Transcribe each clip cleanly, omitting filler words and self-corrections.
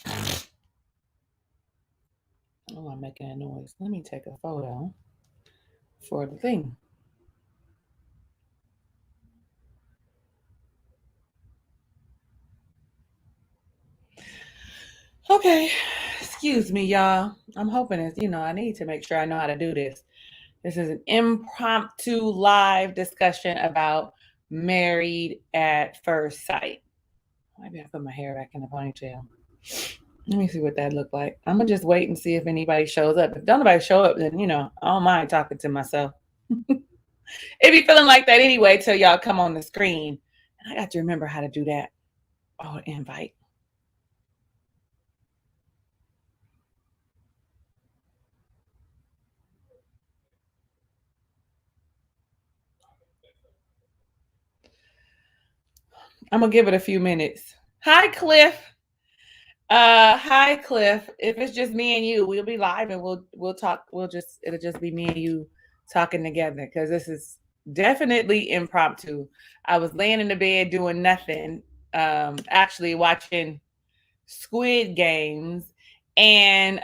Oh, I'm making a noise. Let me take a photo for the thing. Okay, excuse me, y'all. I'm hoping it's, I need to make sure I know how to do this. This is an impromptu live discussion about married at first sight. Maybe I put my hair back in the ponytail. Let me see what that looked like. I'm gonna just wait and see if anybody shows up. If don't nobody show up, then I don't mind talking to myself. It be feeling like that anyway till y'all come on the screen. And I got to remember how to do that. Oh, invite. I'm gonna give it a few minutes. Hi, Cliff. Hi, Cliff. If it's just me and you, we'll be live and we'll talk. It'll just be me and you talking together because this is definitely impromptu. I was laying in the bed doing nothing, actually watching Squid Games, and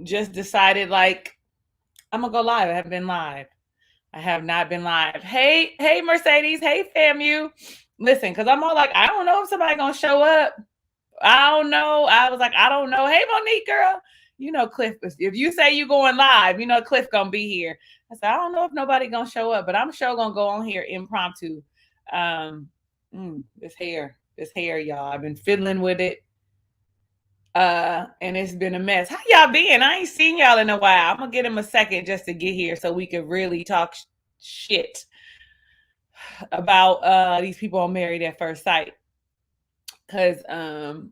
just decided like I'm gonna go live. I haven't been live. I have not been live. Hey, Mercedes. Hey, FAMU. Listen, because I'm all like, I don't know if somebody gonna show up. I don't know. I was like, I don't know. Hey, Monique, girl. Cliff, if you say you going live, Cliff gonna be here. I said, I don't know if nobody gonna show up, but I'm sure gonna go on here impromptu. Um, this hair, y'all. I've been fiddling with it. And it's been a mess. How y'all been? I ain't seen y'all in a while. I'm gonna give him a second just to get here so we can really talk shit about these people on Married at First Sight. Cause I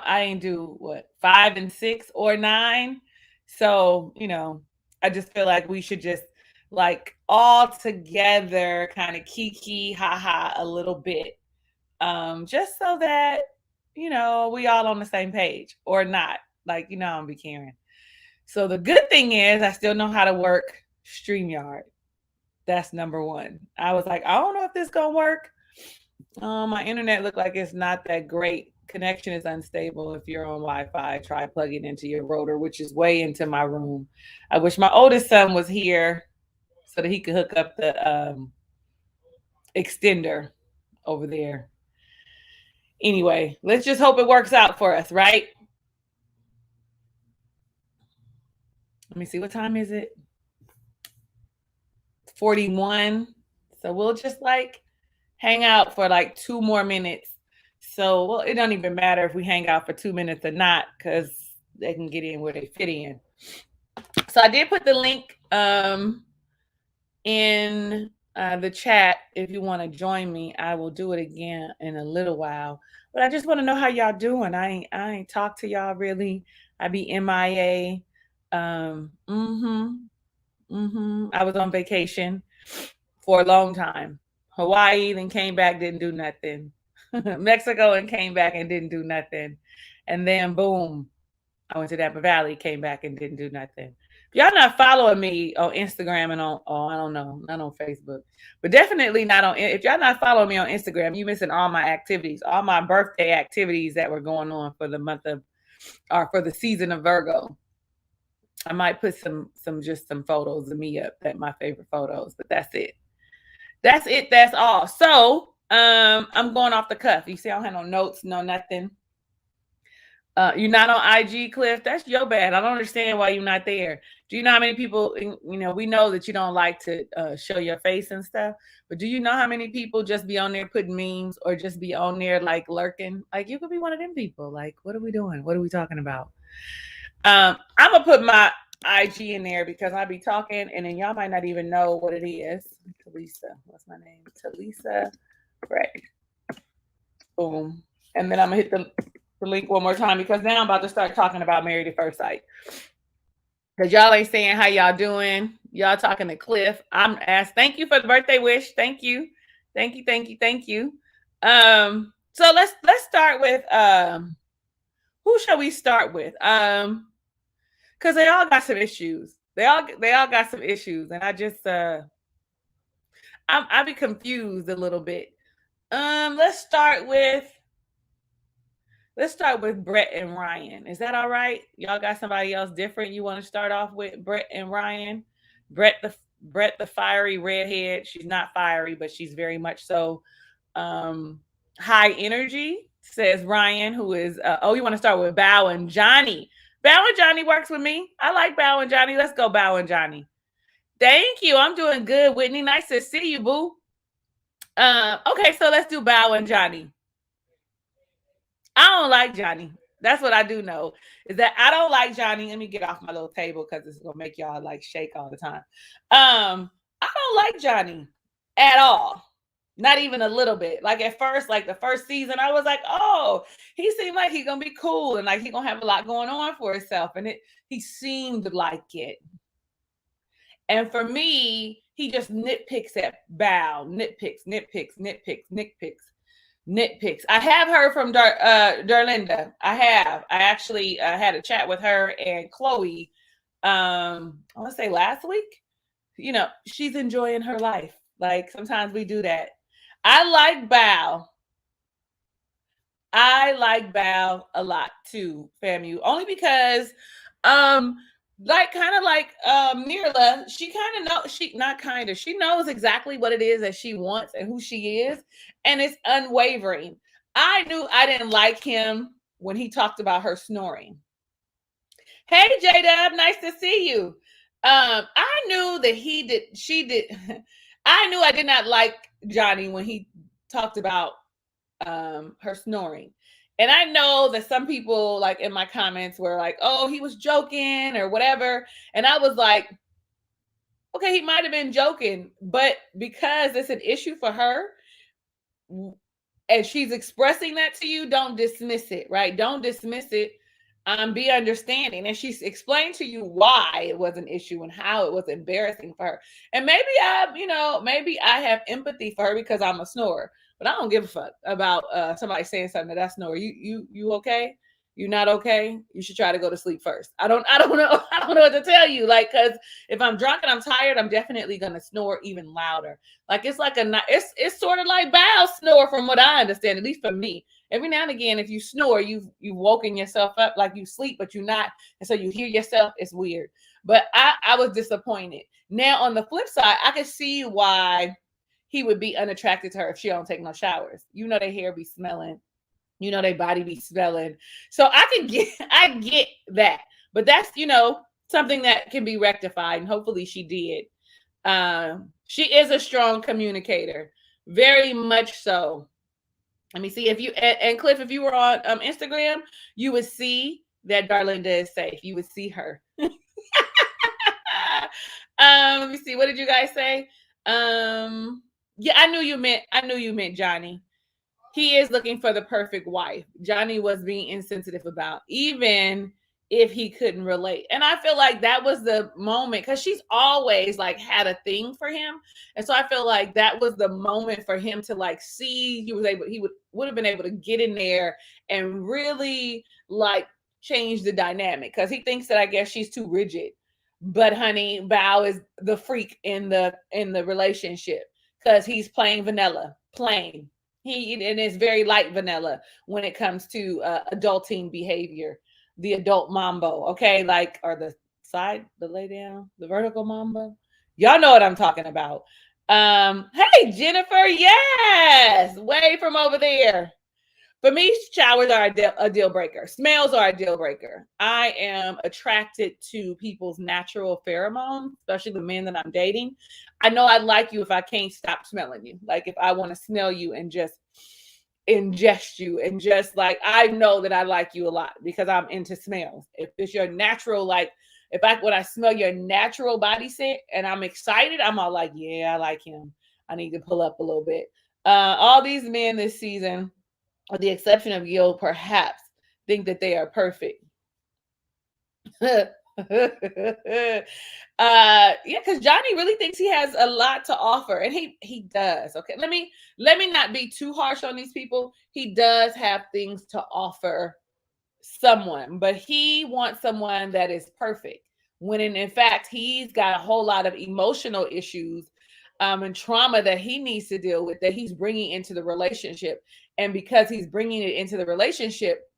ain't do what 5 and 6 or 9. So, I just feel like we should just like all together kind of kiki haha a little bit. Just so that, we all on the same page or not. Like, I'm be caring. So the good thing is I still know how to work StreamYard. That's number one. I was like, I don't know if this gonna work. My internet looked like it's not that great. Connection is unstable. If you're on Wi-Fi, try plugging into your router, which is way into my room. I wish my oldest son was here so that he could hook up the extender over there. Anyway, let's just hope it works out for us, right? Let me see, what time is it? 41. So we'll just like hang out for like 2 more minutes. So, well, it don't even matter if we hang out for 2 minutes or not, because they can get in where they fit in. So I did put the link in the chat. If you want to join me, I will do it again in a little while. But I just want to know how y'all doing. I ain't talked to y'all really. I be MIA. Um, mm-hmm, I was on vacation for a long time. Hawaii, then came back, didn't do nothing. Mexico and came back and didn't do nothing. And then boom, I went to Napa Valley, came back and didn't do nothing. If y'all not following me on Instagram and I don't know, not on Facebook, but definitely not on. If y'all not following me on Instagram, you missing all my activities, all my birthday activities that were going on for the month of, or for the season of Virgo. I might put some photos of me up, that my favorite photos, but that's it. That's it. That's all. So I'm going off the cuff. You see, I don't have no notes, no nothing. You're not on IG, Cliff. That's your bad. I don't understand why you're not there. Do you know how many people? We know that you don't like to show your face and stuff, but do you know how many people just be on there putting memes or just be on there like lurking? Like you could be one of them people. Like, what are we doing? What are we talking about? I'm gonna put my IG in there because I be talking, and then y'all might not even know what it is. Talisa, what's my name? Talisa, right? Boom, and then I'm gonna hit the link one more time because now I'm about to start talking about Married at First Sight. Because y'all ain't saying how y'all doing. Y'all talking to Cliff. I'm asked. Thank you for the birthday wish. Thank you, thank you, thank you, thank you. So let's start with who shall we start with? Because they all got some issues. They all got some issues, and I just I be confused a little bit. Let's start with Let's start with Brett and Ryan. Is that all right? Y'all got somebody else different you want to start off with? Brett and Ryan. Brett the Brett the fiery redhead. She's not fiery, but she's very much so um high energy. Says Ryan, who is oh, you want to start with Bow and Johnny. Bow and Johnny works with me. I like Bow and Johnny. Let's go, Bow and Johnny. Thank you. I'm doing good, Whitney. Nice to see you, boo. Okay, so let's do Bow and Johnny. I don't like Johnny. That's what I do know is that I don't like Johnny. Let me get off my little table because it's gonna make y'all like shake all the time. I don't like Johnny at all. Not even a little bit. Like at first, like the first season, I was like, oh, he seemed like he's gonna be cool and like he gonna have a lot going on for himself. And he seemed like it. And for me, he just nitpicks at Bow, nitpicks, nitpicks, nitpicks, nitpicks, nitpicks. I have heard from Darlinda. I have. I actually had a chat with her and Chloe. I want to say last week. You know, she's enjoying her life. Like sometimes we do that. I like Bow. I like Bow a lot too, FAMU. Only because like kind of like Mirla, she kind of know she not kind of she knows exactly what it is that she wants and who she is, and it's unwavering. I knew I didn't like him when he talked about her snoring. Hey J Dub, nice to see you. I knew that he did she did I knew I did not like Johnny when he talked about her snoring. And I know that some people like in my comments were like, oh, he was joking or whatever. And I was like, okay, he might have been joking, but because it's an issue for her and she's expressing that to you, don't dismiss it, right? Don't dismiss it. Be understanding. And she's explained to you why it was an issue and how it was embarrassing for her. And maybe I have empathy for her because I'm a snorer. But I don't give a fuck about somebody saying something that I snore. You okay? You not okay? You should try to go to sleep first. I don't know. I don't know what to tell you. Like, cause if I'm drunk and I'm tired, I'm definitely gonna snore even louder. Like it's sort of like Bow snore from what I understand, at least for me. Every now and again, if you snore, you've woken yourself up like you sleep, but you're not, and so you hear yourself. It's weird. But I was disappointed. Now on the flip side, I can see why he would be unattracted to her if she don't take no showers. You know, their hair be smelling. You know, their body be smelling. So I get that. But that's, something that can be rectified. And hopefully she did. She is a strong communicator. Very much so. Let me see if you, and Cliff, if you were on Instagram, you would see that Darlinda is safe. You would see her. Let me see. What did you guys say? Yeah, I knew you meant Johnny. He is looking for the perfect wife. Johnny was being insensitive about, even if he couldn't relate. And I feel like that was the moment because she's always like had a thing for him. And so I feel like that was the moment for him to like see he would have been able to get in there and really like change the dynamic because he thinks that I guess she's too rigid. But honey, Bao is the freak in the relationship because he's plain vanilla, plain. And it's very light vanilla when it comes to adulting behavior, the adult mambo, okay, like or the lay down, the vertical mambo. Y'all know what I'm talking about. Hey Jennifer, yes, way from over there. For me, showers are a deal breaker. Smells are a deal breaker. I am attracted to people's natural pheromones, especially the men that I'm dating. I know I like you if I can't stop smelling you. Like if I want to smell you and just ingest you and just like I know that I like you a lot because I'm into smells. If it's your natural, like when I smell your natural body scent and I'm excited, I'm all like, yeah, I like him. I need to pull up a little bit. All these men this season, with the exception of Gil, perhaps think that they are perfect. Yeah, because Johnny really thinks he has a lot to offer, and he does. Okay, let me not be too harsh on these people. He does have things to offer someone, but he wants someone that is perfect. When in fact he's got a whole lot of emotional issues and trauma that he needs to deal with that he's bringing into the relationship. And because he's bringing it into the relationship,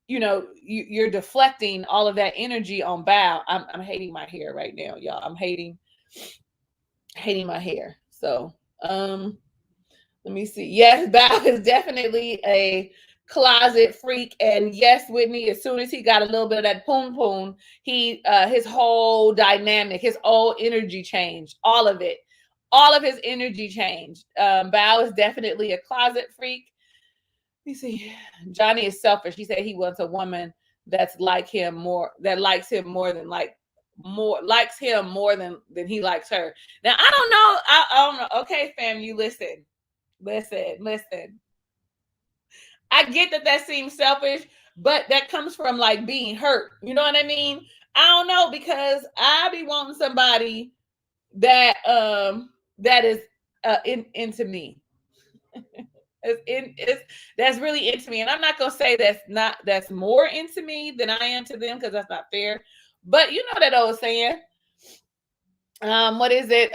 you're deflecting all of that energy on Bao. I'm hating my hair right now, y'all. I'm hating my hair. So, um, let me see. Yes, Bao is definitely a closet freak, and yes, Whitney. As soon as he got a little bit of that poon poon, his whole dynamic, his whole energy changed. All of his energy changed. Bao is definitely a closet freak. Let me see. Johnny is selfish. He said he wants a woman that's like him more, that likes him more than more likes him more than he likes her. Now I don't know. I don't know. Okay, fam, you listen. I get that seems selfish, but that comes from like being hurt. You know what I mean? I don't know, because I be wanting somebody that is into me. It's that's really into me, and I'm not gonna say that's more into me than I am to them, because that's not fair. But you know that old saying, what is it?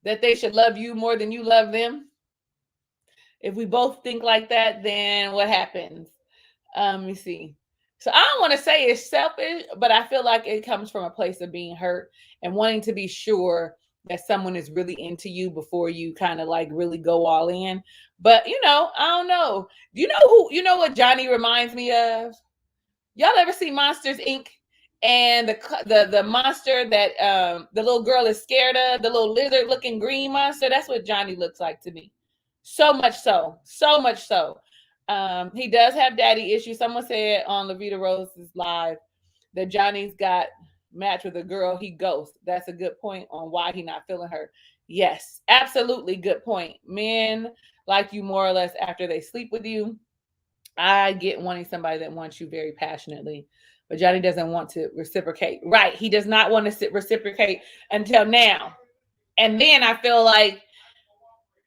That they should love you more than you love them. If we both think like that, then what happens? Let me see. So I don't want to say it's selfish, but I feel like it comes from a place of being hurt and wanting to be sure that someone is really into you before you kind of like really go all in. But I don't know. You know what Johnny reminds me of? Y'all ever see Monsters Inc? And the monster that the little girl is scared of, the little lizard looking green monster, that's what Johnny looks like to me. So much so. He does have daddy issues. Someone said on Levita Rose's live that Johnny's got matched with a girl he ghosts. That's a good point on why he not feeling her. Yes, absolutely good point. Men like you more or less after they sleep with you. I get wanting somebody that wants you very passionately, but Johnny doesn't want to reciprocate. Right. He does not want to reciprocate until now. And then I feel like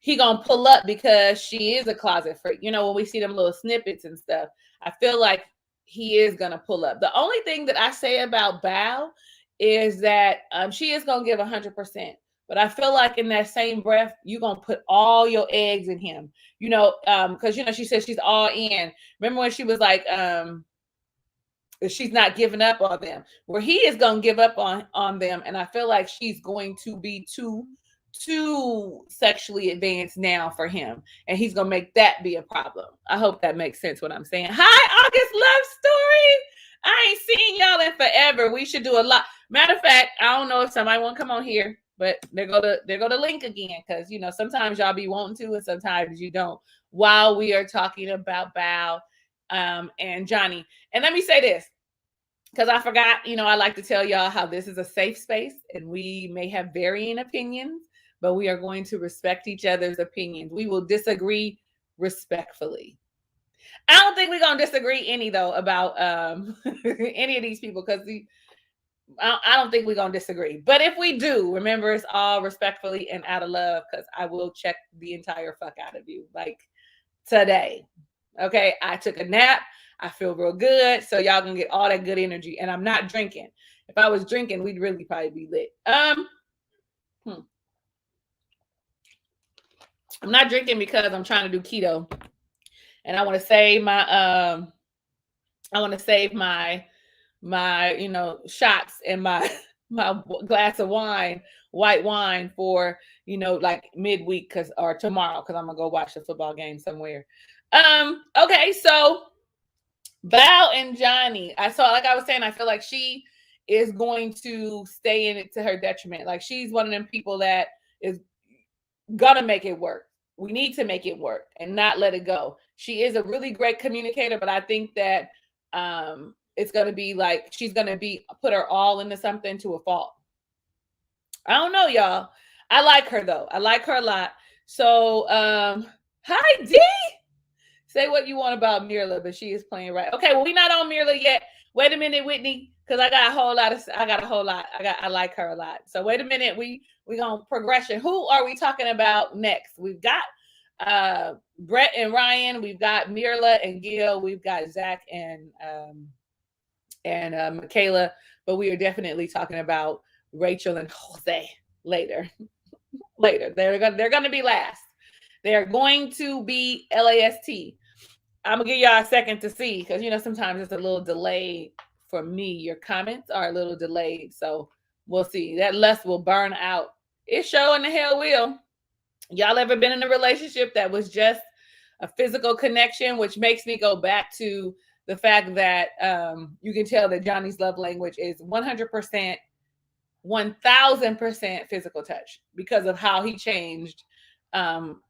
he gonna pull up because she is a closet freak. When we see them little snippets and stuff, I feel like he is gonna pull up. The only thing that I say about Bao is that she is gonna give 100%. But I feel like in that same breath, you're gonna put all your eggs in him. Because she said she's all in. Remember when she was like, she's not giving up on them, where he is going to give up on them, and I feel like she's going to be too sexually advanced now for him, and he's going to make that be a problem. I hope that makes sense what I'm saying. Hi, August Love Story. I ain't seen y'all in forever. We should do a lot. Matter of fact, I don't know if somebody want to come on here, but they're gonna link again, because sometimes y'all be wanting to and sometimes you don't, while we are talking about Bao and Johnny. And let me say this, because I forgot, I like to tell y'all how this is a safe space and we may have varying opinions, but we are going to respect each other's opinions. We will disagree respectfully. I don't think we're going to disagree any, though, about any of these people, because I don't think we're going to disagree. But if we do, remember, it's all respectfully and out of love, because I will check the entire fuck out of you. Like today. Okay, I took a nap. I feel real good. So y'all can get all that good energy. And I'm not drinking. If I was drinking, we'd really probably be lit. I'm not drinking because I'm trying to do keto. And I want to save my shots and my glass of wine, white wine, for like midweek or tomorrow, because I'm gonna go watch the football game somewhere. Okay, so Bao and Johnny, like I was saying, I feel like she is going to stay in it to her detriment. Like she's one of them people that is gonna make it work. We need to make it work and not let it go. She is a really great communicator, but I think that it's gonna be like she's gonna put her all into something to a fault. I don't know, y'all. I like her though. I like her a lot. So hi D. Say what you want about Mirla, but she is playing right. Okay, well, we're not on Mirla yet. Wait a minute, Whitney, because I got a whole lot. I like her a lot. So wait a minute. We gonna progression. Who are we talking about next? We've got Brett and Ryan. We've got Mirla and Gil. We've got Zach and Michaela. But we are definitely talking about Rachel and Jose later. They're gonna be last. They are going to be LAST. I'm gonna give y'all a second to see because sometimes it's a little delayed for me. Your comments are a little delayed, so we'll see. That lust will burn out. It sure in the hell will. Y'all ever been in a relationship that was just a physical connection, which makes me go back to the fact that you can tell that Johnny's love language is 100%, 1000% physical touch because of how he changed um,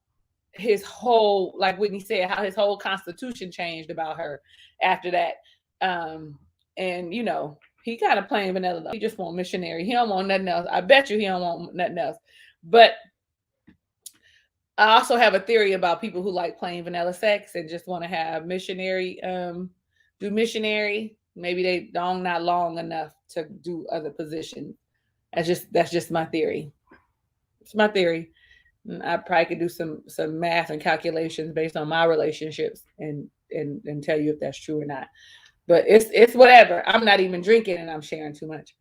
his whole, like Whitney said, how his whole constitution changed about her after that. Um, and he kind of plain vanilla. He just want missionary. He don't want nothing else. I bet you he don't want nothing else. But I also have a theory about people who like plain vanilla sex and just want to have missionary, do missionary. Maybe they don't not long enough to do other positions. That's just my theory. It's my theory. I probably could do some math and calculations based on my relationships and tell you if that's true or not. But it's whatever. I'm not even drinking and I'm sharing too much.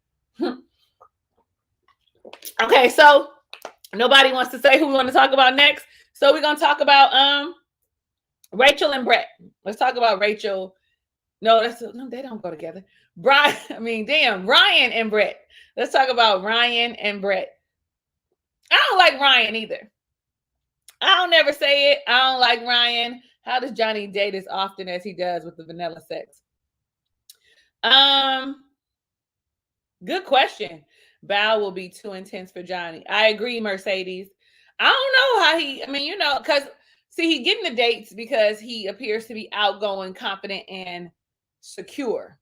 Okay, so nobody wants to say who we want to talk about next. So we're gonna talk about Rachel and Brett. Let's talk about Rachel. No, they don't go together. Ryan and Brett. Let's talk about Ryan and Brett. I don't like Ryan either. I don't never say it. I don't like Ryan. How does Johnny date as often as he does with the vanilla sex? Good question. Bow will be too intense for Johnny. I agree, Mercedes. I don't know how because see, he getting the dates because he appears to be outgoing, confident, and secure.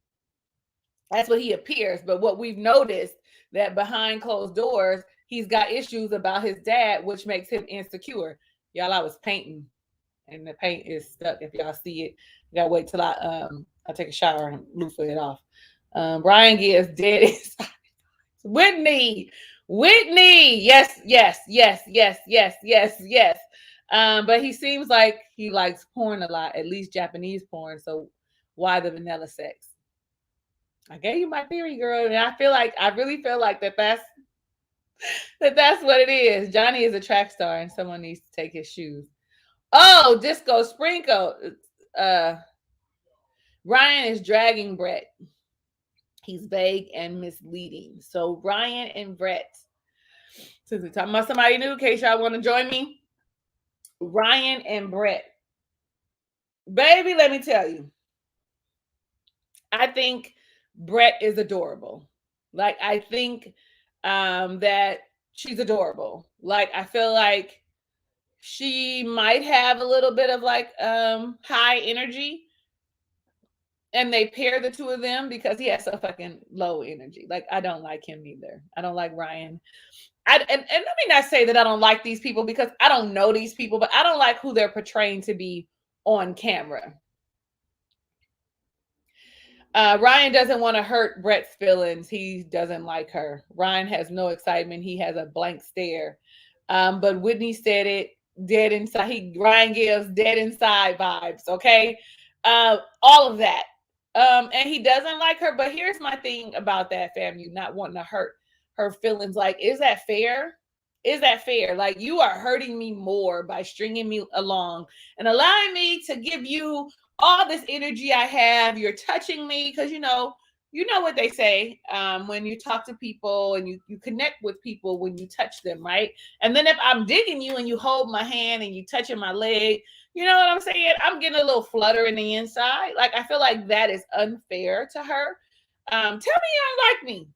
That's what he appears. But what we've noticed that behind closed doors, he's got issues about his dad, which makes him insecure. Y'all, I was painting and the paint is stuck. If y'all see it, you gotta wait till I take a shower and loofah it off. Brian gives dead inside. Whitney, yes, yes, yes, yes, yes, yes, yes. But he seems like he likes porn a lot, at least Japanese porn. So why the vanilla sex? I gave you my theory, girl, and I really feel like that's what it is. Johnny is a track star, and someone needs to take his shoes. Oh, Disco Sprinkle. Ryan is dragging Brett. He's vague and misleading. So Ryan and Brett. Since we're talking about somebody new, in case y'all want to join me, Ryan and Brett. Baby, let me tell you. I think Brett is adorable. Like, I think that she's adorable. Like, I feel like she might have a little bit of like high energy, and they pair the two of them because he has so fucking low energy. Like, I don't like him either. I don't like Ryan. And let me not say that I don't like these people because I don't know these people, but I don't like who they're portraying to be on camera. Ryan doesn't want to hurt Brett's feelings. He doesn't like her. Ryan has no excitement. He has a blank stare. But Whitney said it dead inside. Ryan gives dead inside vibes. Okay. All of that. And he doesn't like her. But here's my thing about that, fam. You not wanting to hurt her feelings. Like, is that fair? Is that fair? Like, you are hurting me more by stringing me along and allowing me to give you all this energy I have. You're touching me because you know what they say when you talk to people and you connect with people when you touch them, right? And then if I'm digging you and you hold my hand and you touching my leg, you know what I'm saying? I'm getting a little flutter in the inside. Like, I feel like that is unfair to her. Tell me you don't like me.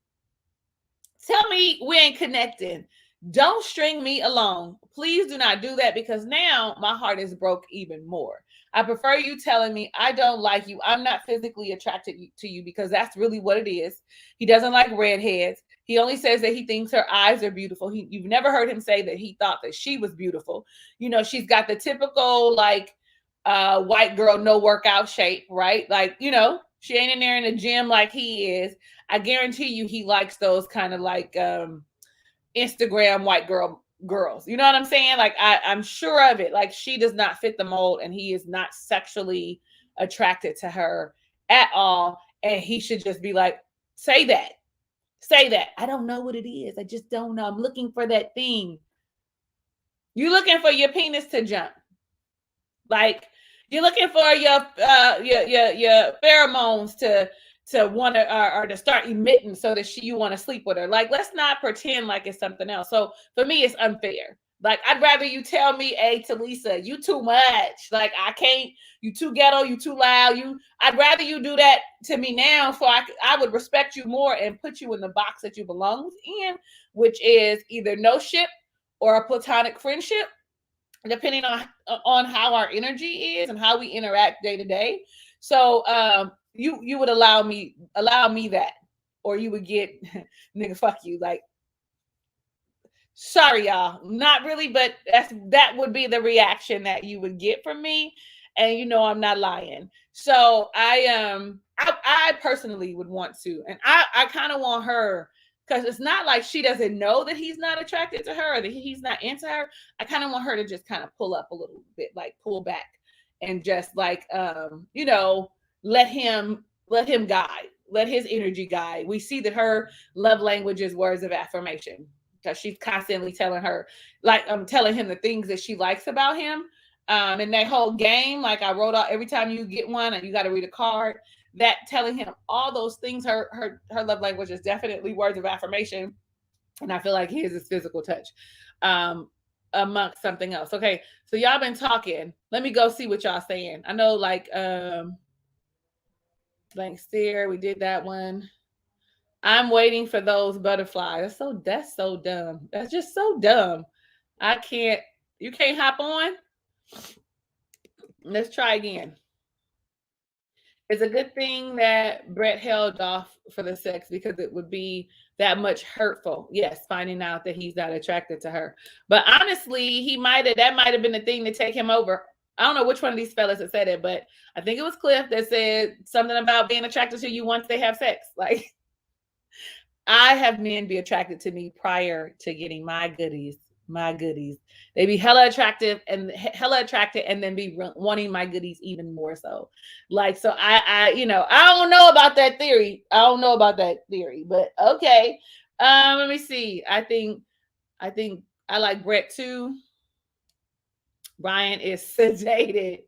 Tell me we ain't connecting. Don't string me along. Please do not do that because now my heart is broke even more. I prefer you telling me I don't like you. I'm not physically attracted to you because that's really what it is. He doesn't like redheads. He only says that he thinks her eyes are beautiful. You've never heard him say that he thought that she was beautiful. She's got the typical like white girl, no workout shape, right? Like, she ain't in there in the gym like he is. I guarantee you he likes those kind of like Instagram white girls. You know what I'm saying? Like, I'm sure of it. Like, she does not fit the mold and he is not sexually attracted to her at all. And he should just be like, say that. I don't know what it is. I just don't know. I'm looking for that thing. You looking for your penis to jump. Like, You're looking for your pheromones to want to or to start emitting so that you want to sleep with her. Like, let's not pretend like it's something else. So for me, it's unfair. Like, I'd rather you tell me, hey, Talisa, you too much. Like, I can't, you too ghetto, you too loud. I'd rather you do that to me now, so I would respect you more and put you in the box that you belong in, which is either no ship or a platonic friendship, depending on how our energy is and how we interact day to day. So you would allow me that, or you would get nigga fuck you. Like, sorry y'all, not really, but that would be the reaction that you would get from me, and I'm not lying. So I personally would want to, and I kind of want her, because it's not like she doesn't know that he's not attracted to her or that he's not into her. I kind of want her to just kind of pull up a little bit, like pull back, and just like let him guide, let his energy guide. We see that her love language is words of affirmation, because she's constantly telling her, like, telling him the things that she likes about him. And that whole game, like I wrote out, every time you get one and you got to read a card, that telling him all those things, her love language is definitely words of affirmation. And I feel like his is physical touch, amongst something else. Okay, so y'all been talking. Let me go see what y'all saying. I know, like, blank stare, we did that one. I'm waiting for those butterflies. That's so dumb. That's just so dumb. I can't. You can't hop on. Let's try again. It's a good thing that Brett held off for the sex, because it would be that much hurtful. Yes, finding out that he's not attracted to her. But honestly, that might have been the thing to take him over. I don't know which one of these fellas that said it, but I think it was Cliff that said something about being attracted to you once they have sex. Like, I have men be attracted to me prior to getting my goodies. My goodies. They be hella attracted, and then be wanting my goodies even more so. Like, so I don't know about that theory. I don't know about that theory, but okay. Let me see. I think I like Brett too. Ryan is sedated.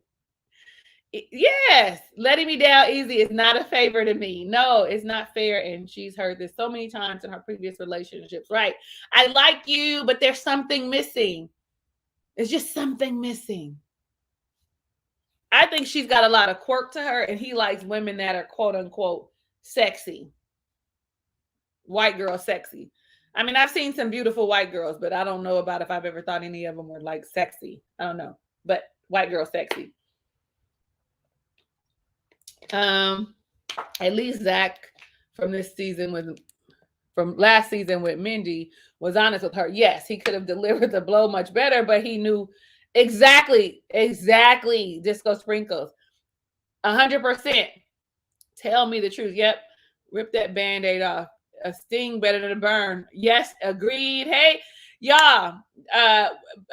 Yes, letting me down easy is not a favor to me. No, it's not fair. And she's heard this so many times in her previous relationships, right? I like you, but there's something missing. There's just something missing. I think she's got a lot of quirk to her, and he likes women that are quote unquote sexy. White girl sexy. I mean, I've seen some beautiful white girls, but I don't know about if I've ever thought any of them were like sexy. I don't know. But white girl sexy. Um, at least Zach from last season with Mindy was honest with her. Yes, he could have delivered the blow much better, but he knew exactly. Disco sprinkles, 100%. Tell me the truth. Yep, rip that band-aid off. A sting better than a burn. Yes, agreed. Hey, y'all,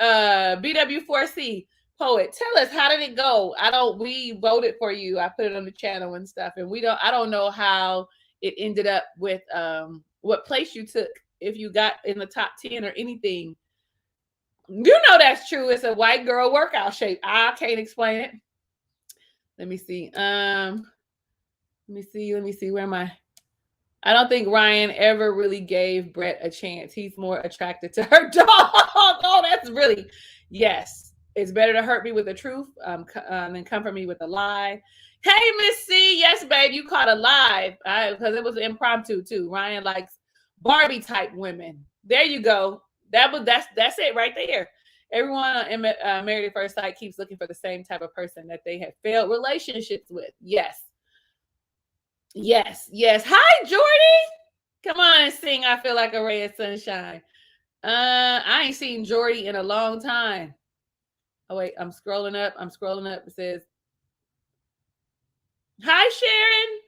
BW4C poet, tell us, how did it go? We voted for you. I put it on the channel and stuff, and I don't know how it ended up with what place you took, if you got in the top 10 or anything. That's true. It's a white girl workout shape. I can't explain it. Let me see. Let me see. Where am I? I don't think Ryan ever really gave Brett a chance. He's more attracted to her dog. Oh, that's really, yes. It's better to hurt me with the truth than comfort me with a lie. Hey, Miss C. Yes, babe, you caught a live, because it was impromptu too. Ryan likes Barbie type women. There you go. That's it right there. Everyone on Married at First Sight keeps looking for the same type of person that they have failed relationships with. Yes. Yes. Hi, Jordy. Come on and sing I Feel Like a Ray of Sunshine. I ain't seen Jordy in a long time. Oh, wait, I'm scrolling up. It says, hi, Sharon.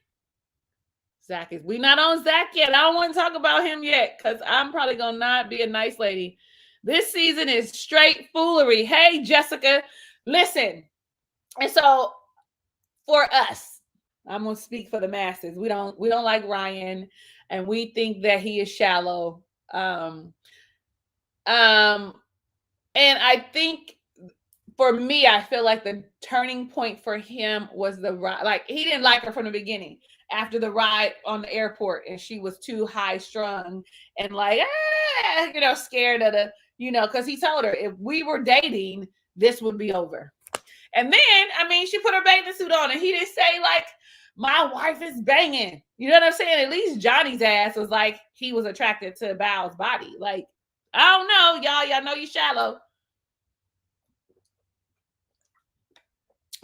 Zach we not on Zach yet. I don't want to talk about him yet, because I'm probably going to not be a nice lady. This season is straight foolery. Hey, Jessica, listen. And so for us, I'm gonna speak for the masses. We don't like Ryan, and we think that he is shallow. And I think for me, I feel like the turning point for him was the ride. Like he didn't like her from the beginning. After the ride on the airport, and she was too high strung and like, scared of the, because he told her if we were dating, this would be over. And then, I mean, she put her bathing suit on, and he didn't say like, my wife is banging. You know what I'm saying? At least Johnny's ass was like, he was attracted to Bao's body. Like, I don't know, y'all. Y'all know you shallow.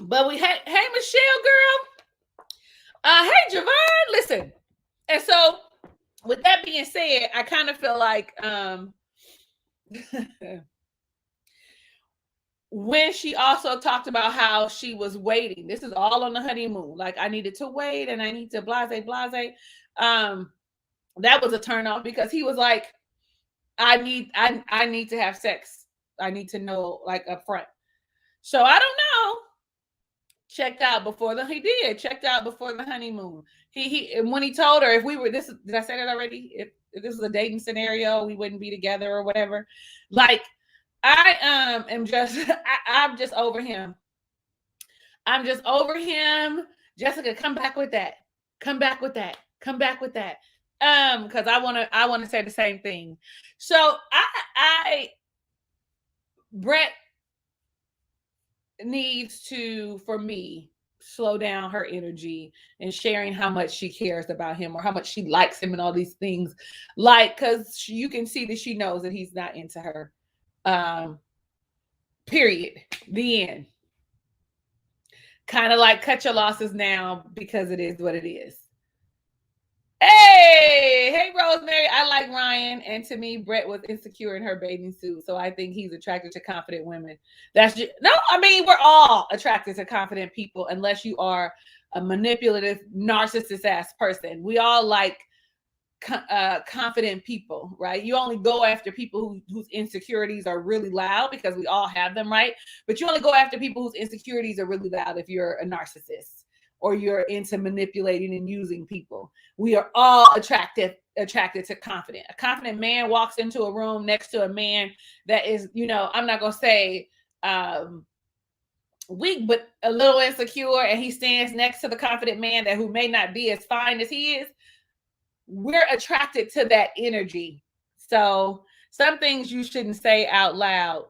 But hey Michelle, girl. Hey Javon, listen. And so, with that being said, I kind of feel like when she also talked about how she was waiting, this is all on the honeymoon. Like I needed to wait, and I need to blase. That was a turn off because he was like, I need to have sex. I need to know like up front. So I don't know. Checked out before checked out before the honeymoon. He when he told her if we were this, did I say that already? If this was a dating scenario, we wouldn't be together or whatever. Like I am just I'm just over him. I'm just over him. Jessica, come back with that. Come back with that. Come back with that. Because I wanna say the same thing. So I Brett needs to, for me, slow down her energy and sharing how much she cares about him or how much she likes him and all these things. Like, because you can see that she knows that he's not into her. Period. The end. Kind of like cut your losses now because it is what it is. Hey, Rosemary. I like Ryan, and to me, Brett was insecure in her bathing suit, so I think he's attracted to confident women. That's just no. I mean, we're all attracted to confident people, unless you are a manipulative, narcissist ass person. We all like confident people, right? You only go after people whose insecurities are really loud because we all have them, right? But you only go after people whose insecurities are really loud if you're a narcissist or you're into manipulating and using people. We are all attracted to confident. A confident man walks into a room next to a man that is, I'm not gonna say weak, but a little insecure, and he stands next to the confident man that who may not be as fine as he is. We're attracted to that energy. So some things you shouldn't say out loud.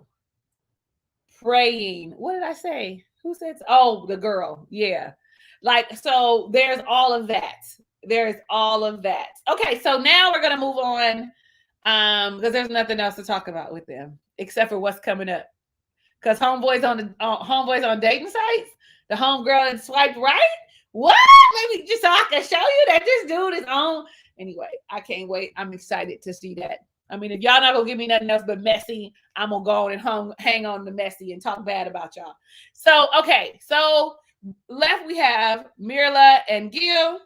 Praying. What did I say? Who said? Oh, the girl. Yeah. Like, so there's all of that. There's all of that. Okay, so now we're gonna move on. Because there's nothing else to talk about with them except for what's coming up. Because homeboys on dating sites, the homegirl that swiped right. What? Maybe just so I can show you that this dude is on. Anyway, I can't wait. I'm excited to see that. I mean, if y'all not gonna give me nothing else but messy, I'm gonna go on and hang on to messy and talk bad about y'all. So, okay. So left we have Mirla and Gil.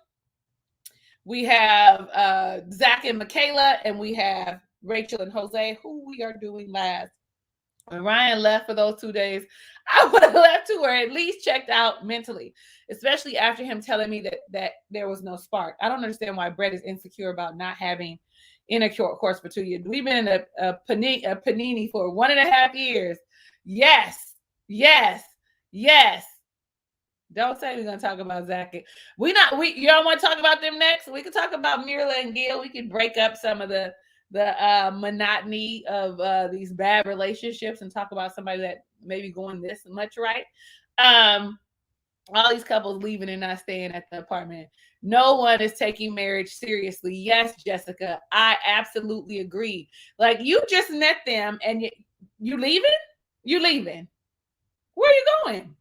We have Zach and Michaela, and we have Rachel and Jose, who we are doing last. When Ryan left for those 2 days, I would have left too, or at least checked out mentally, especially after him telling me that there was no spark. I don't understand why Brett is insecure about not having intercourse for 2 years. We've been in a panini for 1.5 years. Yes. Don't say we're gonna talk about Zach. You don't want to talk about them next? We could talk about Mirla and Gil. We could break up some of the monotony of these bad relationships and talk about somebody that maybe going this much right. All these couples leaving and not staying at the apartment. No one is taking marriage seriously. Yes, Jessica, I absolutely agree. Like, you just met them and you leaving? You leaving? Where are you going?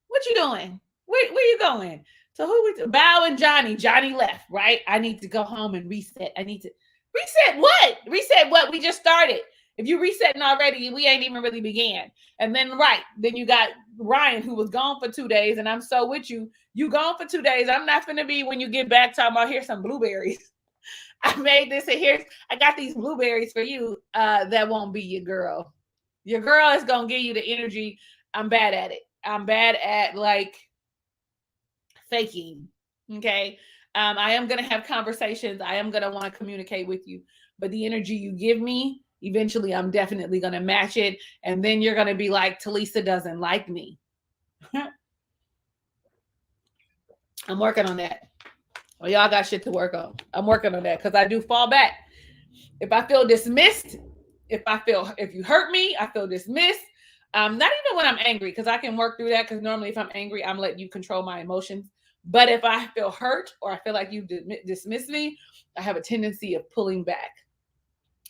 What you doing? Where you going? So Bao and Johnny? Johnny left, right? I need to go home and reset. I need to reset what? Reset what? We just started. If you resetting already, we ain't even really began. And then then you got Ryan, who was gone for 2 days, and I'm so with you. You gone for 2 days. I'm not gonna be when you get back talking about here's some blueberries. I made this, and I got these blueberries for you. That won't be your girl. Your girl is gonna give you the energy. I'm bad at it. I'm bad at like faking. Okay. I am going to have conversations. I am going to want to communicate with you, but the energy you give me Eventually, I'm definitely going to match it. And then you're going to be like, Talisa doesn't like me. I'm working on that. Well, y'all got shit to work on. I'm working on that because I do fall back. If I feel dismissed, if you hurt me, I feel dismissed. Not even when I'm angry, because I can work through that. Because normally, if I'm angry, I'm letting you control my emotions. But if I feel hurt or I feel like you dismiss me, I have a tendency of pulling back.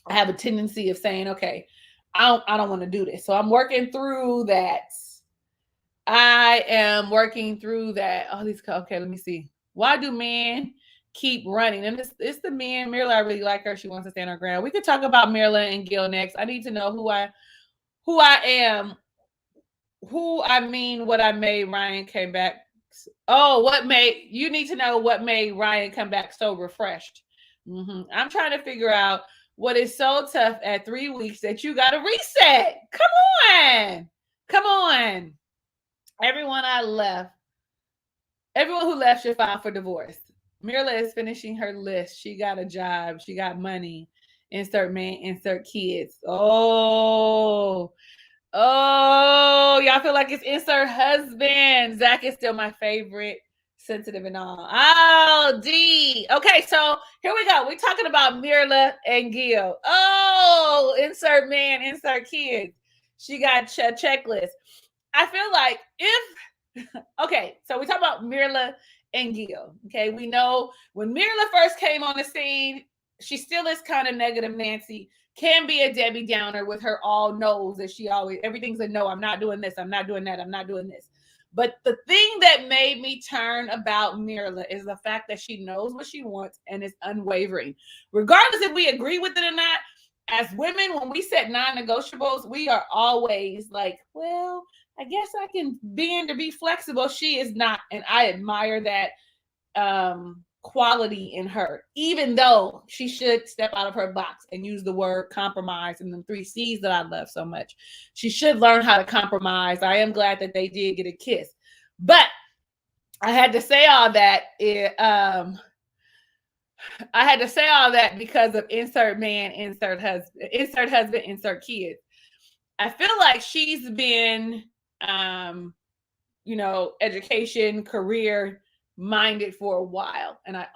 I have a tendency of saying, okay, I don't want to do this. So I'm working through that. I am working through that. Oh, these okay, let me see. Why do men keep running? And it's the men. Mirla, I really like her. She wants to stand her ground. We could talk about Mirla and Gil next. I need to know who I am, who I mean, what I made Ryan came back. Oh, you need to know what made Ryan come back so refreshed. I'm trying to figure out what is so tough at 3 weeks that you got to reset. Come on. Everyone who left should file for divorce. Mirla is finishing her list. She got a job. She got money. Insert man, insert kids. Y'all feel like it's insert husband. Zach is still my favorite. Sensitive and all. Oh, D. Okay, so here we go. We're talking about Mirla and Gil. Oh, insert man, insert kids. She got a checklist. I feel like okay, so we talk about Mirla and Gil. Okay, we know when Mirla first came on the scene, she still is kind of negative Nancy, can be a Debbie Downer with her all no's that she always, everything's a no, I'm not doing this, I'm not doing that, I'm not doing this. But the thing that made me turn about Mirla is the fact that she knows what she wants and is unwavering. Regardless if we agree with it or not, as women, when we set non-negotiables, we are always like, well, I guess I can bend or be flexible. She is not. And I admire that quality in her, even though she should step out of her box and use the word compromise and the 3 C's that I love so much. She should learn how to compromise. I am glad that they did get a kiss. But I had to say all that. I had to say all that because of insert man, insert husband, insert kids. I feel like she's been education, career minded for a while. And I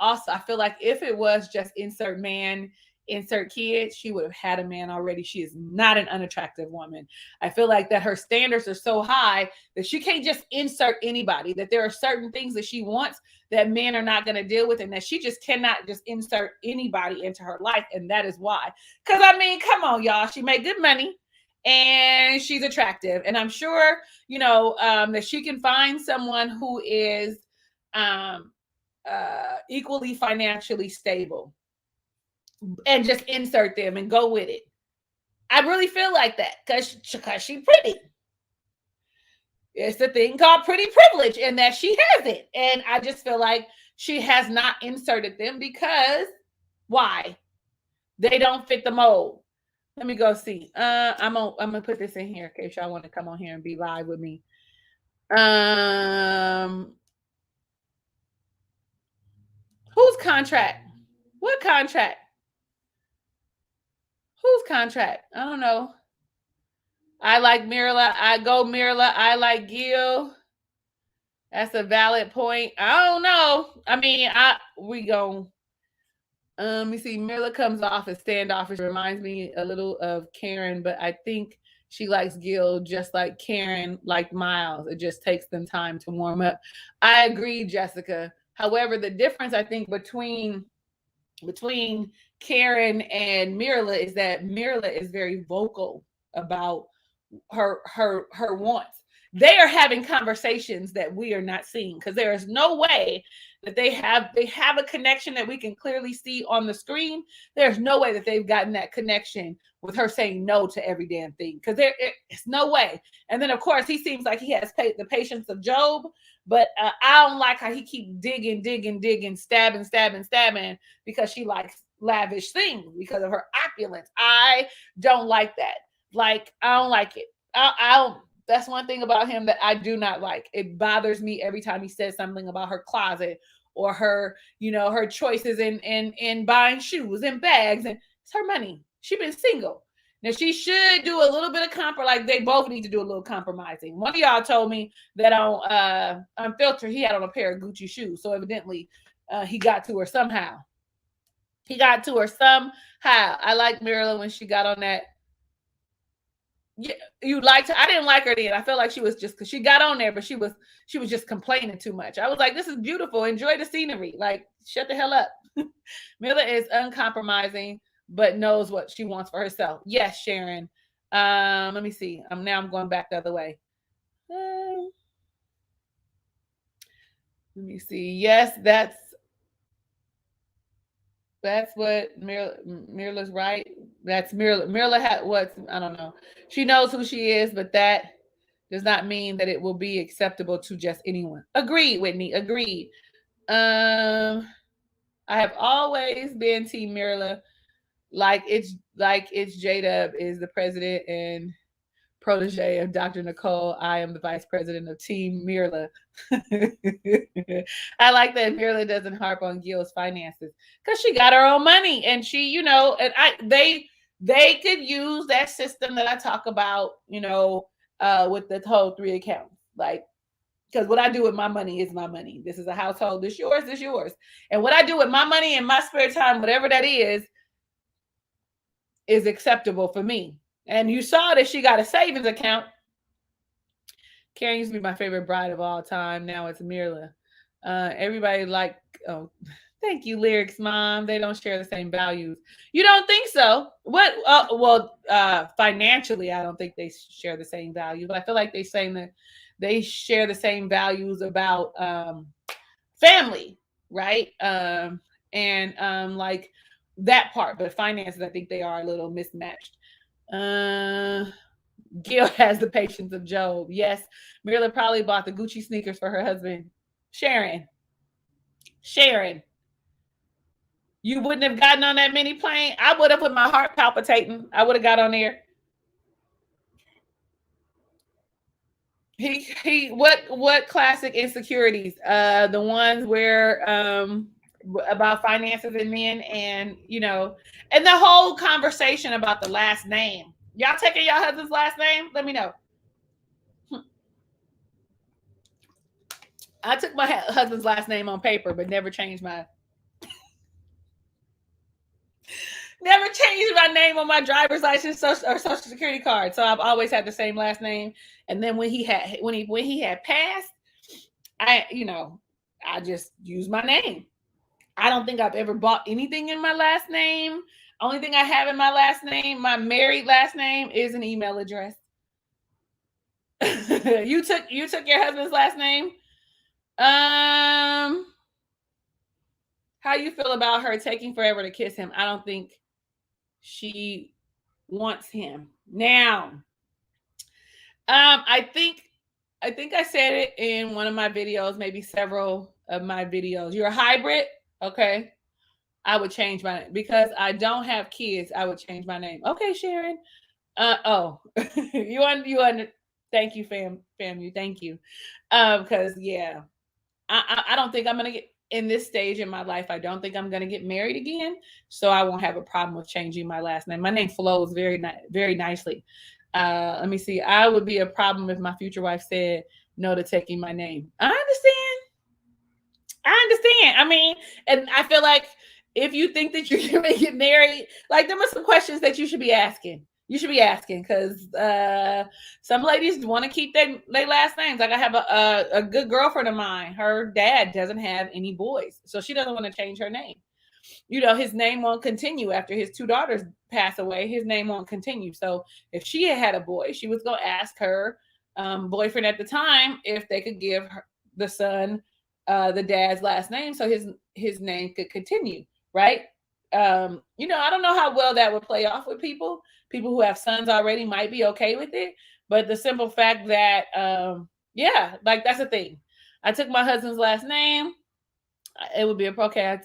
feel like if it was just insert man, insert kids, she would have had a man already. She is not an unattractive woman. I feel like that her standards are so high that she can't just insert anybody, that there are certain things that she wants that men are not going to deal with, and that she just cannot just insert anybody into her life. And that is why. Because I mean, come on, y'all. She made good money. And she's attractive, and I'm sure that she can find someone who is equally financially stable, and just insert them and go with it. I really feel like that because she's pretty. It's a thing called pretty privilege, and that she has it. And I just feel like she has not inserted them because why? They don't fit the mold. Let me go see. I'm gonna put this in here in case y'all want to come on here and be live with me. Whose contract? What contract? Whose contract? I don't know. I like Mirla. I go Mirla. I like Gil. That's a valid point. I don't know. I mean, we go. You see, Mirla comes off as standoffish. Reminds me a little of Karen, but I think she likes Gil just like Karen liked Miles. It just takes them time to warm up. I agree, Jessica. However, the difference I think between Karen and Mirla is that Mirla is very vocal about her wants. They are having conversations that we are not seeing, because there is no way that they have a connection that we can clearly see on the screen. There's no way that they've gotten that connection with her saying no to every damn thing, because it's no way. And then of course he seems like he has the patience of Job, but I don't like how he keeps digging, stabbing because she likes lavish things because of her opulence. I don't like that. Like, I don't like it. I don't. That's one thing about him that I do not like. It bothers me every time he says something about her closet or her, her choices in buying shoes and bags. And it's her money. She's been single. Now she should do a little bit of like they both need to do a little compromising. One of y'all told me that on Unfiltered he had on a pair of Gucci shoes, so evidently he got to her somehow. He got to her somehow. I like Marilyn when she got on that. Yeah, you liked her. I didn't like her then. I felt like she was just because she got on there, but she was just complaining too much. I was like, this is beautiful. Enjoy the scenery. Like, shut the hell up. Mila is uncompromising, but knows what she wants for herself. Yes, Sharon. Let me see. I'm going back the other way. Let me see. Yes, that's what Mirla's right. That's Mirla. Mirla had what? I don't know. She knows who she is, but that does not mean that it will be acceptable to just anyone. Agreed, Whitney. Agreed. I have always been Team Mirla. It's J-Dub is the president and protege of Dr. Nicole. I am the vice president of Team Mirla. I like that Mirla doesn't harp on Gil's finances because she got her own money and she, they could use that system that I talk about, with the whole 3 accounts. Like, because what I do with my money is my money. This is a household. This yours, this yours. And what I do with my money in my spare time, whatever that is acceptable for me. And you saw that she got a savings account. Karen used to be my favorite bride of all time. Now it's Mirla. Everybody thank you, Lyrics Mom. They don't share the same values. You don't think so? What? Financially, I don't think they share the same values. But I feel like they share the same values about family, right? Like that part. But finances, I think they are a little mismatched. Gil has the patience of Job. Yes, Mirla probably bought the Gucci sneakers for her husband. Sharon, you wouldn't have gotten on that mini plane. I would have with my heart palpitating. I would have got on there. What classic insecurities? The ones where about finances and men, and and the whole conversation about the last name. Y'all taking your husband's last name? Let me know. I took my husband's last name on paper, but never changed my name on my driver's license or social security card. So I've always had the same last name. And then when he had passed, I just used my name. I don't think I've ever bought anything in my last name. Only thing I have in my last name, my married last name, is an email address. You took your husband's last name? How you feel about her taking forever to kiss him? I don't think she wants him now. I think I said it in one of my videos, maybe several of my videos. You're a hybrid, okay? I would change my name because I don't have kids. I would change my name. Okay, Sharon. You under. Thank you, fam. You. Thank you. Because yeah, I don't think I'm gonna get in this stage in my life. I don't think I'm gonna get married again, so I won't have a problem with changing my last name. My name flows very nicely. Let me see. I would be a problem if my future wife said no to taking my name. I understand. I mean, and I feel like if you think that you're going to get married, like there were some questions that you should be asking. You should be asking because some ladies want to keep their last names. Like I have a good girlfriend of mine. Her dad doesn't have any boys, so she doesn't want to change her name. His name won't continue after his 2 daughters pass away. His name won't continue. So if she had a boy, she was going to ask her boyfriend at the time if they could give the son the dad's last name so his name could continue, right? I don't know how well that would play off with people who have sons already might be okay with it, but the simple fact that like that's a thing. I took my husband's last name. It would be okay.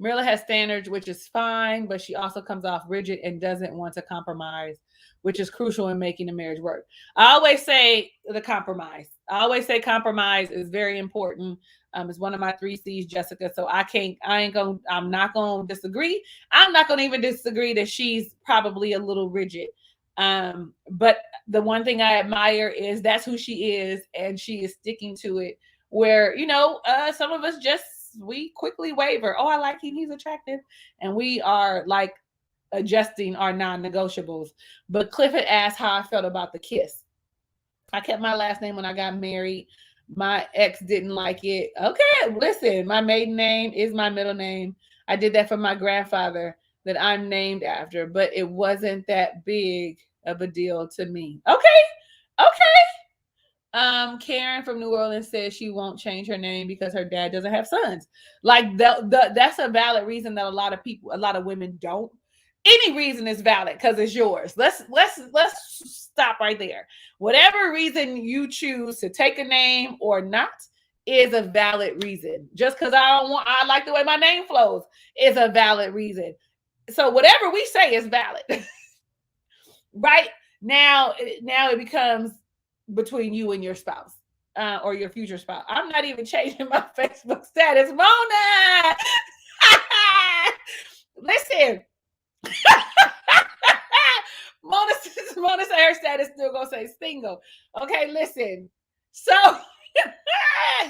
Mirla has standards, which is fine, but she also comes off rigid and doesn't want to compromise, which is crucial in making a marriage work. I always say compromise is very important. It's one of my 3 C's, Jessica. So I'm not gonna disagree. I'm not gonna even disagree that she's probably a little rigid. But the one thing I admire is that's who she is, and she is sticking to it. Where some of us just we quickly waver. Oh, I like him; he's attractive, and we are like adjusting our non-negotiables. But Clifford asked how I felt about the kiss. I kept my last name when I got married. My ex didn't like it. Okay, listen, my maiden name is my middle name. I did that for my grandfather that I'm named after, but it wasn't that big of a deal to me. Okay, okay. Karen from New Orleans says she won't change her name because her dad doesn't have sons. Like that's a valid reason that a lot of women don't. Any reason is valid because it's yours. Let's stop right there. Whatever reason you choose to take a name or not is a valid reason. Just because I like the way my name flows is a valid reason. So whatever we say is valid. Right now it becomes between you and your spouse, or your future spouse. I'm not even changing my Facebook status, Mona. Listen. Mona, Mona said her status still gonna say single. Okay, listen. So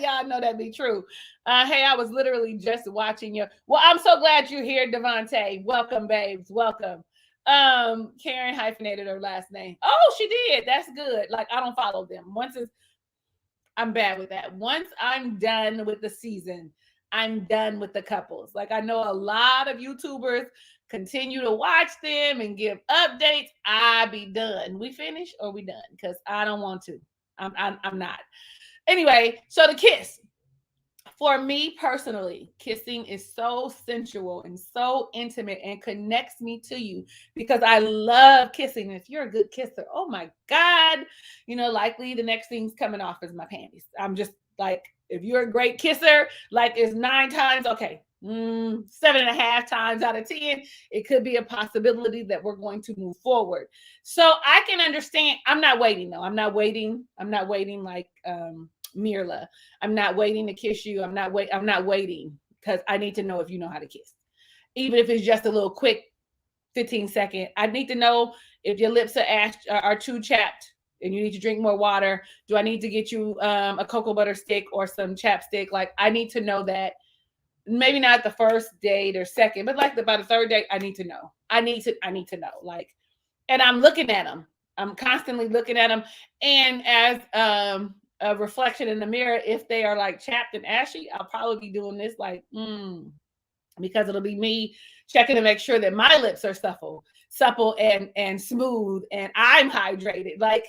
y'all know that be true. Hey, I was literally just watching you. Well, I'm so glad you're here, Devontae. Welcome, babes. Welcome. Karen hyphenated her last name. Oh, she did. That's good. Like, I don't follow them. I'm bad with that. Once I'm done with the season, I'm done with the couples. Like, I know a lot of YouTubers continue to watch them and give updates. I be done. We finish or we done? Because I don't want to. I'm not. Anyway, so the kiss. For me personally, kissing is so sensual and so intimate and connects me to you because I love kissing. If you're a good kisser, oh my God, likely the next thing's coming off is my panties. I'm just like, if you're a great kisser, like it's 9 times, okay, 7.5 times out of 10, it could be a possibility that we're going to move forward. So I can understand. I'm not waiting though. I'm not waiting like, Mirla. I'm not waiting to kiss you. I'm not waiting because I need to know if you know how to kiss. Even if it's just a little quick 15-second. I need to know if your lips are too chapped and you need to drink more water. Do I need to get you a cocoa butter stick or some chapstick? Like, I need to know that. Maybe not the first date or second, but like by the third date, I need to know. I need to know. Like, and I'm looking at them. I'm constantly looking at them. And as a reflection in the mirror, if they are like chapped and ashy, I'll probably be doing this like, because it'll be me checking to make sure that my lips are supple and smooth and I'm hydrated. Like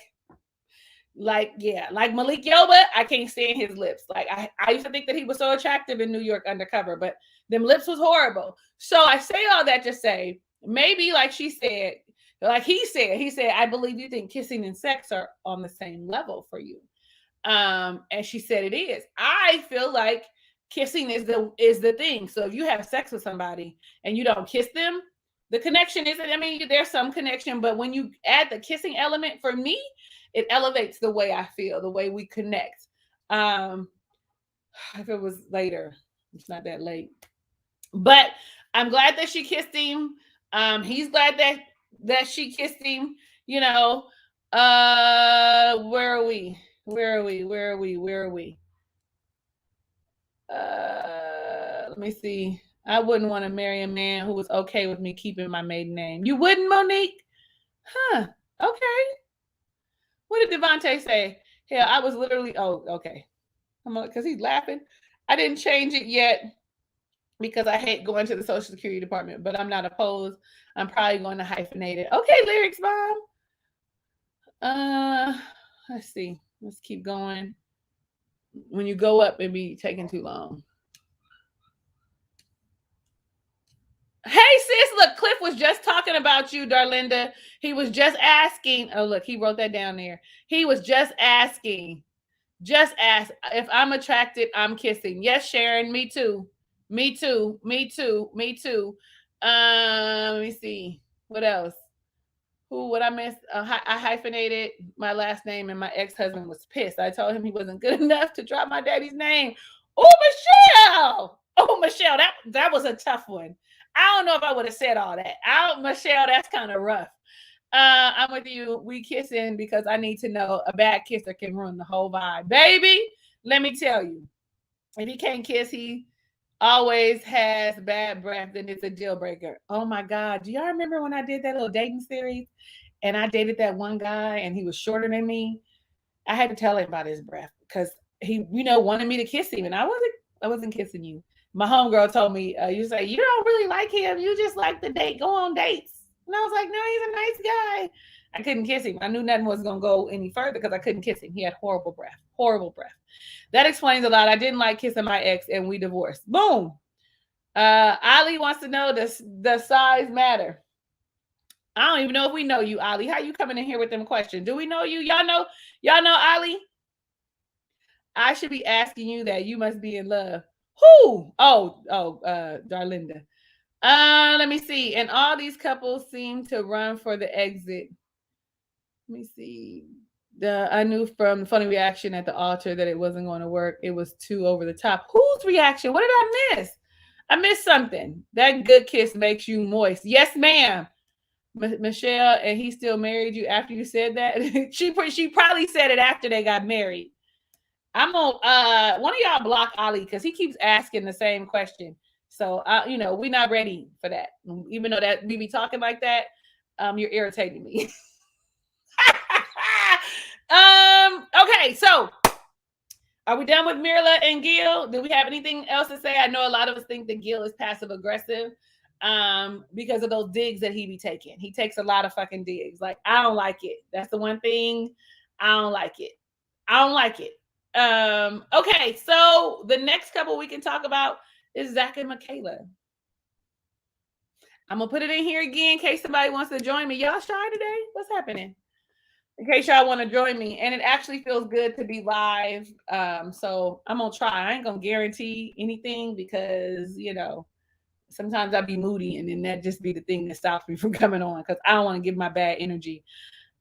Malik Yoba, I can't stand his lips. Like, I used to think that he was so attractive in New York Undercover, but them lips was horrible. So I say all that to say, maybe like she said, like he said, I believe you think kissing and sex are on the same level for you. And she said it is. I feel like kissing is the thing. So if you have sex with somebody and you don't kiss them, the connection isn't. I mean, there's some connection, but when you add the kissing element, for me, it elevates the way I feel, the way we connect. If it was later, it's not that late. But I'm glad that she kissed him. He's glad that she kissed him. Where are we? Where are we? Where are we? Where are we? Let me see. I wouldn't want to marry a man who was okay with me keeping my maiden name. You wouldn't, Monique? Huh. Okay. What did Devontae say? Hell, I was literally, oh, okay. Because he's laughing. I didn't change it yet because I hate going to the Social Security department, but I'm not opposed. I'm probably going to hyphenate it. Okay, Lyrics Mom. Let's see. Let's keep going. When you go up, it be taking too long. Hey, sis, look, Cliff was just talking about you, Darlinda. He was just asking. Oh, look, he wrote that down there. He was just asking. Just ask if I'm attracted, I'm kissing. Yes, Sharon, me too. Me too. Me too. Me too. Let me see. What else? What I missed? I hyphenated my last name, and my ex-husband was pissed. I told him he wasn't good enough to drop my daddy's name. Oh, Michelle. Oh, Michelle, that was a tough one. I don't know if I would have said all that. Michelle, that's kind of rough. I'm with you. We kissing because I need to know a bad kisser can ruin the whole vibe. Baby, let me tell you. If he can't kiss, he always has bad breath, then it's a deal breaker. Oh my God. Do y'all remember when I did that little dating series and I dated that one guy and he was shorter than me? I had to tell him about his breath because he, wanted me to kiss him and I wasn't kissing you. My homegirl told me, you say, you don't really like him. You just like to date, go on dates. And I was like, no, he's a nice guy. I couldn't kiss him. I knew nothing was going to go any further because I couldn't kiss him. He had horrible breath, horrible breath. That explains a lot. I didn't like kissing my ex and we divorced. Boom. Ali wants to know, does the size matter? I don't even know if we know you, Ali. How you coming in here with them questions? Do we know you? Y'all know Ali? I should be asking you that. You must be in love. Who? Darlinda. Let me see. And all these couples seem to run for the exit. Let me see. I knew from the funny reaction at the altar that it wasn't going to work. It was too over the top. Whose reaction? What did I miss? I missed something. That good kiss makes you moist. Yes, ma'am. Michelle, and he still married you after you said that. she probably said it after they got married. I'm gonna one of y'all block Ali because he keeps asking the same question. So we're not ready for that. Even though that we be talking like that, you're irritating me. Okay, so are we done with Mirla and Gil? Do we have anything else to say? I know a lot of us think that Gil is passive aggressive because of those digs that he be taking. He takes a lot of fucking digs. Like, I don't like it. That's the one thing. I don't like it. I don't like it. Okay, so the next couple we can talk about is Zach and Michaela. I'm gonna put it in here again in case somebody wants to join me. Y'all shy today? What's happening? In case y'all want to join me. And it actually feels good to be live. So I'm gonna try. I ain't gonna guarantee anything because sometimes I be moody and then that just be the thing that stops me from coming on because I don't want to give my bad energy.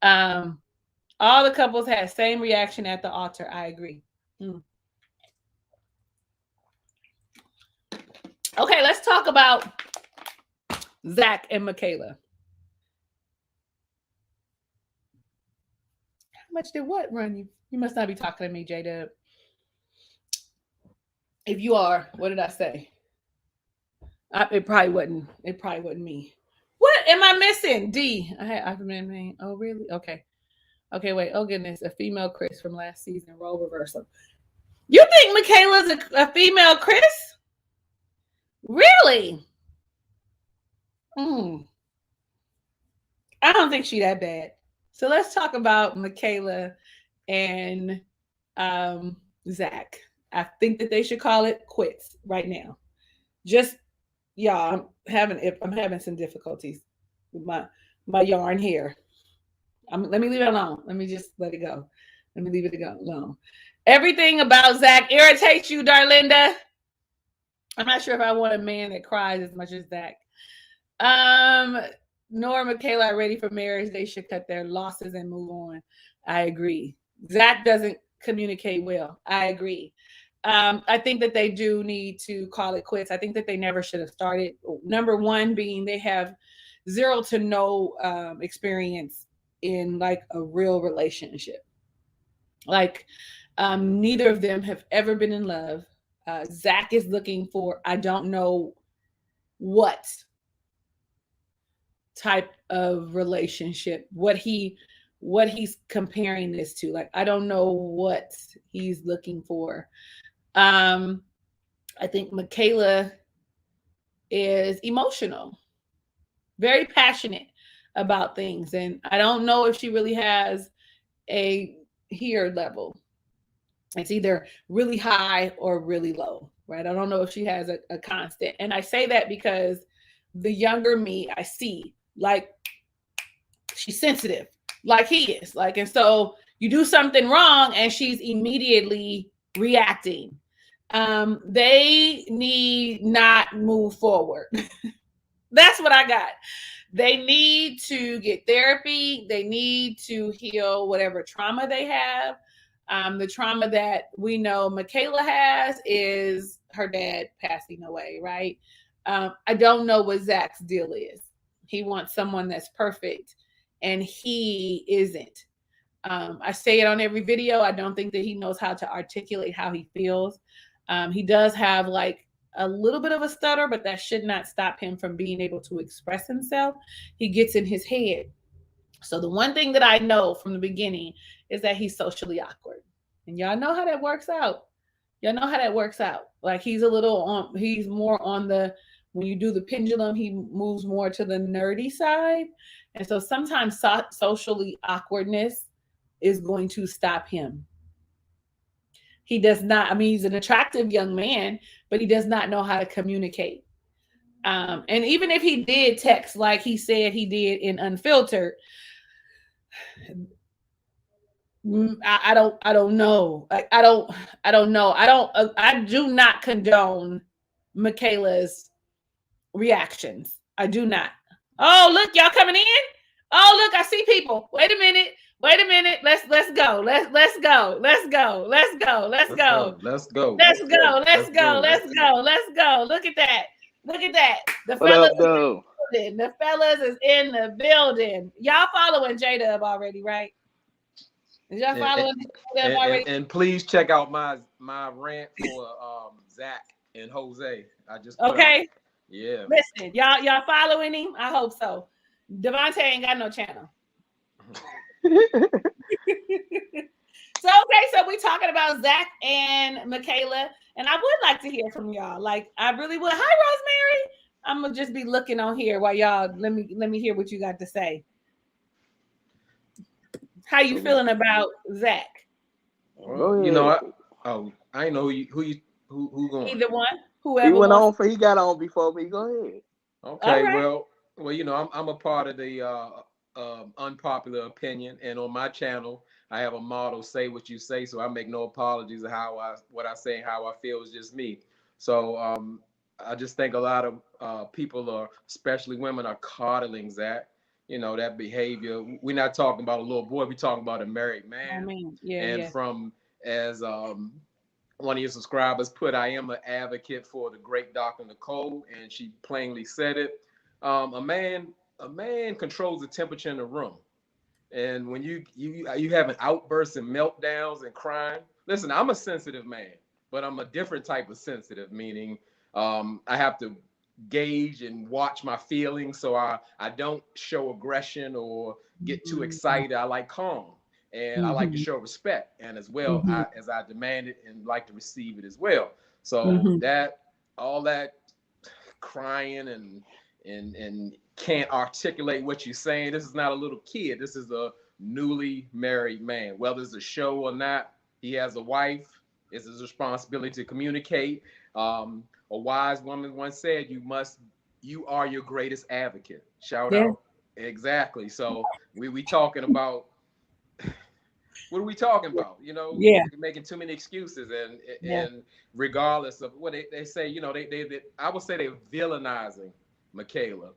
All the couples had same reaction at the altar. I agree. Okay, let's talk about Zach and Michaela. How much did what run you? You must not be talking to me, J-Dub. If you are, what did I say? It probably wasn't. It probably wasn't me. What am I missing? D. I've been. Oh, really? Okay. Okay, wait. Oh goodness, a female Chris from last season, role reversal. You think Michaela's a female Chris? Really? I don't think she that bad. So let's talk about Michaela and Zach. I think that they should call it quits right now. Just y'all, I'm having some difficulties with my yarn here. Let me leave it alone. Let me just let it go. Let me leave it alone. Everything about Zach irritates you, Darlinda. I'm not sure if I want a man that cries as much as Zach. Nor Michaela are ready for marriage. They should cut their losses and move on. I agree. Zach doesn't communicate well. I agree. I think that they do need to call it quits. I think that they never should have started. Number one being they have zero to no experience in like a real relationship. Like neither of them have ever been in love. Zach is looking for, I don't know what type of relationship, what he's comparing this to. Like, I don't know what he's looking for. I think Michaela is emotional, very passionate about things. And I don't know if she really has a here level. It's either really high or really low, right? I don't know if she has a constant. And I say that because the younger me, I see like she's sensitive, like he is. Like, and so you do something wrong and she's immediately reacting. They need not move forward. That's what I got. They need to get therapy. They need to heal whatever trauma they have. The trauma that we know Michaela has is her dad passing away, right? I don't know what Zach's deal is. He wants someone that's perfect and he isn't. I say it on every video. I don't think that he knows how to articulate how he feels. He does have like a little bit of a stutter, but that should not stop him from being able to express himself. He gets in his head. So the one thing that I know from the beginning is that he's socially awkward. And y'all know how that works out. Y'all know how that works out. Like he's more on the, when you do the pendulum, he moves more to the nerdy side. And so sometimes socially awkwardness is going to stop him. He does not, I mean, he's an attractive young man, but he does not know how to communicate. And even if he did text like he said he did in Unfiltered, I don't know. I do not condone Michaela's reactions. I do not. Oh, look, y'all coming in. Oh, look, I see people. Wait a minute. Wait a minute. Let's go. Let's go. Let's go. Let's go. Let's go. Let's go. Let's go. Let's go. Let's go. Let's go. Look at that. Look at that. The fellas is in the building. The fellas is in the building. Y'all following J-Dub already, right? Is y'all following J-Dub already? And please check out my rant for Zach and Jose. I just okay. Yeah. Listen, y'all following him? I hope so. Devontae ain't got no channel. So we talking about Zach and Michaela, and I would like to hear from y'all. Like, I really would. Hi, Rosemary. I'm gonna just be looking on here while y'all let me hear what you got to say. How you feeling about Zach? Well, you know, I ain't know who going. Either one, whoever. He went on for. He got on before me. Go ahead. Okay, right. Well, you know, I'm a part of the unpopular opinion, and on my channel, I have a motto: "Say what you say." So I make no apologies of what I say and how I feel is just me. So I just think a lot of people are, especially women, are coddling Zach. You know, that behavior. We're not talking about a little boy. We're talking about a married man. I mean, from as one of your subscribers put, I am an advocate for the great Dr. Nicole, and she plainly said it. A man controls the temperature in the room, and when you having outbursts and meltdowns and crying. Listen, I'm a sensitive man, but I'm a different type of sensitive, meaning I have to gauge and watch my feelings, so I don't show aggression or get too excited. I like calm, and I like to show respect, and as well as I demand it and like to receive it as well. So that all that crying and can't articulate what you're saying. This is not a little kid. This is a newly married man. Whether it's a show or not, he has a wife. It's his responsibility to communicate. A wise woman once said, you are your greatest advocate. Shout out. Exactly. So we talking about, what are we talking about? You know, you're making too many excuses, and regardless of what they say, you know, they I would say they're villainizing Michaela.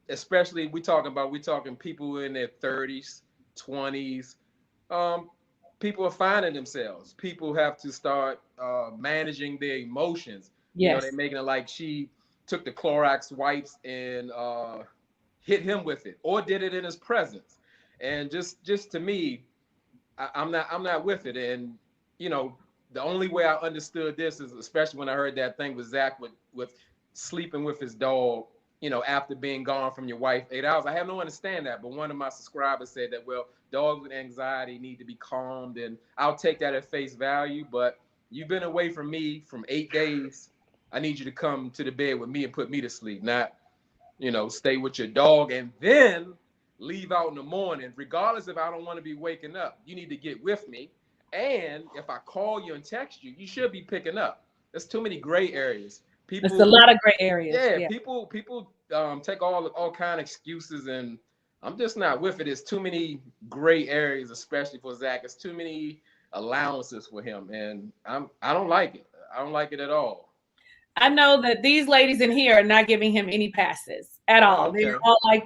Especially we talking people in their 30s, 20s. People are finding themselves. People have to start managing their emotions. You know, they're making it like she took the Clorox wipes and hit him with it, or did it in his presence. And just to me, I'm not with it. And you know, the only way I understood this is, especially when I heard that thing with Zach with sleeping with his dog, you know, after being gone from your wife 8 hours. I have no understand that, but one of my subscribers said that, well, dogs with anxiety need to be calmed, and I'll take that at face value. But you've been away from me from 8 days. I need you to come to the bed with me and put me to sleep, not, you know, stay with your dog and then leave out in the morning. Regardless if I don't want to be waking up, you need to get with me. And if I call you and text you, you should be picking up. There's too many gray areas. It's a lot of gray areas. Yeah. People take all kind of excuses, and I'm just not with it. There's too many gray areas, especially for Zach. There's too many allowances for him, and I don't like it. I don't like it at all. I know that these ladies in here are not giving him any passes at all. Okay.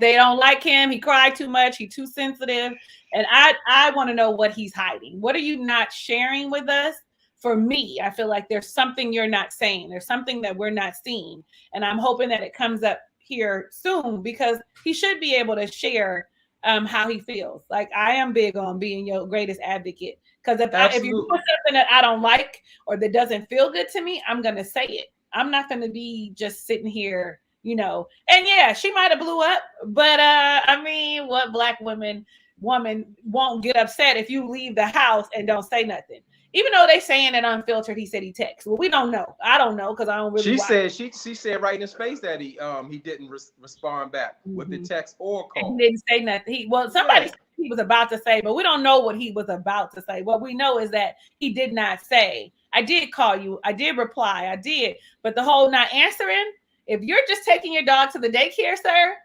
They don't like him. He cried too much. He's too sensitive. And I want to know what he's hiding. What are you not sharing with us? For me, I feel like there's something you're not saying. There's something that we're not seeing. And I'm hoping that it comes up here soon, because he should be able to share how he feels. Like I am big on being your greatest advocate. Because if you're doing Absolutely. something that I don't like or that doesn't feel good to me, I'm gonna say it. I'm not gonna be just sitting here, And yeah, she might have blew up, but I mean, what black woman won't get upset if you leave the house and don't say nothing. Even though they saying it unfiltered, he said he texts. Well, we don't know. I don't know because I don't really She watch. said she said right in his face that he didn't respond back with the Mhm. text or And he call. didn't say nothing. Somebody Yeah. said he was about to say, but we don't know what he was about to say. What we know is that he did not say, I did call you, I did reply, I did. But the whole not answering, if you're just taking your dog to the daycare, sir,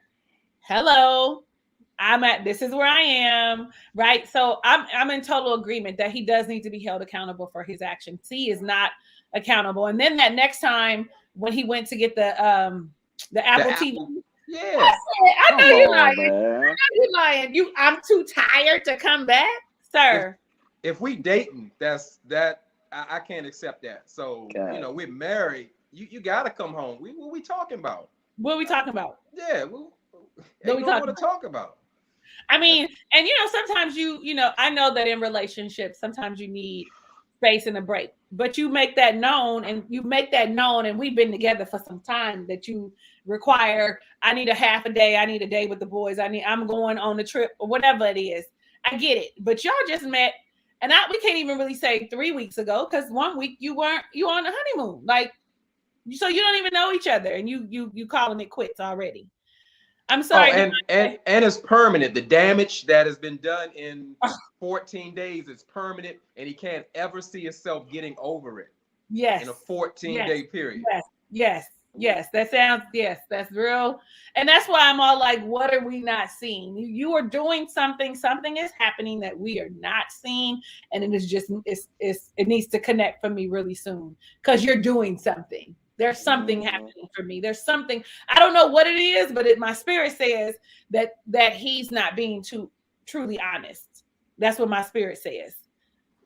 hello. This is where I am, right? So I'm in total agreement that he does need to be held accountable for his actions. He is not accountable. And then that next time when he went to get the The Apple TV, Apple. I Yeah. said, I know Come you on, lying. man. You lying. I'm too tired to come back, If sir. if we dating, I can't accept that. So, Okay. we're married. You gotta come home. What we talking about? What are we talking about? Yeah, What are ain't we no more talking to about? talk about. I mean, and sometimes I know that in relationships, sometimes you need space and a break, but you make that known, and we've been together for some time that you require. I need a half a day. I need a day with the boys. I'm going on a trip or whatever it is. I get it, but y'all just met, and we can't even really say 3 weeks ago because 1 week you on the honeymoon, like so you don't even know each other, and you calling it quits already. I'm Oh, sorry, and it's permanent. The damage that has been done in 14 days is permanent, and he can't ever see himself getting over it in a Yes. 14 Yes. day period. Yes. Yes. Yes. Yes, that's real. And that's why I'm all like, what are we not seeing? You are doing something, something is happening that we are not seeing. And it is just it needs to connect for me really soon. Because you're doing something. There's something Mm-hmm. happening for me. There's something, I don't know what it is, but my spirit says that he's not being too truly honest. That's what my spirit says.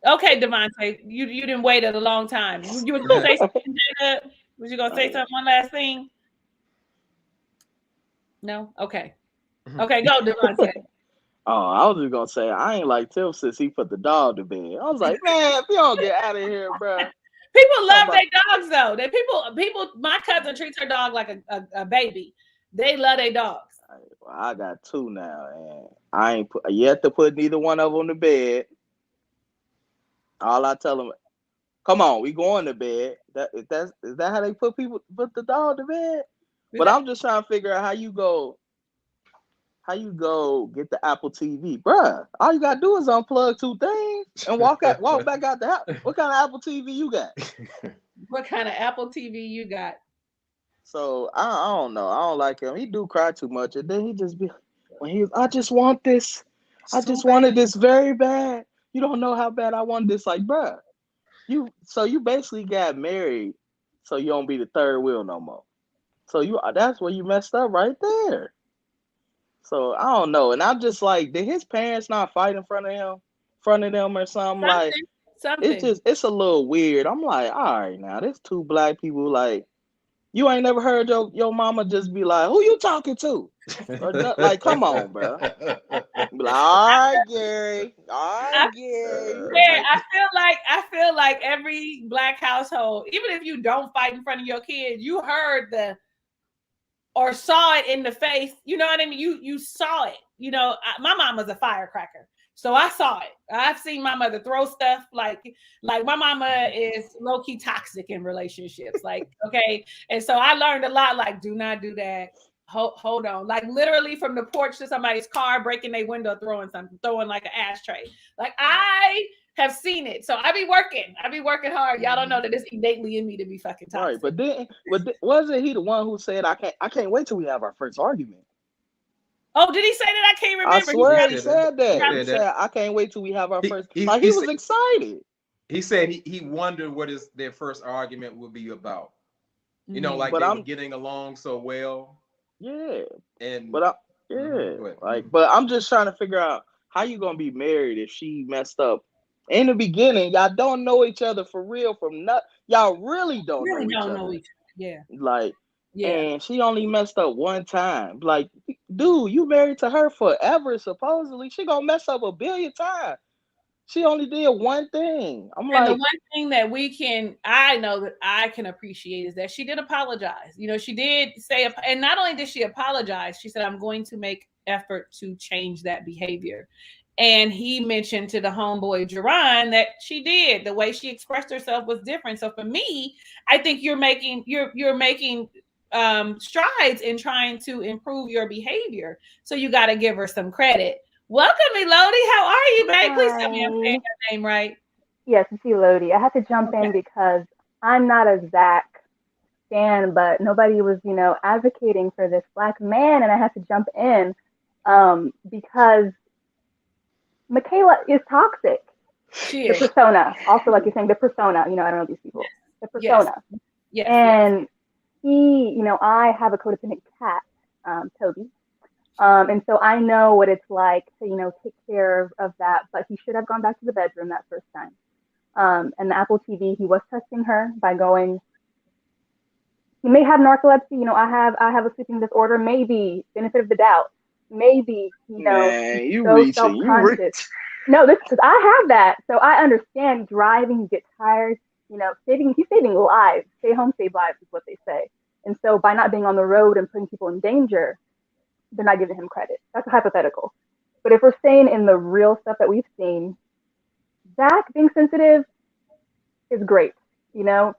Okay, Devontae, you didn't wait a long time. You were gonna say something, Jada? Was you gonna say something? One last thing? No. Okay. Okay, go, Devontae. Oh, I was just gonna say I ain't like Tim since he put the dog to bed. I was like, man, if you don't get out of here, bro. People Talking love about, their dogs though. People. My cousin treats her dog like a baby. They love their dogs. well, I got two now, and I ain't yet to put neither one of them to bed. All I tell them, come on, we going to bed. Is that how they put the dog to bed? Is But that I'm just trying to figure out how you go get the Apple TV, bruh. All you gotta do is unplug two things and walk back out the house. What kind of Apple TV you got? what kind of Apple TV you got? So I don't know. I don't like him. He do cry too much, and then he just be when I just want this. I So just wanted bad. this very bad. You don't know how bad I want this. Like, bruh, you basically got married, so you don't be the third wheel no more. So that's where you messed up right there. So I don't know, and I'm just like, did his parents not fight in front of them or something? Like Something. Something. it's a little weird. I'm like, all right, now there's two black people. Like, you ain't never heard your mama just be like, who you talking to? Or like, come on, bro. Be like, all right, Gary. All right, I Gary. swear, Like, I feel like every black household, even if you don't fight in front of your kids, you heard or saw it in the face. You know what I mean? You saw it. My mom was a firecracker, so I saw it. I've seen my mother throw stuff like my mama is low key toxic in relationships. Like, okay, and so I learned a lot. Like, do not do that. Hold on. Like literally from the porch to somebody's car, breaking their window, throwing something, throwing like an ashtray. Like I have seen it. So I be working. Hard. Y'all don't know that it's innately in me to be fucking right, toxic. wasn't he the one who said I can't wait till we have our first argument? Oh, did he say that? I can't I remember. He swear he said that. said He that. He said that. said I can't wait till we have our He first. he Like, he he was said excited. he said he wondered what their first argument would be about. Like But they were I'm getting along so well, yeah. and But yeah. go ahead. Like, but I'm just trying to figure out how you gonna be married if she messed up in the beginning. Y'all don't know each other for real from not. Y'all really don't Really know each don't know other. each other. Yeah. Like, Yeah. and she only messed up one time. Like, dude, you married to her forever. Supposedly, she gonna mess up a billion times. She only did one thing. I'm And the like, one thing that I know that I can appreciate is that she did apologize. You know, she did say, and not only did she apologize, she said, I'm going to make effort to change that behavior. And he mentioned to the homeboy Jerron that she did. The way she expressed herself was different. So for me, I think you're making strides in trying to improve your behavior. So you got to give her some credit. Welcome, Elodie. How are you, babe? Please tell me I'm saying Hi. your name right. Yes, it's Elodie. I had to jump Okay. in because I'm not a Zach fan, but nobody was, advocating for this black man, and I had to jump in because Michaela is toxic. She The is. persona, also like you're saying, the persona. I don't know these people. The Yes. persona, Yes. Yes. and I have a codependent cat, Toby. And so I know what it's like to, take care of that. But he should have gone back to the bedroom that first time. And the Apple TV, he was testing her by going. He may have narcolepsy. I have a sleeping disorder. Maybe benefit of the doubt. Maybe he's man, you so reaching, self you reach. conscious. No, this because I have that, so I understand driving. You get tired. He's saving lives. Stay home, save lives is what they say. And so by not being on the road and putting people in danger, they're not giving him credit. That's a hypothetical. But if we're staying in the real stuff that we've seen, Zach being sensitive is great.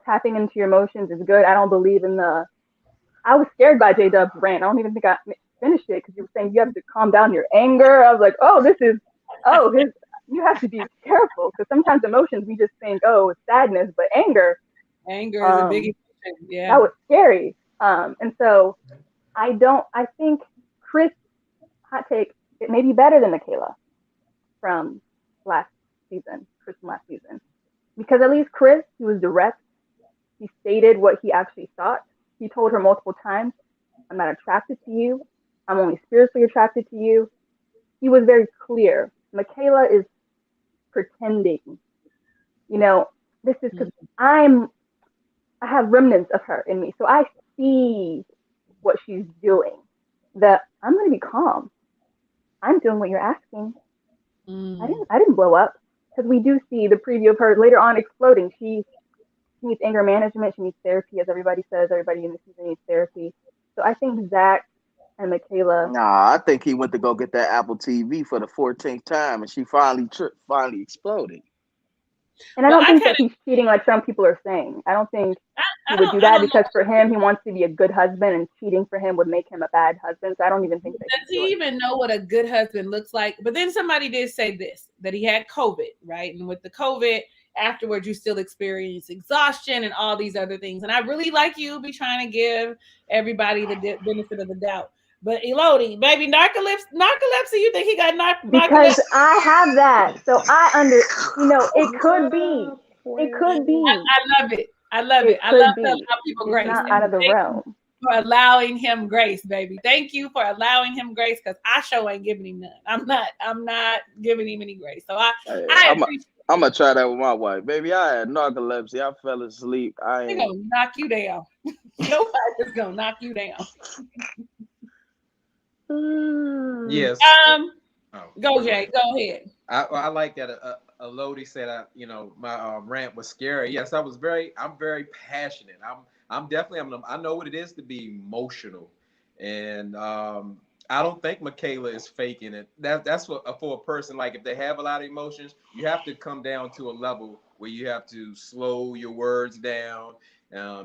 Tapping into your emotions is good. I don't believe in the. I was scared by J Dub's rant. I don't even think I finished it because you were saying you have to calm down your anger. I was like, oh, this is. Oh, his. You have to be careful because sometimes emotions we just think, oh, it's sadness, but anger. Anger is a big Um, emotion. Yeah. that was scary. And so I don't. I think Chris, hot take, it may be better than Michaela from last season. Chris from last season. Because at least Chris, he was direct. He stated what he actually thought. He told her multiple times, I'm not attracted to you. I'm only spiritually attracted to you. He was very clear. Michaela is pretending. You know, this is because I have remnants of her in me. So I see what she's doing. That I'm gonna be calm. I'm doing what you're asking. I didn't blow up. Because we do see the preview of her later on exploding. She needs anger management. She needs therapy, as everybody says. Everybody in the season needs therapy. So I think Zach and Michaela. Nah, I think he went to go get that Apple TV for the 14th time, and she finally exploded. And I Well, don't I think kind that he's cheating like some people are saying. I don't think he would do I that don't know. because for him, he wants to be a good husband, and cheating for him would make him a bad husband. So I don't even think that he's Does he doing even know what a good husband looks like? But then somebody did say this that he had COVID, right? And with the COVID, afterwards, you still experience exhaustion and all these other things. And I really like you be trying to give everybody the benefit of the doubt. But Elodie, baby, narcolepsy, you think he got it. narcolepsy? Because I have that. So it could be. It could be. I love it. I love it. It I love could to be. allow people It's grace. not out And of the thank you realm. for allowing him grace, baby. Thank you for allowing him grace because I sure ain't giving him none. I'm not giving him any grace. So Hey, I I'm appreciate I'm it. gonna try that with my wife. Baby, I had narcolepsy. I fell asleep. I They're ain't. gonna knock you down. Your wife is gonna knock you down. Yes. Um, Oh, go go Jay, ahead. go ahead. I like that. A Lodi said, my rant was scary. Yes, I'm very passionate. I'm definitely. I know what it is to be emotional, and I don't think Michaela is faking it. That's for a person like if they have a lot of emotions, you have to come down to a level where you have to slow your words down,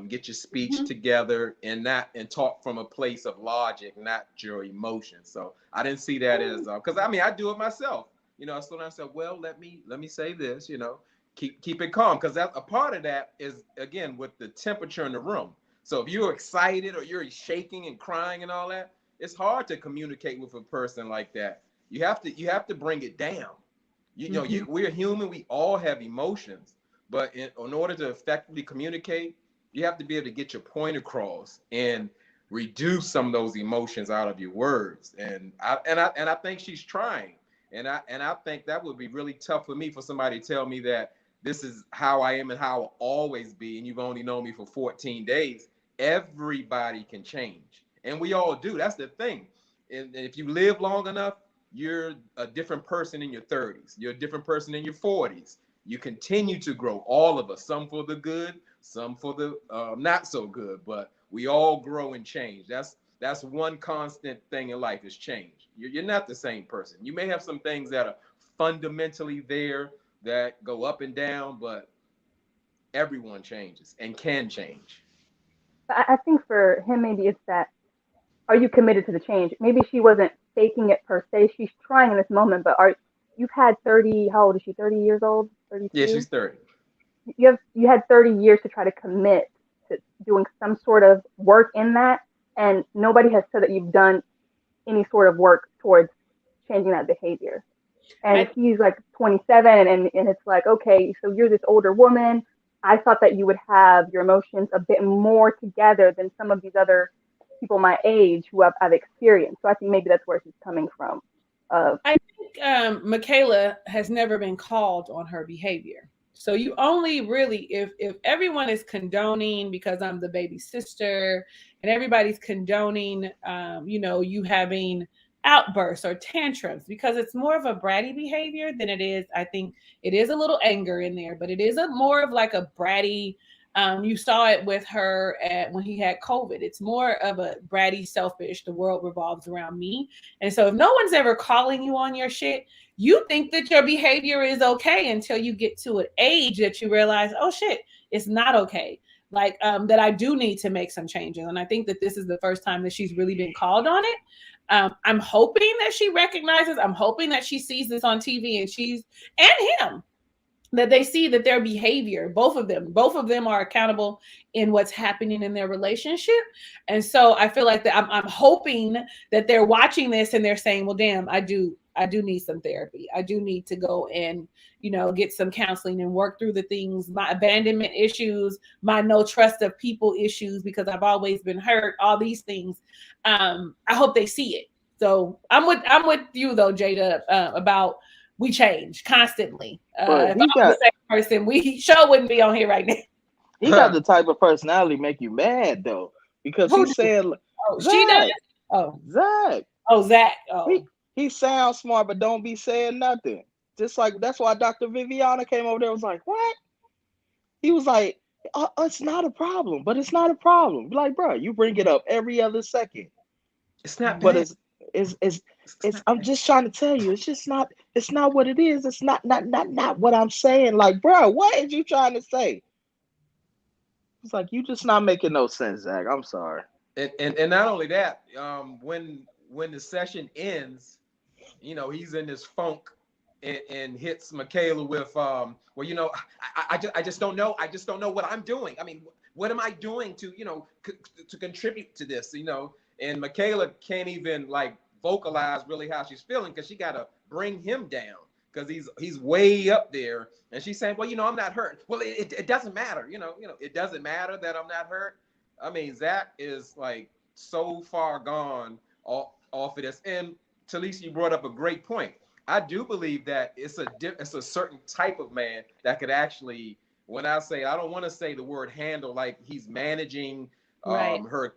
get your speech Mhm. together, and talk from a place of logic, not your emotions. So I didn't see that as because I mean I do it myself. I slow down and say, well, let me say this. Keep it calm because that a part of that is again with the temperature in the room. So if you're excited or you're shaking and crying and all that, it's hard to communicate with a person like that. You have to bring it down. Mhm. We're human. We all have emotions, but in order to effectively communicate, you have to be able to get your point across and reduce some of those emotions out of your words. And I think she's trying. And I think that would be really tough for me for somebody to tell me that this is how I am and how I'll always be, and you've only known me for 14 days. Everybody can change, and we all do. That's the thing. And if you live long enough, you're a different person in your 30s. You're a different person in your 40s. You continue to grow, all of us, some for the good, some for the not so good, but we all grow and change. That's one constant thing in life is change. You're not the same person. You may have some things that are fundamentally there that go up and down, but everyone changes and can change. I think for him, maybe it's that, are you committed to the change? Maybe she wasn't faking it per se. She's trying in this moment, but you've had 30, how old is she? 30 years old? Yeah, 32? she's 30. You had 30 years to try to commit to doing some sort of work in that, and nobody has said that you've done any sort of work towards changing that behavior. And I he's like 27, and it's like, okay, so you're this older woman. I thought that you would have your emotions a bit more together than some of these other people my age who I've experienced. So I think maybe that's where she's coming from. I think Michaela has never been called on her behavior. So you only really, if everyone is condoning because I'm the baby sister, and everybody's condoning, you having outbursts or tantrums because it's more of a bratty behavior than it is. I think it is a little anger in there, but it is a more of like a bratty. You saw it with her when he had COVID. It's more of a bratty, selfish. The world revolves around me, and so if no one's ever calling you on your shit, you think that your behavior is okay until you get to an age that you realize, oh shit, it's not okay. Like that I do need to make some changes. And I think that this is the first time that she's really been called on it. I'm hoping that she recognizes, I'm hoping that she sees this on TV and and him, that they see that their behavior, both of them are accountable in what's happening in their relationship. And so I feel like that I'm hoping that they're watching this and they're saying, well, damn, I do need some therapy. I do need to go and, get some counseling and work through the things, my abandonment issues, my no trust of people issues, because I've always been hurt, all these things. I hope they see it. So I'm with you though, Jada, about we change constantly. But If I was the same person, we sure wouldn't be on here right now. he got the type of personality make you mad though, because Who he did? said Oh, she does. Zach, Oh, Zach. oh, Zach. He Oh, he sounds smart, but don't be saying nothing. Just like that's why Dr. Viviana came over there and was like, what? He was like, it's not a problem, but it's not a problem. Like, bro, you bring it up every other second. It's not But bad. it's it's It's it's not I'm bad. just trying to tell you, it's not what it is. It's not what I'm saying. Like, bro, what is you trying to say? It's like you just not making no sense, Zach. I'm sorry. And not only that, when the session ends, he's in this funk and hits Michaela with, well, I just don't know. I just don't know what I'm doing. I mean, what am I doing to, to contribute to this, and Michaela can't even like vocalize really how she's feeling because she got to bring him down because he's way up there. And she's saying, well, I'm not hurt. Well, it doesn't matter. It doesn't matter that I'm not hurt. I mean, Zach is like so far gone off of this. And Talisa, you brought up a great point. I do believe that it's a certain type of man that could actually, when I say, I don't want to say the word handle like he's managing right. her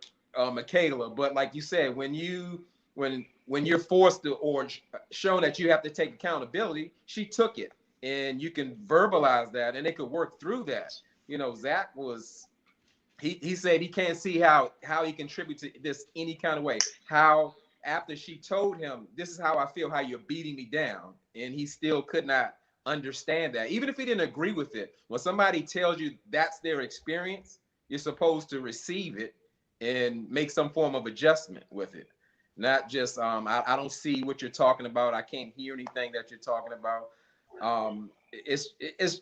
Michaela, but like you said, when you're forced to or shown that you have to take accountability, she took it, and you can verbalize that, and they could work through that. Zach was he said he can't see how he contributes to this any kind of way. How after she told him this is how I feel, how you're beating me down, and he still could not understand that, even if he didn't agree with it. When somebody tells you that's their experience, you're supposed to receive it and make some form of adjustment with it, not just I don't see what you're talking about, I can't hear anything that you're talking about. It's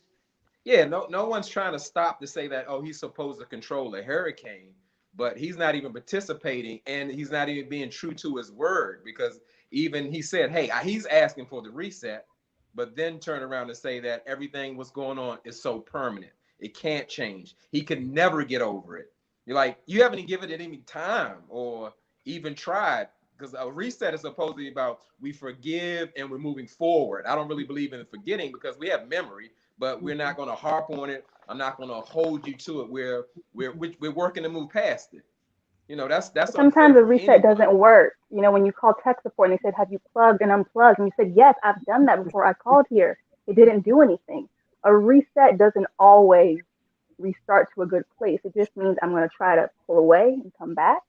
yeah, no one's trying to stop to say that, oh, he's supposed to control a hurricane, but he's not even participating, and he's not even being true to his word, because even he said, hey, he's asking for the reset, but then turn around and say that everything what's going on is so permanent. It can't change. He can never get over it. You're like, you haven't even given it any time or even tried, because a reset is supposed to be about we forgive and we're moving forward. I don't really believe in forgetting because we have memory, but we're not going to harp on it I'm not going to hold you to it. We're working to move past it. You know, that's But unfair sometimes a for reset anyone. doesn't work. You know, when you call tech support and they said, "Have you plugged and unplugged?" and you said, "Yes, I've done that before I called here." It didn't do anything. A reset doesn't always restart to a good place. It just means I'm going to try to pull away and come back.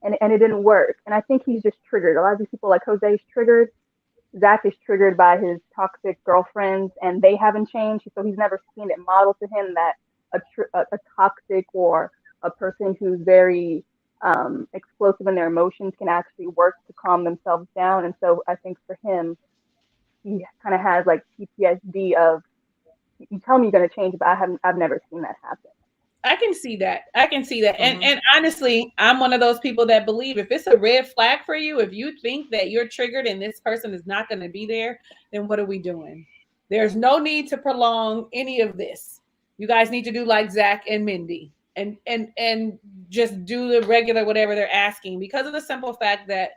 And it didn't work. And I think he's just triggered. A lot of these people, like Jose, is triggered. Zach is triggered by his toxic girlfriends, and they haven't changed. So he's never seen it modeled to him that a toxic or a person who's very explosive in their emotions can actually work to calm themselves down. And so I think for him, he kind of has like PTSD of, you tell me you're going to change, but I've never seen that happen. I can see that. I can see that. Mhm. And honestly, I'm one of those people that believe if it's a red flag for you, if you think that you're triggered and this person is not going to be there, then what are we doing? There's no need to prolong any of this. You guys need to do like Zach and Mindy and just do the regular whatever they're asking, because of the simple fact that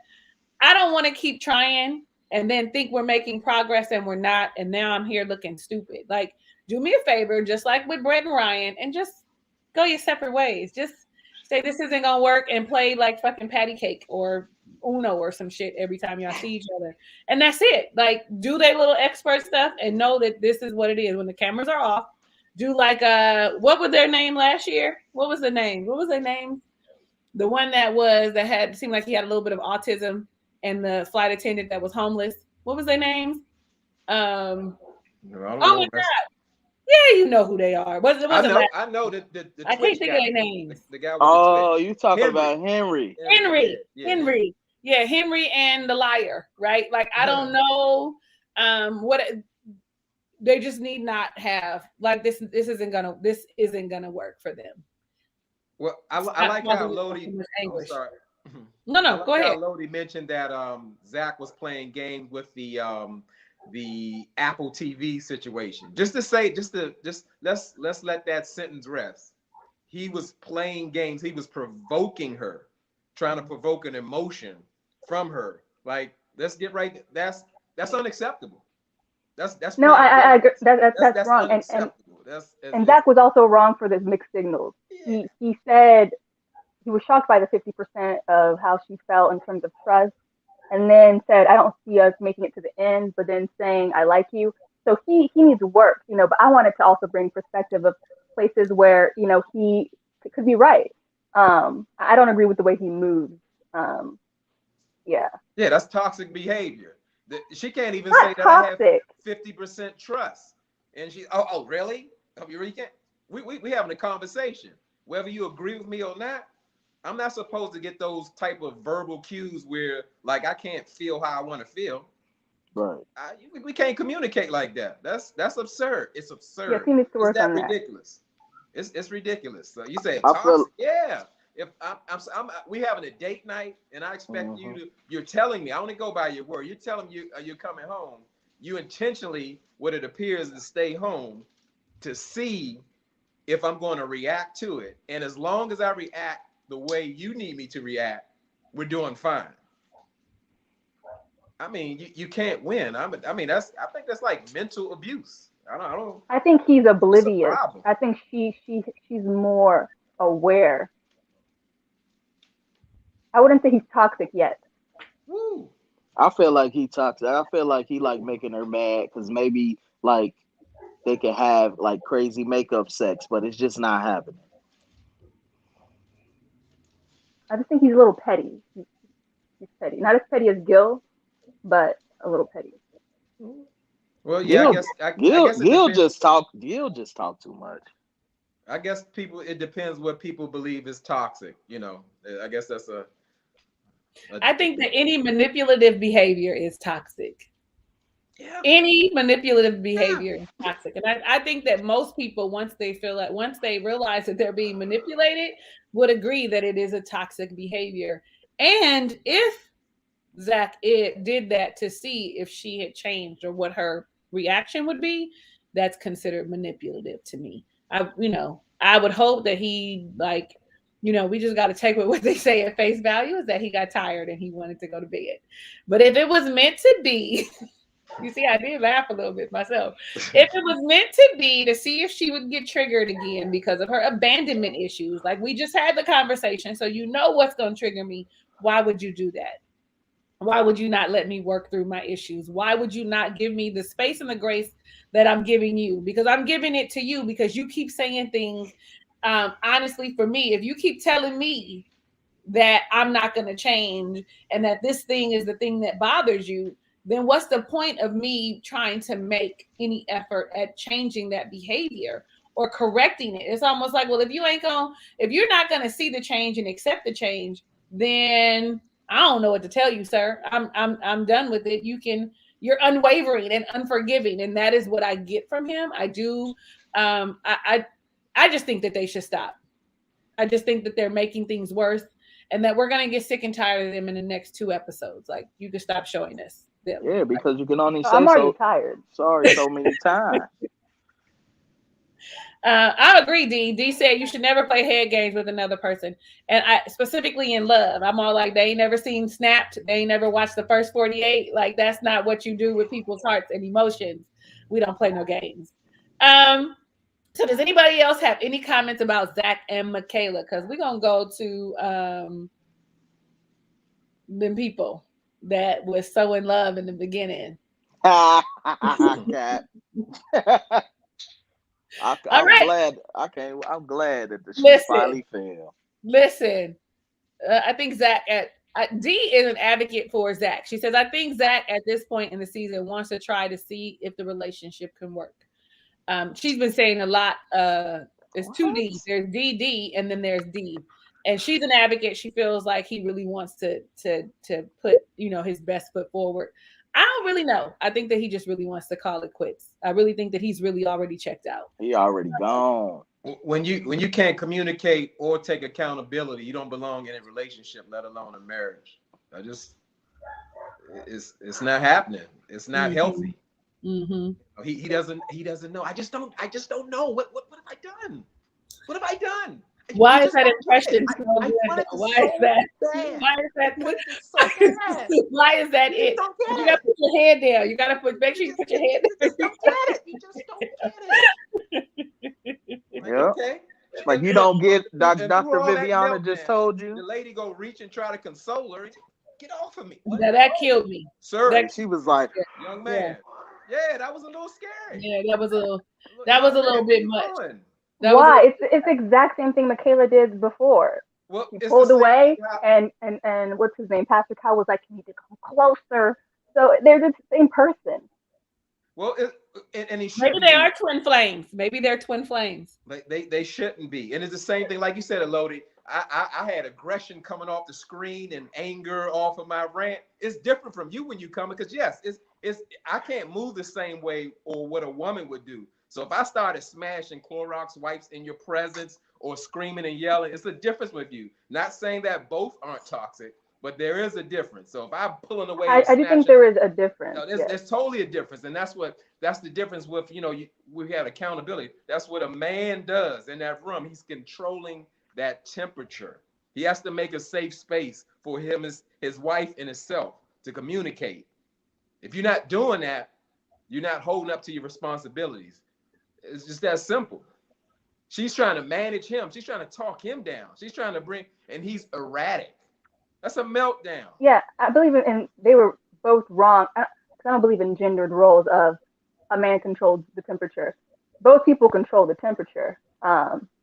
I don't want to keep trying and then think we're making progress and we're not. And now I'm here looking stupid. Like, do me a favor, just like with Brett and Ryan, and just go your separate ways. Just say this isn't gonna work and play like fucking patty cake or Uno or some shit every time y'all see each other. And that's it. Like, do their little expert stuff and know that this is what it is. When the cameras are off, do like what was their name last year? What was the name? What was their name? The one that had seemed like he had a little bit of autism, and the flight attendant that was homeless. What was their names? No, I don't Oh know. my god, yeah, you know who they are. It I wasn't know. last. I know the I can't Twitch think of guy, their names. the guy with the Twitch. Oh, you talking Henry. about Henry? Henry, Yeah, yeah, Henry, yeah, Henry and the liar, right? Like, I don't know, what they just need not have like this. This isn't gonna work for them. Well, I Stop like how causing yourself Lodi. so much I'm anguish. sorry. No, I no, like go how ahead. Lodi mentioned that Zach was playing games with the Apple TV situation. Just to say, just let's let that sentence rest. He was playing games. He was provoking her, trying to provoke an emotion from her. Like, let's get right. That's unacceptable. That's No, playing I agree. games. That's That's wrong. unacceptable. And Zach was also wrong for the mixed signals. Yeah. He said he was shocked by the 50% of how she felt in terms of trust, and then said, "I don't see us making it to the end," but then saying, "I like you." So he needs work, you know. But I wanted to also bring perspective of places where, you know, he could be right. I don't agree with the way he moves. Um, yeah, Yeah, that's toxic behavior. She can't even say not that I have toxic. 50% trust. And oh, really? Oh, you really can't? We having a conversation. Whether you agree with me or not, I'm not supposed to get those type of verbal cues where, like, I can't feel how I want to feel. Right. We can't communicate like that. That's absurd. It's Yes, absurd. he needs to It's work that on that. ridiculous. It's ridiculous. So you say I feel. toxic? Yeah. If we having a date night and I expect Mhm. you're telling me, I only go by your word. You're telling me you're coming home. You intentionally, what it appears, to stay home to see if I'm going to react to it. And as long as I react the way you need me to react, we're doing fine. I mean, you can't win. I mean, I think that's like mental abuse. I don't. I think he's It's a oblivious. problem. I think she's more aware. I wouldn't say he's toxic yet. Woo. I feel like he toxic. I feel like he like making her mad because maybe like they could have like crazy makeup sex, but it's just not happening. I just think he's a little petty. He's petty. Not as petty as Gil, but a little petty. Well, yeah, Gil, I guess it Gil depends. just talk. Gil just talk too much. I guess it depends what people believe is toxic. I guess that's a I think that any manipulative behavior is toxic. yeah, Any manipulative yeah. behavior is toxic. And I think that most people, once they realize that they're being manipulated, would agree that it is a toxic behavior. And if Zach did that to see if she had changed or what her reaction would be, that's considered manipulative to me. I would hope that he, like, we just got to take what they say at face value, is that he got tired and he wanted to go to bed. But if it was meant to be, You see, I did laugh a little bit myself. If it was meant to be to see if she would get triggered again because of her abandonment issues, like we just had the conversation, so you know what's going to trigger me, why would you do that? Why would you not let me work through my issues? Why would you not give me the space and the grace that I'm giving you? Because I'm giving it to you because you keep saying things. Honestly, for me, if you keep telling me that I'm not going to change and that this thing is the thing that bothers you, then what's the point of me trying to make any effort at changing that behavior or correcting it? It's almost like, well, if you're not going to see the change and accept the change, then I don't know what to tell you, sir. I'm done with it. You're unwavering and unforgiving, and that is what I get from him. I do. I just think that they should stop. I just think that they're making things worse and that we're gonna get sick and tired of them in the next 2 episodes. Like you can stop showing us them. Yeah, because you can only Oh, say I'm already so tired. sorry so many times. I agree, D. D said you should never play head games with another person. And I specifically in love. I'm all like, they ain't never seen Snapped. They ain't never watched the first 48. Like, that's not what you do with people's hearts and emotions. We don't play no games. So does anybody else have any comments about Zach and Michaela? Because we're gonna go to them people that was so in love in the beginning. Cat. All I'm right, glad I can't. I'm glad that the shoe listen, finally fell. listen. I think Zach at D is an advocate for Zach. She says, I think Zach at this point in the season wants to try to see if the relationship can work. She's been saying a lot. There's two What? D's. There's D, and then there's D. And she's an advocate. She feels like he really wants to put his best foot forward. I don't really know. I think that he just really wants to call it quits. I really think that he's really already checked out. He already gone. When you can't communicate or take accountability, you don't belong in a relationship, let alone a marriage. It's not happening. It's not healthy. Mm-hmm. He doesn't know. I just don't know. What have I done? What have I done? Why You is just that don't get it. impression so I good? wanted to Why so is that? bad. Why is that? Because it's so bad. Why is that You it? just don't You get gotta it. put your head down. You gotta make sure you put your head You down. just don't get it. You just don't get it. Like, Yep. okay. Like you don't get And through Dr. all that Viviana just meltdown, told the you. lady go reach and try to console her. Get off of me. What? Now that killed me. Sir, That, She was like, young man. Yeah, that was a little scary. yeah, that was a little Man, what bit you much. doing? That was Why? It's the exact same thing Michaela did before. Well, He it's pulled the same away, thing. and what's his name? Pastor Kyle was like, "You need to come closer." So they're the same person. Well, and he maybe shouldn't they be. are twin flames. Maybe they're twin flames. Like they shouldn't be. And it's the same thing, like you said, Elodie. I had aggression coming off the screen and anger off of my rant. It's different from you when you come because yes, it's I can't move the same way or what a woman would do. So if I started smashing Clorox wipes in your presence or screaming and yelling, it's a difference with you. Not saying that both aren't toxic, but there is a difference. So if I'm pulling away or I do think snatching, there is a difference. no, Yes. there's totally a difference, and that's the difference with we have accountability. That's what a man does in that room. He's controlling that temperature. He has to make a safe space for him, his wife, and himself to communicate. If you're not doing that, you're not holding up to your responsibilities. It's just that simple. She's trying to manage him. She's trying to talk him down. She's trying to and he's erratic. That's a meltdown. Yeah, I believe in they were both wrong. I don't believe in gendered roles of a man controls the temperature. Both people control the temperature.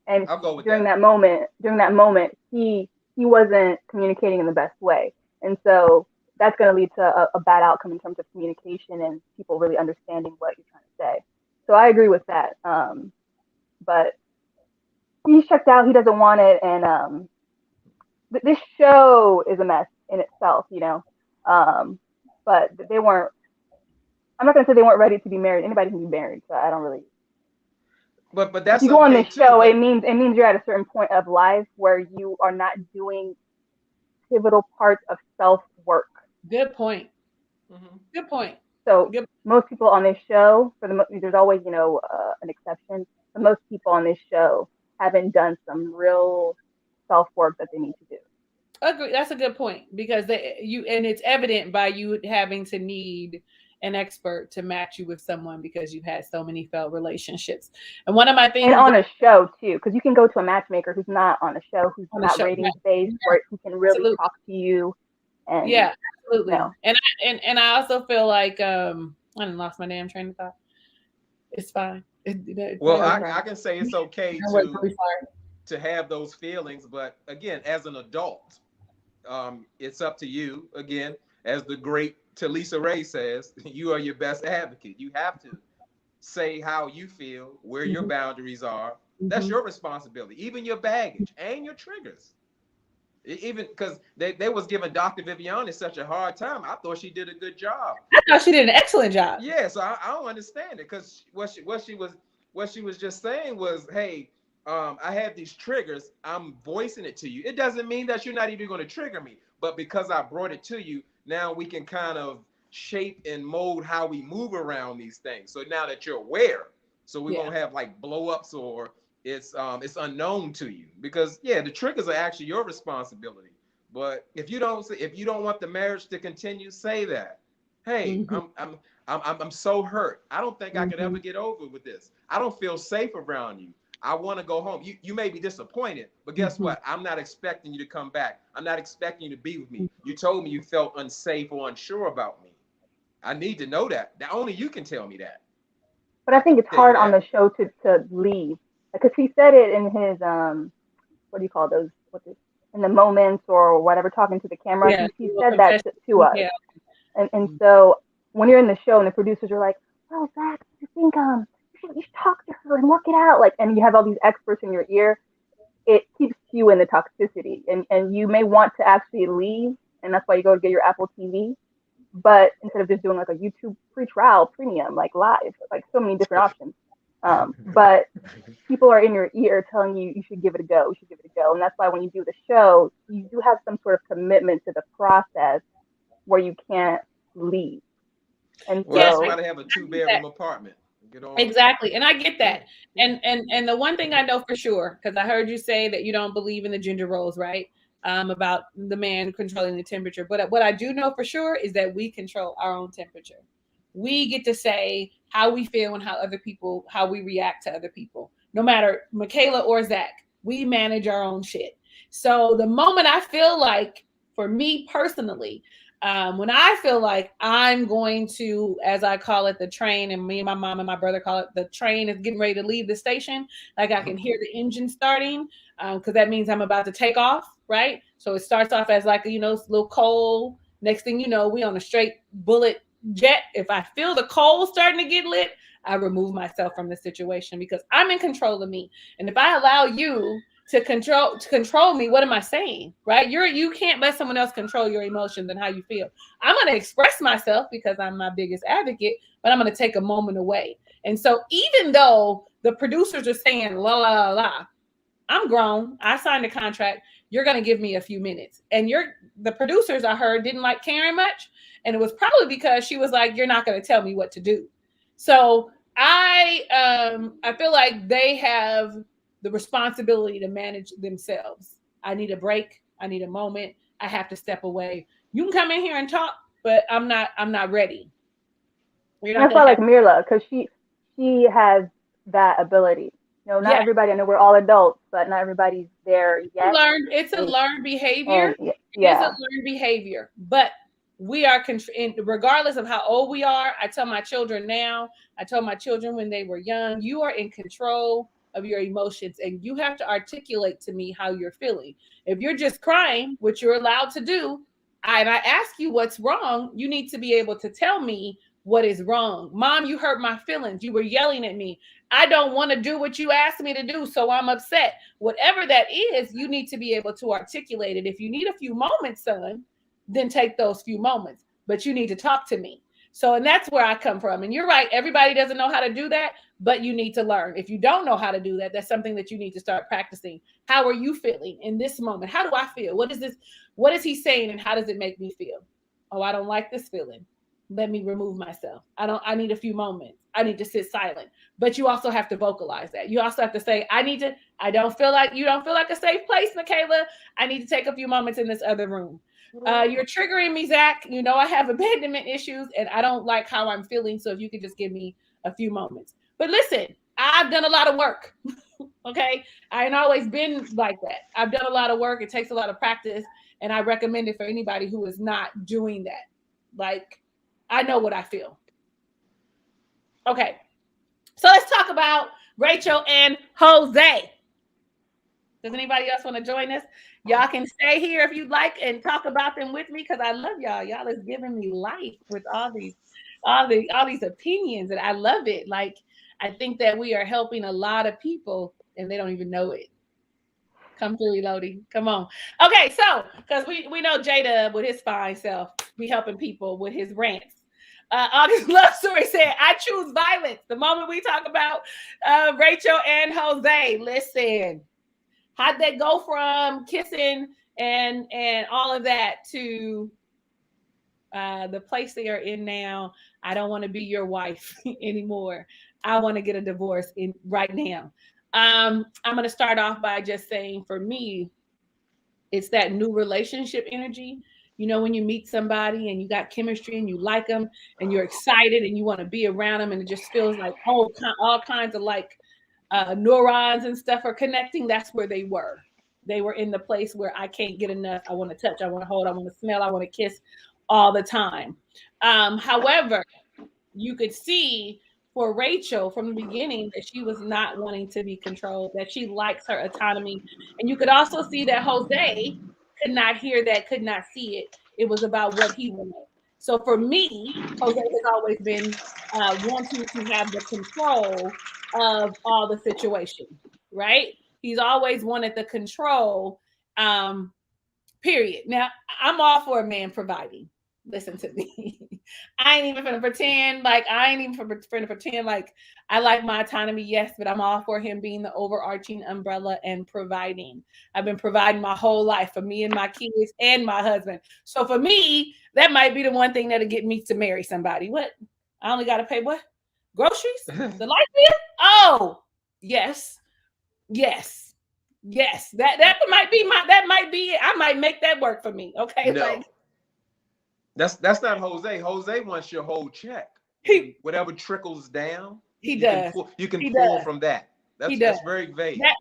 And I'll go with during that. that moment, he wasn't communicating in the best way, and so that's going to lead to a bad outcome in terms of communication and people really understanding what you're trying to say. So I agree with that. But he's checked out. He doesn't want it, and this show is a mess in itself, but they weren't. I'm not gonna say they weren't ready to be married. Anybody can be married, so I don't really. But If that's you go on okay this too. show, But it means you're at a certain point of life where you are not doing pivotal parts of self work. Good point. Mhm. Good point. So Good. most people on this show, there's always an exception, but most people on this show haven't done some real self work that they need to do. Agree. That's a good point because and it's evident by you having to need an expert to match you with someone because you've had so many failed relationships. And one of my And things on a show too, because you can go to a matchmaker who's not on a show, who's on the not show, ratings right? based, Yeah, where he can really absolutely. talk to you. And Yeah, absolutely. no, And I also feel like I done lost my damn train of thought. It's fine. Well, no I stress. can say it's okay I wasn't really sorry. to have those feelings, but again, as an adult, it's up to you. Again, as the great Talisa Ray says, you are your best advocate. You have to say how you feel, where your Mhm, boundaries are. That's mhm. your responsibility, even your baggage and your triggers. Even because they was giving Dr. Viviani such a hard time. I thought she did a good job. I thought she did an excellent job. Yeah, so I don't understand it because what she was just saying was, hey, I have these triggers. I'm voicing it to you. It doesn't mean that you're not even going to trigger me, but because I brought it to you, now we can kind of shape and mold how we move around these things. So now that you're aware, so we Yeah. won't have like blow ups or it's unknown to you because yeah, the triggers are actually your responsibility. But if you don't want the marriage to continue, say that. Hey, Mhm, I'm so hurt. I don't think I could ever mhm, get over with this. I don't feel safe around you. I want to go home. You may be disappointed, but guess mhm, what? I'm not expecting you to come back. I'm not expecting you to be with me. mhm. You told me you felt unsafe or unsure about me. I need to know that. Now, only you can tell me that. But I I think can't it's tell you hard on that. the show to leave, because he said it in his what do you call those? What's it? In the moments or whatever, talking to the camera. Yeah, He little said that confession. to us. Yeah. And so when you're in the show and the producers are like, "Oh, Zach, you think you should talk to her and work it out," like, and you have all these experts in your ear, it keeps you in the toxicity, and you may want to actually leave, and that's why you go to get your Apple TV. But instead of just doing like a YouTube pre-trial premium, like live, like so many different options. But people are in your ear telling you should give it a go, you should give it a go, and that's why when you do the show, you do have some sort of commitment to the process where you can't leave. And Well, Yeah, that's so why they have a I get that. two-bedroom apartment. Get on. Exactly. And I get Yeah, that. yeah. And the one thing I know for sure, because I heard you say that you don't believe in the gender roles, right? About the man controlling the temperature. But what I do know for sure is that we control our own temperature. We get to say how we feel and how we react to other people. No matter Michaela or Zach, we manage our own shit. So the moment I feel like, for me personally, when I feel like I'm going to, as I call it, the train, and me and my mom and my brother call it the train is getting ready to leave the station, like I can hear the engine starting, because that means I'm about to take off, right? So it starts off as like, a little coal. Next thing you know, we on a straight bullet jet. If I feel the coal starting to get lit, I remove myself from the situation because I'm in control of me. And if I allow you to control me, what am I saying? Right? You can't let someone else control your emotions and how you feel. I'm going to express myself because I'm my biggest advocate, but I'm going to take a moment away. And so even though the producers are saying la la la la, I'm grown. I signed a contract. You're going to give me a few minutes. And the producers, I heard, didn't like Karen much, and it was probably because she was like, "You're not going to tell me what to do." So I feel like they have the responsibility to manage themselves. I need a break. I need a moment. I have to step away. You can come in here and talk, but I'm not ready. You're and not that's going why to I have. like Mirla, because she has that ability. Not Yeah, everybody. I know we're all adults, but not everybody's there yet. it's a And, learned behavior. and It is a yeah, learned behavior, but we are regardless of how old we are. I tell my children now, I told my children when they were young, you are in control of your emotions and you have to articulate to me how you're feeling. If you're just crying, which you're allowed to do, and I ask you what's wrong, you need to be able to tell me what is wrong. Mom, you hurt my feelings. You were yelling at me. I don't want to do what you asked me to do, so I'm upset. Whatever that is, you need to be able to articulate it. If you need a few moments, son, then take those few moments. But you need to talk to me. So, and that's where I come from. And you're right, everybody doesn't know how to do that, but you need to learn. If you don't know how to do that, that's something that you need to start practicing. How are you feeling in this moment? How do I feel? What is this? What is he saying? And how does it make me feel? Oh, I don't like this feeling. let me remove myself. I need a few moments. I need to sit silent. But you also have to vocalize that. You also have to say, I don't feel like you don't feel like a safe place, Michaela. I need to take a few moments in this other room. You're triggering me, Zach. You know I have abandonment issues and I don't like how I'm feeling. So if you could just give me a few moments. But listen, I've done a lot of work. Okay. I ain't always been like that. I've done a lot of work. It takes a lot of practice. And I recommend it for anybody who is not doing that. Like, I know what I feel. Okay. So let's talk about Rachel and Jose. Does anybody else want to join us? Y'all can stay here if you'd like and talk about them with me because I love y'all. Y'all is giving me life with all these opinions, and I love it. Like, I think that we are helping a lot of people and they don't even know it. Come through, Elodie. Come on. Okay, so because we know Jada with his fine self be helping people with his rants. August Love Story said, I choose violence. The moment we talk about Rachel and Jose, listen, how'd they go from kissing and all of that to the place they are in now? I don't want to be your wife anymore. I want to get a divorce right now. I'm going to start off by just saying, for me, it's that new relationship energy. You know, when you meet somebody and you got chemistry and you like them and you're excited and you want to be around them and it just feels like all kinds of like neurons and stuff are connecting. That's where they were. They were in the place where I can't get enough. I want to touch, I want to hold, I want to smell, I want to kiss all the time. However, you could see for Rachel from the beginning that she was not wanting to be controlled, that she likes her autonomy. And you could also see that Jose could not hear that, could not see it. It was about what he wanted. So for me, Jose has always been wanting to have the control of all the situation, right? He's always wanted the control, period. Now, I'm all for a man providing. Listen to me. I ain't even gonna pretend like I like my autonomy, yes, but I'm all for him being the overarching umbrella and providing. I've been providing my whole life for me and my kids and my husband. So for me, that might be the one thing that'll get me to marry somebody. What? I only gotta pay what? Groceries? The light bill? Oh, yes. Yes. Yes. That might be it. I might make that work for me. Okay. No. Like, that's not Jose. Jose wants your whole check. Whatever trickles down, you can pull from that. That's very vague. That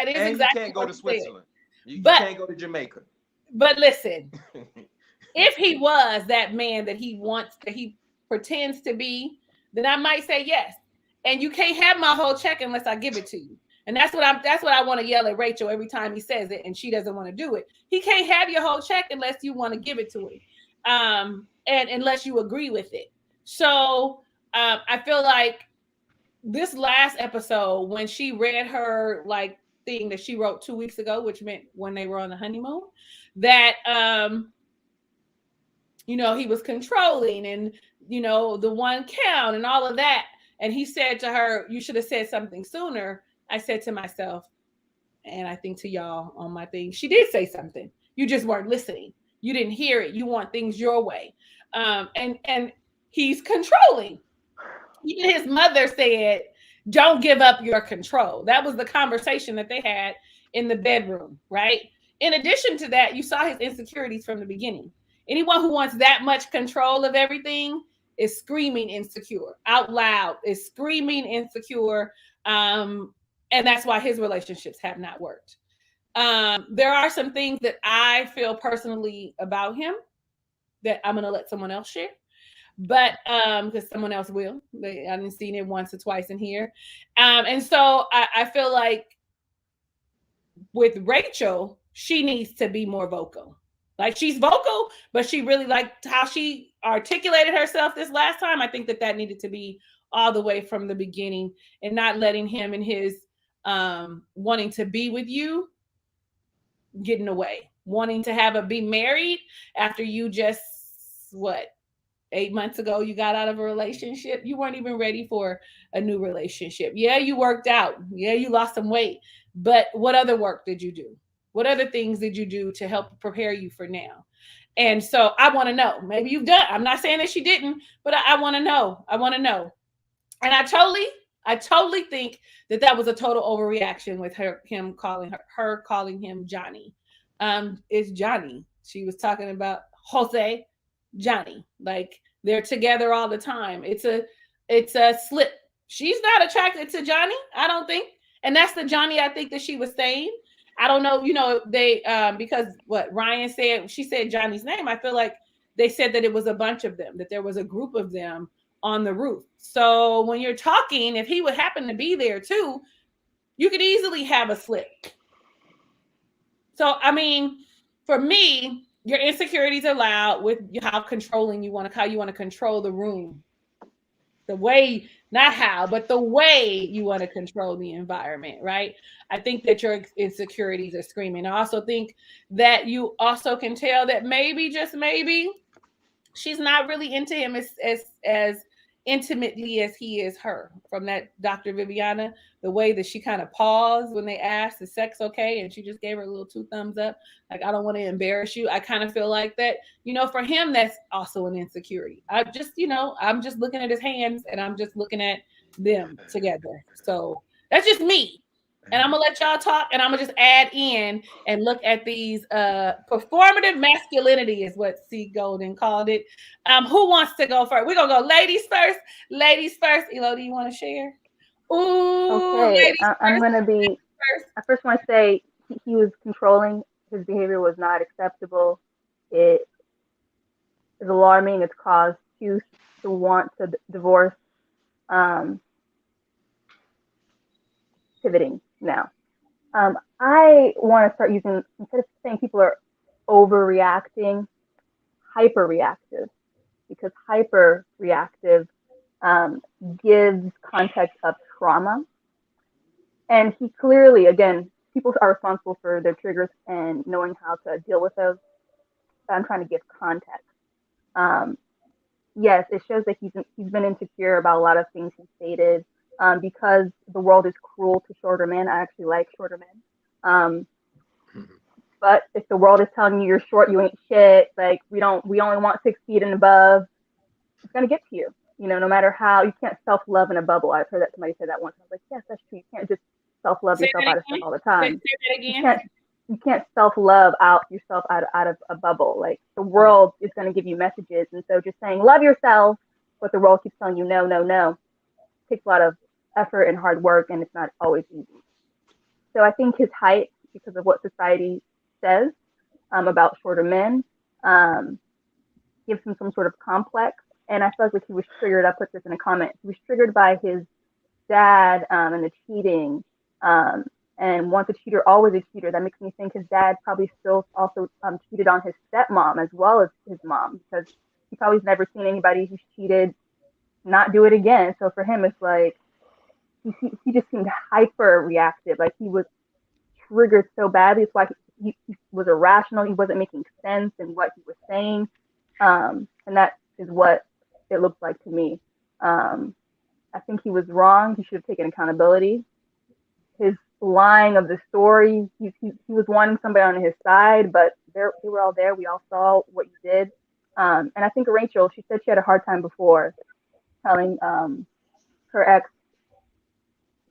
is and exactly. You can't go to Switzerland. You can't go to Jamaica. But listen, if he was that man that he pretends to be, then I might say yes. And you can't have my whole check unless I give it to you. And that's what I want to yell at Rachel every time he says it, and she doesn't want to do it. He can't have your whole check unless you want to give it to him. And unless you agree with it. So I feel like this last episode, when she read her like thing that she wrote 2 weeks ago, which meant when they were on the honeymoon, that he was controlling and the one count and all of that. And he said to her, you should have said something sooner. I said to myself, and I think to y'all on my thing, she did say something. You just weren't listening. You didn't hear it. You want things your way. And he's controlling. Even his mother said, don't give up your control. That was the conversation that they had in the bedroom, right? In addition to that, you saw his insecurities from the beginning. Anyone who wants that much control of everything is screaming insecure out loud, is screaming insecure. And that's why his relationships have not worked. There are some things that I feel personally about him that I'm going to let someone else share. But because someone else will. I didn't see it once or twice in here. And so I feel like with Rachel, she needs to be more vocal. Like, she's vocal, but she really liked how she articulated herself this last time. I think that needed to be all the way from the beginning and not letting him and his wanting to be with you getting away, wanting to be married after you just 8 months ago you got out of a relationship. You weren't even ready for a new relationship. Yeah, you worked out. Yeah, you lost some weight. But what other work did you do? What other things did you do to help prepare you for now? And so I want to know. Maybe you've done. I'm not saying that she didn't, but I want to know. I want to know. And I totally think that that was a total overreaction with him calling her calling him Johnny. It's Johnny. She was talking about Jose, Johnny. Like they're together all the time. It's a slip. She's not attracted to Johnny, I don't think. And that's the Johnny I think that she was saying. I don't know, they because what Ryan said, she said Johnny's name. I feel like they said that it was a bunch of them, that there was a group of them on the roof. So when you're talking, if he would happen to be there too, you could easily have a slip. So I mean, for me, your insecurities are loud with how controlling you want to, how you want to control the room. The way, not how, but the way you want to control the environment, right? I think that your insecurities are screaming. I also think that you also can tell that maybe, just maybe, she's not really into him as intimately as he is her. From that Dr. Viviana, the way that she kind of paused when they asked, is sex okay? And she just gave her a little two thumbs up. Like, I don't want to embarrass you. I kind of feel like that, for him, that's also an insecurity. I'm just looking at his hands and I'm just looking at them together. So that's just me. And I'm gonna let y'all talk, and I'm gonna just add in and look at these performative masculinity is what C. Golden called it. Who wants to go first? We're gonna go ladies first. Ladies first. Elo, do you want to share? Ooh, Okay, ladies I'm first. gonna be. First. I first want to say he was controlling. His behavior was not acceptable. It is alarming. It's caused to want to divorce. Um, Pivoting now. I want to start using, instead of saying people are overreacting, hyperreactive, because hyperreactive gives context of trauma. And he clearly, again, people are responsible for their triggers and knowing how to deal with those. I'm trying to give context. Um, yes, it shows that he's been insecure about a lot of things he stated. Because the world is cruel to shorter men. I actually like shorter men. But if the world is telling you you're short, you ain't shit. Like we only want 6 feet and above. It's gonna get to you. No matter how, you can't self-love in a bubble. I've heard that somebody say that once. I was like, yes, that's true. You can't just self-love yourself out of stuff all the time. Say that again. You can't self-love yourself out of a bubble. Like the world is gonna give you messages, and so just saying love yourself, but the world keeps telling you no, no, no, takes a lot of effort and hard work, and it's not always easy. So I think his height, because of what society says about shorter men, gives him some sort of complex. And I felt like he was triggered. I put this in a comment. He was triggered by his dad and the cheating. And once a cheater, always a cheater. That makes me think his dad probably still also cheated on his stepmom as well as his mom, because he probably's never seen anybody who's cheated not do it again. So for him, it's like he just seemed hyper reactive. Like he was triggered so badly. It's why he was irrational. He wasn't making sense in what he was saying. And that is what it looks like to me. I think he was wrong. He should have taken accountability. His lying of the story, he was wanting somebody on his side, but they were all there. We all saw what you did. And I think Rachel, she said she had a hard time before telling her ex.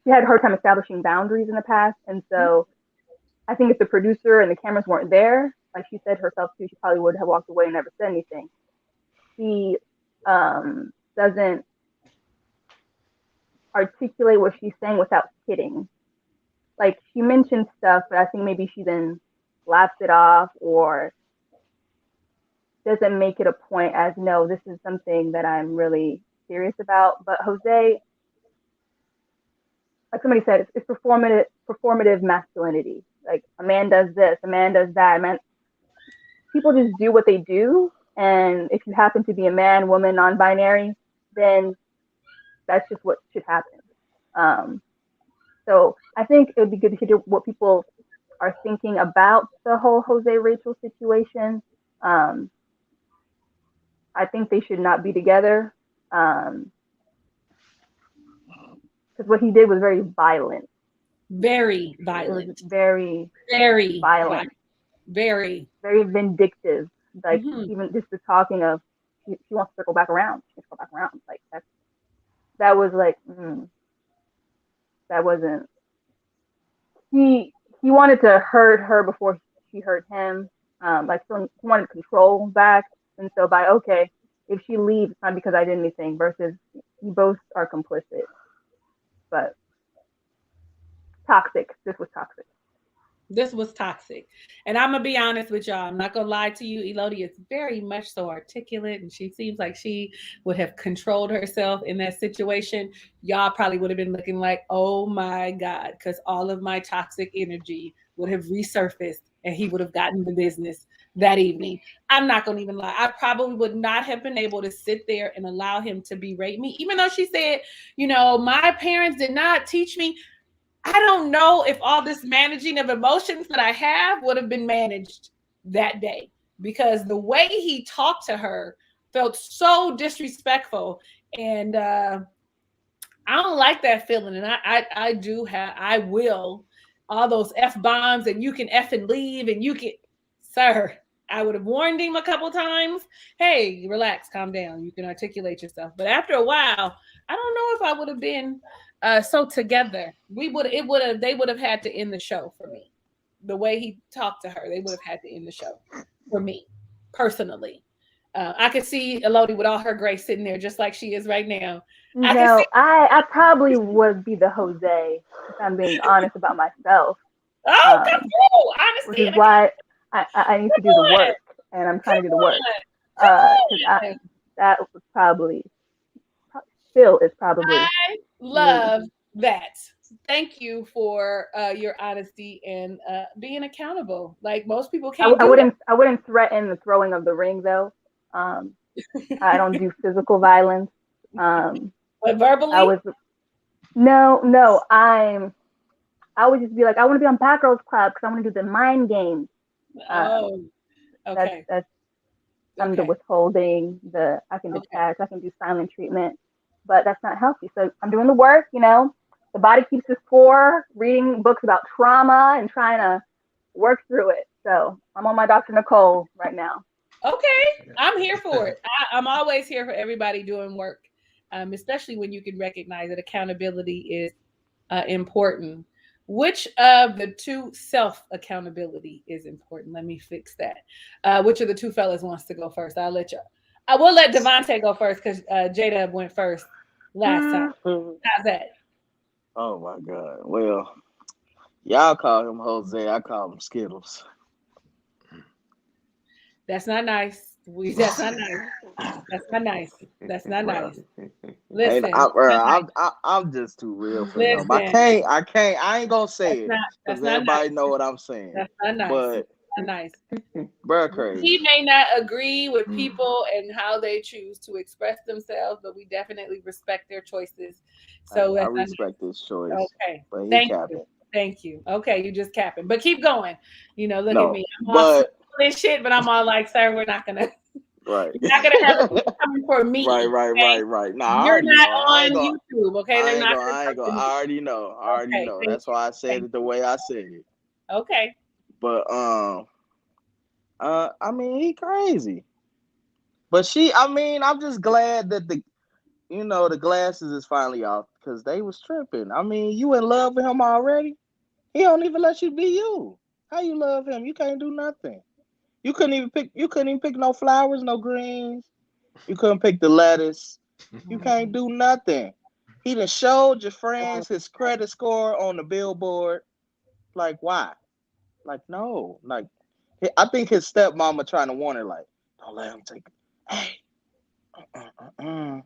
She had a hard time establishing boundaries in the past. And so I think if the producer and the cameras weren't there, like she said herself too, she probably would have walked away and never said anything. She doesn't articulate what she's saying without kidding. Like she mentioned stuff, but I think maybe she then laughs it off or doesn't make it a point as, no, this is something that I'm really serious about. But Jose, like somebody said, it's performative masculinity. Like a man does this, a man does that. People just do what they do. And if you happen to be a man, woman, non-binary, then that's just what should happen. So I think it would be good to hear what people are thinking about the whole Jose Rachel situation. I think they should not be together. Because what he did was very violent. Very It was violent. very Very violent. violent, Very. very vindictive. Like Hmm. even just the talking of she wants to circle back around. She wants to go back around. Like that was like that wasn't he wanted to hurt her before she hurt him. Like so he wanted control back, and so by okay, if she leaves, it's not because I did anything. Versus you both are complicit, but toxic. This was toxic. This was toxic. And I'm gonna be honest with y'all. I'm not gonna lie to you. Elodie is very much so articulate, and she seems like she would have controlled herself in that situation. Y'all probably would have been looking like, oh my God, because all of my toxic energy would have resurfaced and he would have gotten the business that evening. I'm not gonna even lie. I probably would not have been able to sit there and allow him to berate me, even though she said, my parents did not teach me. I don't know if all this managing of emotions that I have would have been managed that day, because the way he talked to her felt so disrespectful. And I don't like that feeling. And I do have, I will, all those F bombs, and you can F and leave, and you can, sir, I would have warned him a couple times. Hey, relax, calm down. You can articulate yourself. But after a while, I don't know if I would have been so together. They would have had to end the show for me. The way he talked to her, they would have had to end the show for me personally. I could see Elodie with all her grace sitting there just like she is right now. I can see. No, I probably would be the Jose if I'm being honest about myself. Oh, come Um, on, which honesty is and why I need to do the come on, work, and I'm trying come to do the work. on, Because come on. that was probably still is probably I me. love that. Thank you for your honesty and being accountable. Like most people can't do I wouldn't threaten the throwing of the ring though. Um, I don't do physical violence. Um, but I verbally. was no. I would just be like I want to be on Bad Girls Club because I want to do the mind games. Um, Oh, okay, that's I'm the okay, withholding. The I can okay. detach. I can do silent treatment, but that's not healthy. So I'm doing the work. The body keeps us poor. Reading books about trauma and trying to work through it. So I'm on my Dr. Nicole right now. Okay, I'm here for it. I'm always here for everybody doing work, especially when you can recognize that accountability is important. Which of the two self accountability is important? Let me fix that. Which of the two fellas wants to go first? I'll let you. I will let Devontae go first because Jada went first last time. How's that? Oh my God. Well, y'all call him Jose. I call him Skittles. That's not nice. That's not nice. That's not nice. That's not nice. And Listen, not nice. I'm just too real for him. Listen. I ain't gonna say That's it not. because That's not nice. everybody know what I'm saying. That's not nice. But Not nice. bruh, crazy. He may not agree with people and how they choose to express themselves, but we definitely respect their choices. So I that's not respect his choice, nice. Okay. but he Thank you. capping. Thank you. Okay, you just capping. But keep going. Look at No, me. I'm all sweet but on this shit, but I'm all like, sir, we're not gonna right, you're not gonna have a coming for right, me. right, Okay. right, right. Nah, I You're already not know. on YouTube, okay? They're not gonna I come ain't gonna. for me. I already know. I already Okay, know. thank That's you. why I said Thank it the way I said it. you. Okay. But I mean, he crazy. But I mean, I'm just glad that the glasses is finally off because they was tripping. I mean, you in love with him already? He don't even let you be you. How you love him? You can't do nothing. You couldn't even pick no flowers, no greens. You couldn't pick the lettuce. You can't do nothing. He done showed your friends his credit score on the billboard. Like, why? Like, no. Like, I think his stepmama trying to warn her, like, don't let him take it. Hey,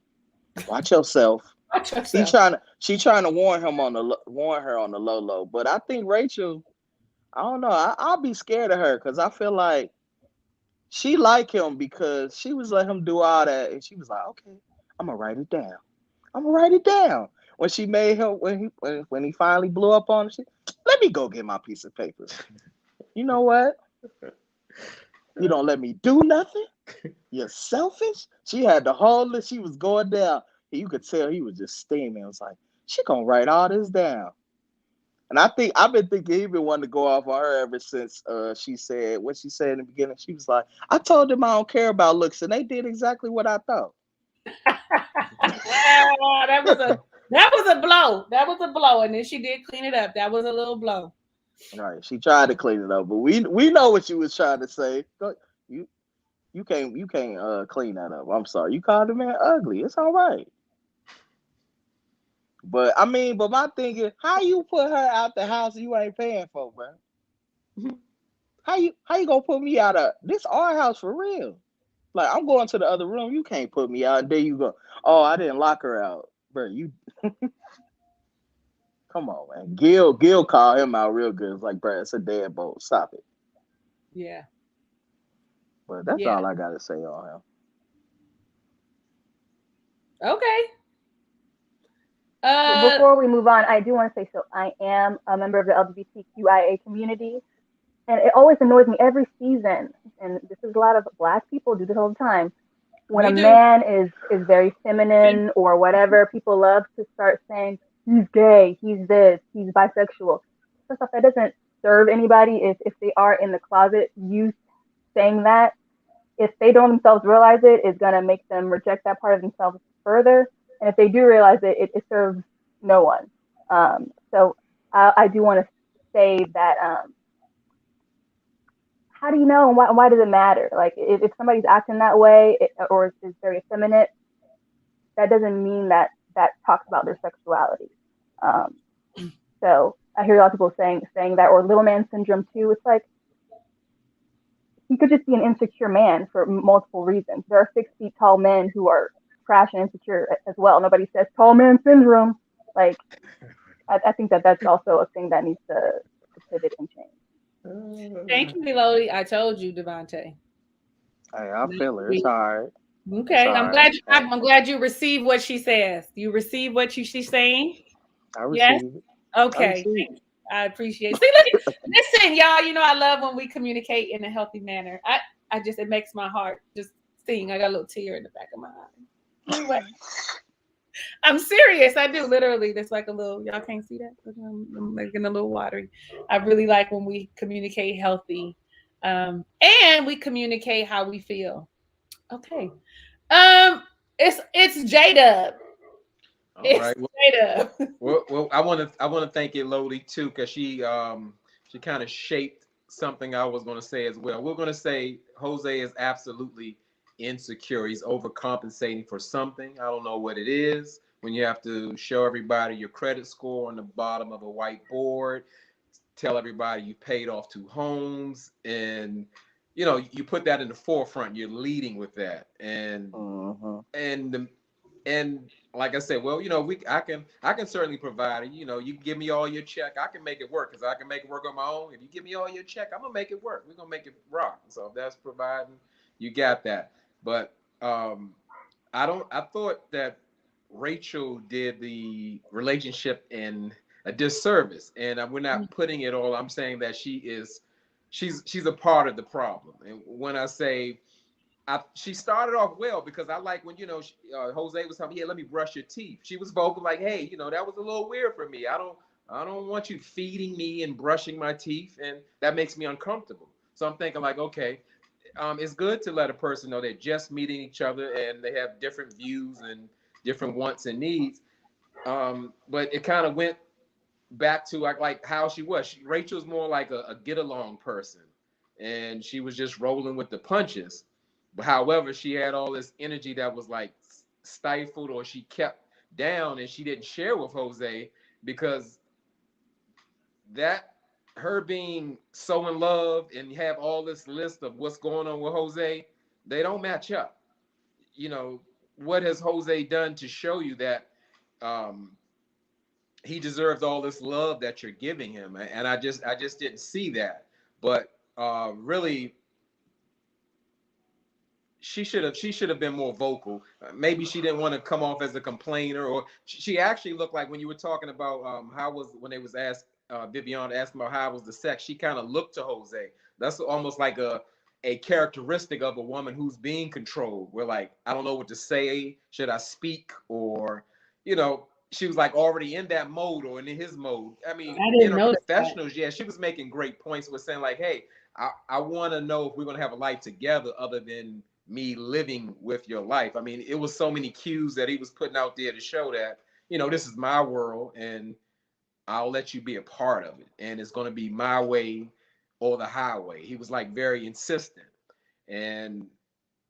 watch yourself. Watch yourself. She trying to warn her on the low low. But I think Rachel, I don't know. I'll be scared of her because I feel like she like him because she was let him do all that, and she was like, okay, I'm gonna write it down. I'm gonna write it down. When she made him, when he finally blew up on her, let me go get my piece of paper. You know what? You don't let me do nothing. You're selfish. She had the whole list. She was going down. You could tell he was just steaming. It was like, she gonna write all this down. And I think I've been thinking he been wanting to go off on her ever since she said what she said in the beginning. She was like, I told them I don't care about looks, and they did exactly what I thought. that was a blow. That was a blow, and then she did clean it up. That was a little blow. Right. She tried to clean it up, but we know what she was trying to say. You you can't clean that up. I'm sorry. You called the man ugly. It's all right. But I mean, but my thing is, how you put her out the house you ain't paying for, bro? How you gonna put me out of this our house for real? Like I'm going to the other room. You can't put me out. And there you go. Oh, I didn't lock her out, bro. You come on, man. Gil called him out real good. It's like, bro, it's a deadbolt. Stop it. Yeah. But that's Yeah. all I gotta say on him. Okay. Before we move on, I do want to say, so I am a member of the LGBTQIA community, and it always annoys me every season, and this is a lot of Black people do this all the time. When We a do. man is very feminine or whatever, people love to start saying he's gay, he's this, he's bisexual. Stuff that doesn't serve anybody. If they are in the closet, you saying that, if they don't themselves realize it, it's gonna make them reject that part of themselves further. And if they do realize it, it serves no one. So I do want to say that how do you know, and why does it matter? Like if somebody's acting that way or is very effeminate, that doesn't mean that talks about their sexuality. Um, so I hear a lot of people saying that, or little man syndrome too. It's like he could just be an insecure man for multiple reasons. There are 6 feet tall men who are trash and insecure as well. Nobody says tall man syndrome. Like I think that's also a thing that needs to pivot and change. Thank you, Melody. I told you, Devontae. Hey, I feel her. It's all right. It's Okay, all I'm right. glad. I'm glad you receive what she says. You receive what she's saying. I Yes. receive it. I Okay. receive Thank you. I appreciate. See, look, listen, y'all. You know I love when we communicate in a healthy manner. I just it makes my heart just sing. I got a little tear in the back of my eye. Anyway, I'm serious. I do literally. There's like a little. Y'all can't see that. I'm making a little watery. I really like when we communicate healthy, and we communicate how we feel. Okay. It's J Dub. All It's right. Well, J Dub. I want to thank you, Lodi, too, because she kind of shaped something I was going to say as well. We're going to say Jose is absolutely insecure. He's overcompensating for something. I don't know what it is. When you have to show everybody your credit score on the bottom of a whiteboard, tell everybody you paid off 2 homes, and you put that in the forefront. You're leading with that, and Uh-huh. and the, and like I said, well, I can certainly provide it. You give me all your check, I can make it work because I can make it work on my own. If you give me all your check, I'm gonna make it work. We're gonna make it rock. So if that's providing, you got that. But I thought that Rachel did the relationship in a disservice, and we're not putting it all. I'm saying that she's a part of the problem. And when I say she started off well, because I like when Jose was telling me, "Yeah, let me brush your teeth." She was vocal, like, "Hey, that was a little weird for me. I don't want you feeding me and brushing my teeth, and that makes me uncomfortable." So I'm thinking, like, okay, it's good to let a person know they're just meeting each other and they have different views and different wants and needs. But it kind of went back to like how she was. Rachel's more like a get along person, and she was just rolling with the punches. But however, she had all this energy that was like stifled, or she kept down, and she didn't share with Jose, because that her being so in love and have all this list of what's going on with Jose, they don't match up. What has Jose done to show you that um, he deserves all this love that you're giving him? And I just didn't see that. But really, she should have been more vocal. Maybe she didn't want to come off as a complainer, or she actually looked like, when you were talking about how was when they was asked, Vivian asked about how was the sex, she kind of looked to Jose. That's almost like a characteristic of a woman who's being controlled. We're like, I don't know what to say. Should I speak? Or, you know, she was like already in that mode or in his mode. I mean, I in didn't her notice that. confessionals, yeah, she was making great points with saying like, hey, I want to know if we're going to have a life together other than me living with your life. I mean, it was so many cues that he was putting out there to show that, this is my world and I'll let you be a part of it. And it's going to be my way or the highway. He was like very insistent. And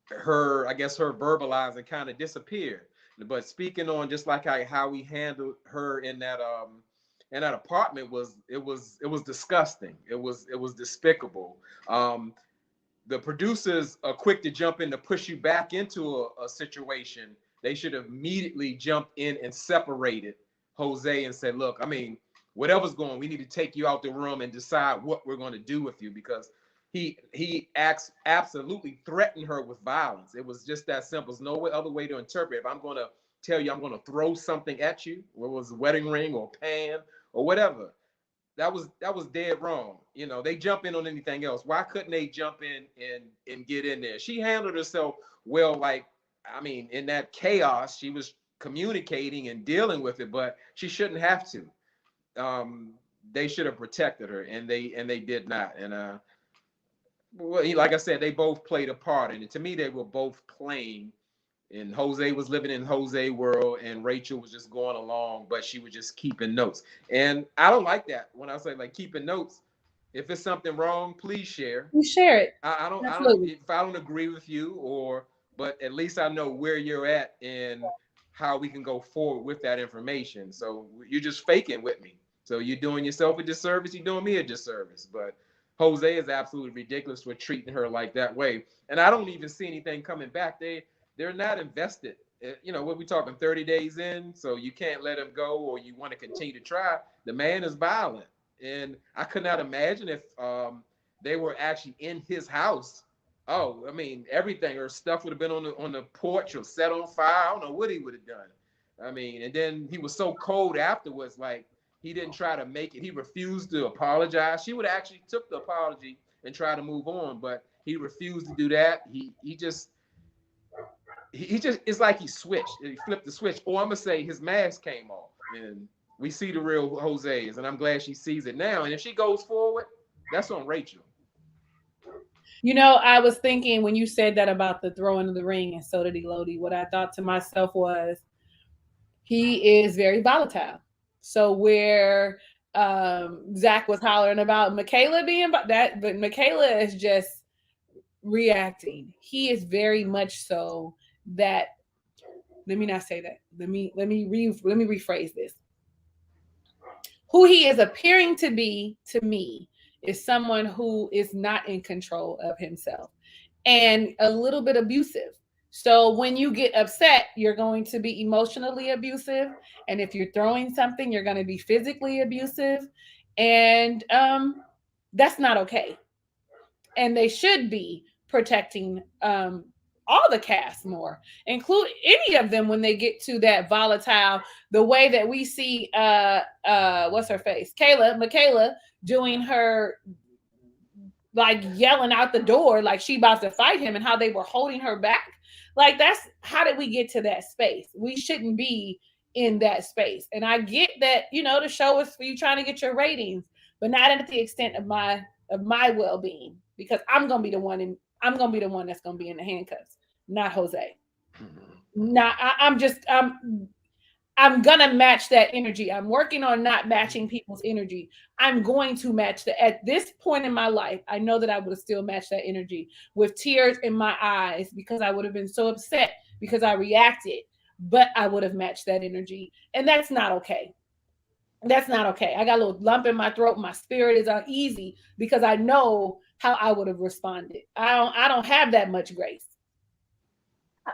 I guess her verbalizing kind of disappeared. But speaking on just like how we handled her in that apartment was disgusting. It was despicable. The producers are quick to jump in to push you back into a situation. They should have immediately jumped in and separated Jose and said, look, I mean, whatever's going, we need to take you out the room and decide what we're going to do with you, because he absolutely threatened her with violence. It was just that simple. There's no other way to interpret it. If I'm going to tell you I'm going to throw something at you, whether it was a wedding ring or pan or whatever, that was dead wrong. They jump in on anything else. Why couldn't they jump in and get in there? She handled herself well. Like, I mean, in that chaos, she was communicating and dealing with it, but she shouldn't have to. They should have protected her, and they did not. And well, like I said, they both played a part, and to me, they were both playing. And Jose was living in Jose world, and Rachel was just going along, but she was just keeping notes. And I don't like that. When I say like keeping notes, if it's something wrong, please share. You share it. I don't Absolutely. if I don't agree with you, but at least I know where you're at and how we can go forward with that information. So you're just faking with me. So you're doing yourself a disservice, you're doing me a disservice. But Jose is absolutely ridiculous for treating her like that way. And I don't even see anything coming back. They're not invested. What we talking 30 days in, so you can't let him go, or you want to continue to try. The man is violent, and I could not imagine if they were actually in his house. Oh, I mean, everything or stuff would have been on the porch or set on fire. I don't know what he would have done. I mean, and then he was so cold afterwards, like he didn't try to make it. He refused to apologize. She would have actually took the apology and try to move on, but he refused to do that. He just it's like he switched. He flipped the switch. Or I'm gonna say his mask came off, and we see the real Jose is, and I'm glad she sees it now. And if she goes forward, that's on Rachel. I was thinking when you said that about the throwing of the ring and so did Elodie, what I thought to myself was he is very volatile. So where Zach was hollering about Michaela being that, but Michaela is just reacting. He is very much so that. Let me not say that. Let me rephrase this. Who he is appearing to be to me is someone who is not in control of himself and a little bit abusive. So when you get upset, you're going to be emotionally abusive, and if you're throwing something, you're going to be physically abusive, and that's not okay. And they should be protecting all the cast more, include any of them when they get to that volatile, the way that we see what's her face, Michaela doing her, like yelling out the door like she about to fight him, and how they were holding her back. Like, that's how did we get to that space? We shouldn't be in that space. And I get that, the show is for you trying to get your ratings, but not at the extent of my well-being, because I'm gonna be the one that's gonna be in the handcuffs, not Jose. Not I'm gonna match that energy. I'm working on not matching people's energy. I'm going to match that. At this point in my life, I know that I would have still matched that energy with tears in my eyes, because I would have been so upset because I reacted, but I would have matched that energy. And that's not okay. That's not okay. I got a little lump in my throat. My spirit is uneasy because I know how I would have responded. I don't have that much grace.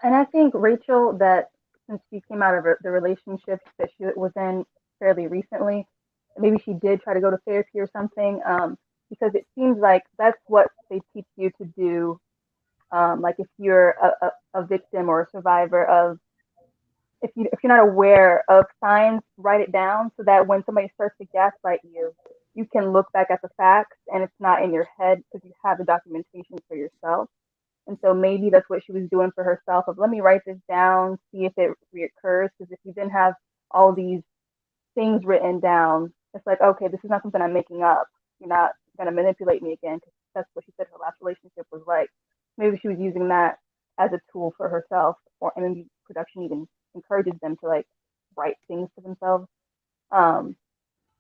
And I think Rachel, that since she came out of the relationship that she was in fairly recently, maybe she did try to go to therapy or something, because it seems like that's what they teach you to do. Like if you're a victim or a survivor of, if you're not aware of signs, write it down so that when somebody starts to gaslight you, you can look back at the facts and it's not in your head because you have the documentation for yourself. And so maybe that's what she was doing for herself of, let me write this down, see if it reoccurs. Because if you didn't have all these things written down. It's like, okay, this is not something I'm making up. You're not gonna manipulate me again, because that's what she said her last relationship was like. Maybe she was using that as a tool for herself, or and then production even encourages them to like write things to themselves. Um,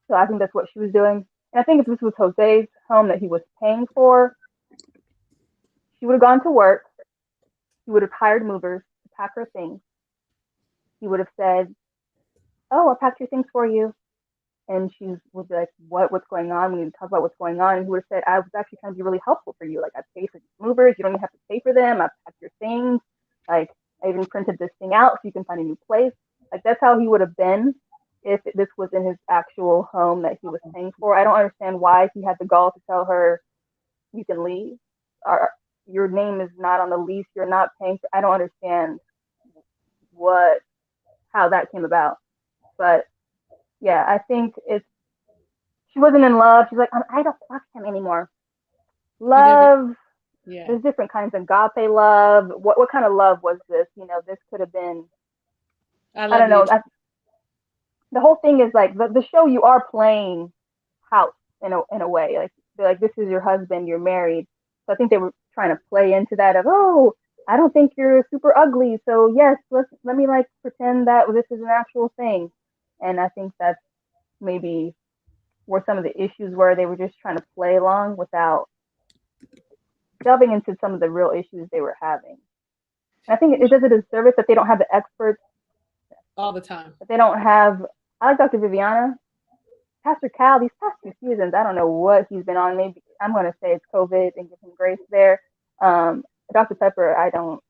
so I think that's what she was doing. And I think if this was Jose's home that he was paying for, she would have gone to work. He would have hired movers to pack her things. He would have said, "Oh, I packed your things for you." And she would be like, "What? What's going on? We need to talk about what's going on." And he would have said, "I was actually trying to be really helpful for you. Like, I paid for these movers. You don't even have to pay for them. I packed your things. Like, I even printed this thing out so you can find a new place." Like, that's how he would have been if this was in his actual home that he was paying for. I don't understand why he had the gall to tell her, "You can leave. Or, your name is not on the lease. You're not paying for." I don't understand what how that came about. But yeah, I think it's she wasn't in love. She's like, I don't fuck him anymore. You never, Love, yeah. there's different kinds of agape love. What kind of love was this? This could have been, I I love don't the know. The whole thing is like the show you are playing house in a way. Like they're like, this is your husband, you're married. So I think they were trying to play into that of, oh, I don't think you're super ugly. So yes, let me like pretend that this is an actual thing. And I think that's maybe where some of the issues were. They were just trying to play along without delving into some of the real issues they were having. And I think it does a disservice that they don't have the experts, all the time. that they don't have. I like Dr. Viviana. Pastor Cal, these past 2 seasons, I don't know what he's been on. Maybe I'm going to say it's COVID and give him grace there. Dr. Pepper, I don't.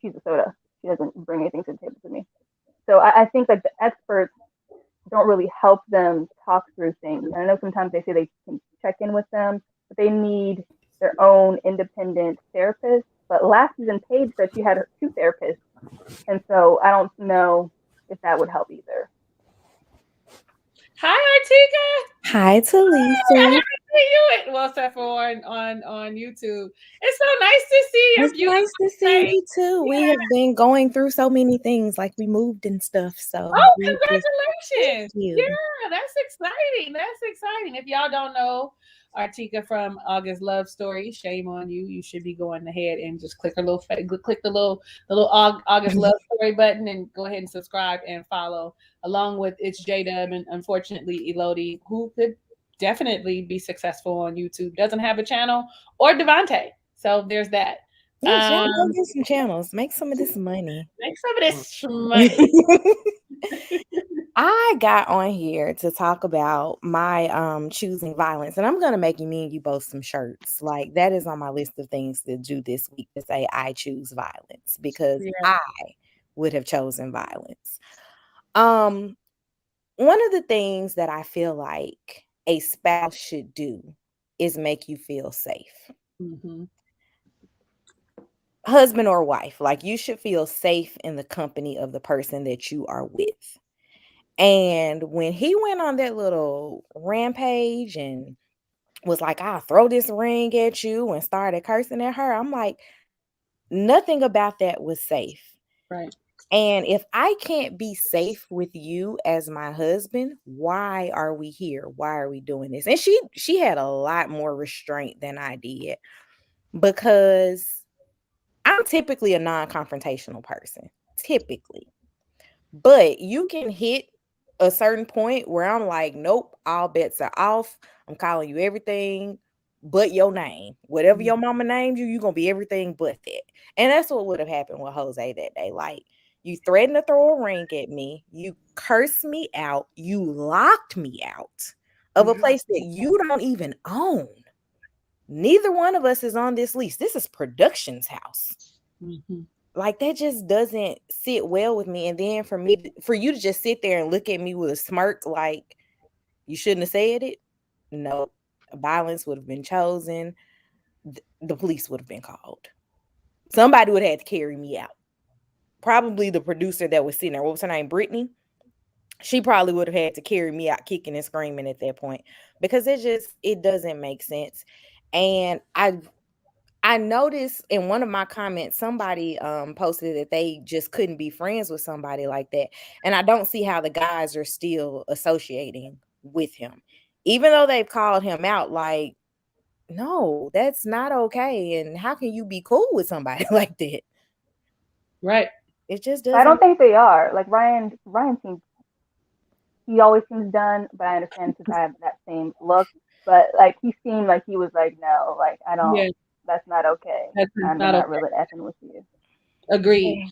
She's a soda. She doesn't bring anything to the table to me. So I think like the experts don't really help them talk through things. And I know sometimes they say they can check in with them, but they need their own independent therapist. But last season, Paige said she had her 2 therapists, and so I don't know if that would help either. Hi, Artika. Hi, I Talisa. haven't seen you well, except for on YouTube. It's so nice to see your It's beautiful nice to see face. you too. We Yeah. have been going through so many things, like we moved and stuff. So Oh, we just thank congratulations. you. Yeah, that's exciting. That's exciting. If y'all don't know Artika from August Love Story, shame on you. You should be going ahead and just click her little click the little August Love Story button and go ahead and subscribe and follow along with it's J Dub and unfortunately Elodie, who could definitely be successful on YouTube, doesn't have a channel, or Devante. So there's that. Yes, y'all go Um, get some channels. Make some of this money. make some of this money. I got on here to talk about my choosing violence, and I'm gonna make me and you both some shirts. Like that is on my list of things to do this week, to say I choose violence, because Yeah. I would have chosen violence. Um, One of the things that I feel like a spouse should do is make you feel safe. Mm-hmm. Husband or wife, like you should feel safe in the company of the person that you are with. And when he went on that little rampage and was like, I'll throw this ring at you and started cursing at her, I'm like, nothing about that was safe. Right. And if I can't be safe with you as my husband, why are we here? Why are we doing this? And she had a lot more restraint than I did, because I'm typically a non-confrontational person. Typically. But you can hit a certain point where I'm like, nope, all bets are off. I'm calling you everything but your name. Whatever your mama named you, you're gonna be everything but that. And that's what would have happened with Jose that day. Like, you threatened to throw a ring at me, you cursed me out, you locked me out of a place that you don't even own. Neither one of us is on this lease. This is production's house. Mm-hmm. Like, that just doesn't sit well with me. And then for you to just sit there and look at me with a smirk like you shouldn't have said it. No, violence would have been chosen. The police would have been called. Somebody would have had to carry me out. Probably the producer that was sitting there. What was her name? Brittany. She probably would have had to carry me out kicking and screaming at that point, because it doesn't make sense. And I noticed in one of my comments, somebody posted that they just couldn't be friends with somebody like that. And I don't see how the guys are still associating with him. Even though they've called him out, like, no, that's not okay. And how can you be cool with somebody like that? Right. It just I don't doesn't. think they are. Like Ryan seems, he always seems done, but I understand because I have that same look. But like he seemed like he was like, no, like I don't. Yeah, That's not okay. that's I'm not not okay. really effing with you. Agreed.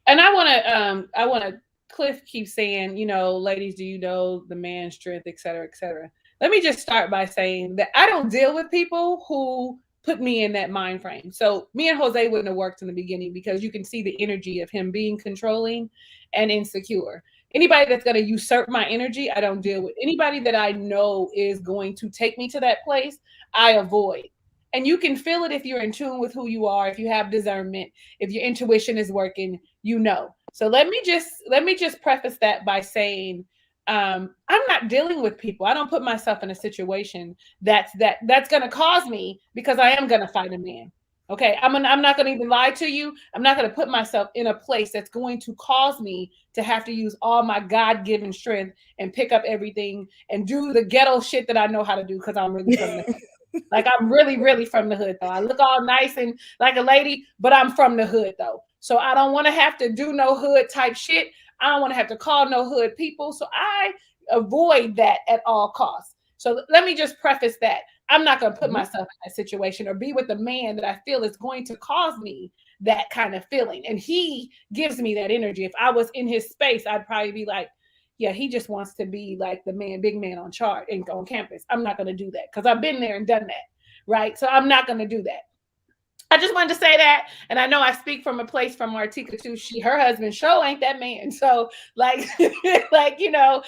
And I want to, Cliff keeps saying, you know, ladies, do you know the man's strength, et cetera, et cetera. Let me just start by saying that I don't deal with people who put me in that mind frame. So me and Jose wouldn't have worked in the beginning because you can see the energy of him being controlling and insecure. Anybody that's going to usurp my energy, I don't deal with. Anybody that I know is going to take me to that place, I avoid. And you can feel it if you're in tune with who you are, if you have discernment, if your intuition is working, you know. So let me just preface that by saying I'm not dealing with people. I don't put myself in a situation that's going to cause me because I am going to fight a man. Okay, I'm not going to even lie to you. I'm not going to put myself in a place that's going to cause me to have to use all my God-given strength and pick up everything and do the ghetto shit that I know how to do because I'm really from the like I'm really, really from the hood though. I look all nice and like a lady, but I'm from the hood though. So I don't want to have to do no hood type shit. I don't want to have to call no hood people. So I avoid that at all costs. So let me just preface that. I'm not going to put myself in that situation or be with a man that I feel is going to cause me that kind of feeling. And he gives me that energy. If I was in his space, I'd probably be like, yeah, he just wants to be like the man, big man on chart and on campus. I'm not going to do that because I've been there and done that. Right. So I'm not going to do that. I just wanted to say that. And I know I speak from a place from Martika too. Her husband show ain't that man. So like, like, you know,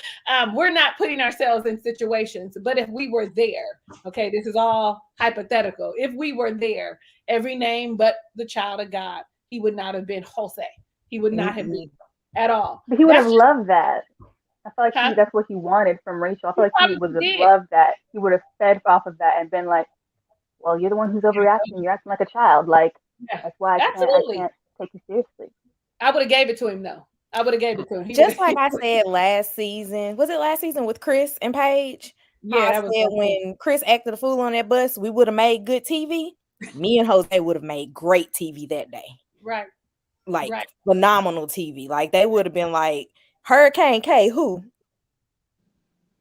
we're not putting ourselves in situations, but if we were there, okay, this is all hypothetical. If we were there, every name but the child of God, he would not have been Jose. He would not have been at all. But he would have That's just, loved that. I feel like huh? that's what he wanted from Rachel. I feel He like he probably would have did. loved that. He would have fed off of that and been like, well, you're the one who's overreacting. You're acting like a child. Like Yeah, that's why I absolutely. can't take you seriously. I would have gave it to him though. I would have gave it to him. He would Just have. like I said last season, was it last season with Chris and Paige? How Yeah, I that was said so cool. when Chris acted a fool on that bus, we would have made good TV. Me and Jose would have made great TV that day. Right, Like right. phenomenal TV. Like they would have been like Hurricane K, who?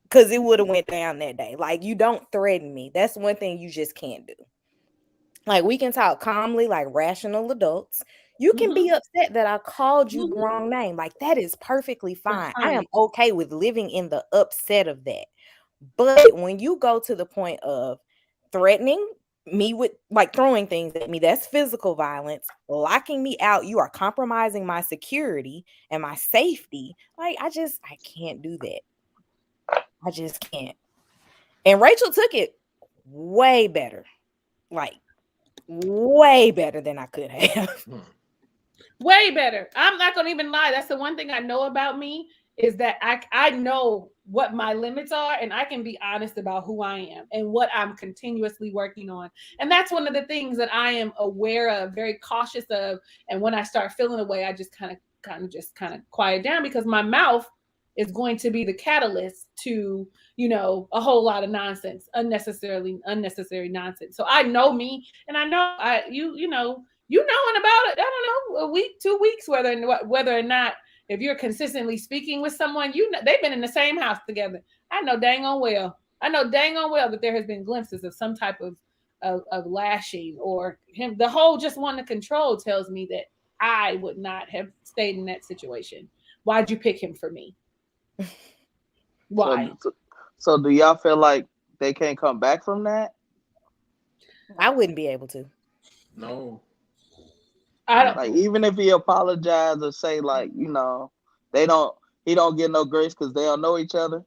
Because it would have went down that day. Like you don't threaten me. That's one thing you just can't do. Like we can talk calmly, like rational adults. You can be upset that I called you the wrong name. Like that is perfectly That's fine. I am fine. okay with living in the upset of that. But when you go to the point of threatening me with like throwing things at me, that's physical violence, locking me out, you are compromising my security and my safety. Like I can't do that. I just can't. And Rachel took it way better. Like way better than I could have. Way better. I'm not gonna even lie. That's the one thing I know about me is that I know what my limits are and I can be honest about who I am and what I'm continuously working on. And that's one of the things that I am aware of, very cautious of. And when I start feeling away, I just kind of quiet down because my mouth is going to be the catalyst to, you know, a whole lot of nonsense, unnecessary nonsense. So I know me and I know you know knowing about it, I don't know, a week, 2 weeks, whether or not if you're consistently speaking with someone, you know they've been in the same house together. I know dang on well. I know dang on well that there has been glimpses of some type of lashing or him. The whole just wanting to control tells me that I would not have stayed in that situation. Why'd you pick him for me? Why? So do y'all feel like they can't come back from that? I wouldn't be able to. No. I don't. Like even if he apologized or say like, you know, he don't get no grace because they don't know each other.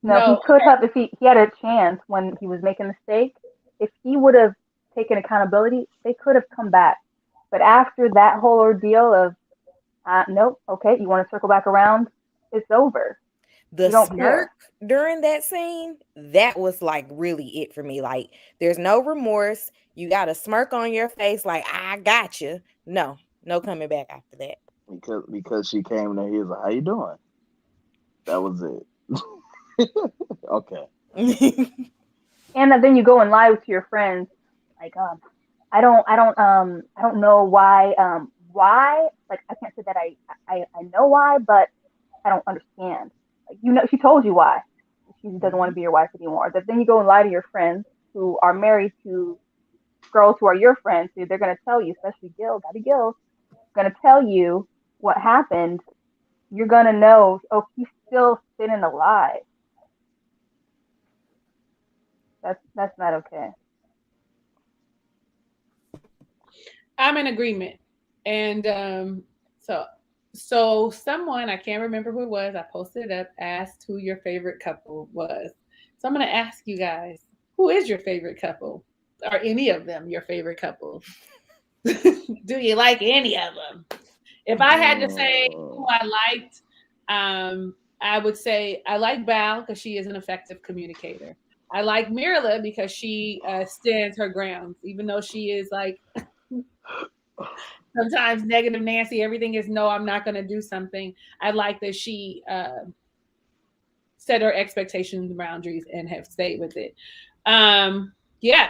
No, he No. could have if he had a chance when he was making a mistake. If he would have taken accountability, they could have come back. But after that whole ordeal of nope, okay, you want to circle back around, it's over. The You don't smirk care. during that scene, that was like really it for me. Like, there's no remorse. You got a smirk on your face, like, I got you. No, no coming back after that. Because she came to his, how you doing? That was it. Okay. And then you go and lie to your friends, like, I don't know why, like, I can't say that I know why, but I don't understand. Like, she told you why. She doesn't want to be your wife anymore. But then you go and lie to your friends who are married to girls who are your friends. So they're going to tell you, especially Gabby Gill, going to tell you what happened. You're going to know, oh, he's still spinning a lie. That's not okay. I'm in agreement. And so so someone, I can't remember who it was, I posted it up, asked who your favorite couple was. So I'm gonna ask you guys, who is your favorite couple? Are any of them your favorite couple? Do you like any of them? If I had to say who Mm, I liked, I would say I like Val because she is an effective communicator. I like Mirla because she stands her ground, even though she is like sometimes negative Nancy. Everything is no, I'm not going to do something. I like that she set her expectations and boundaries and have stayed with it. Yeah,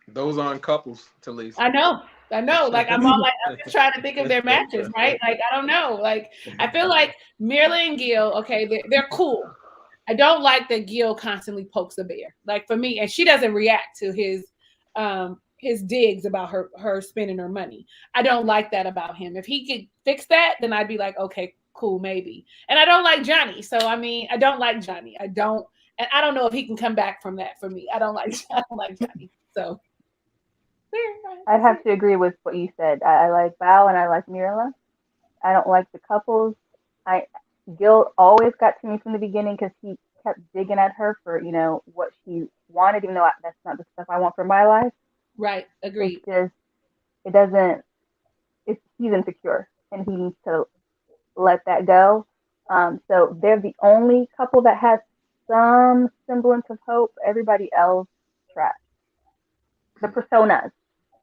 Those aren't couples, Talise. I know. I know. Like I'm all like I'm just trying to think of their matches, right? Like I don't know. Like I feel like Mirla and Gil, okay, they're cool. I don't like that Gil constantly pokes the bear. Like for me, and she doesn't react to his digs about her spending her money. I don't like that about him. If he could fix that, then I'd be like, okay, cool, maybe. And I don't like Johnny. So I mean, I don't like Johnny. I don't, and I don't know if he can come back from that for me. I don't like I don't like Johnny. So there, I'd that's have it. to agree with what you said. I like Val and I like Mirla. I don't like the couples. I Gil always got to me from the beginning because he kept digging at her for what she wanted, even though that's not the stuff I want for my life. Right. It's Agreed. just it doesn't. He's insecure and he needs to let that go. So they're the only couple that has some semblance of hope. Everybody else, trash. The personas.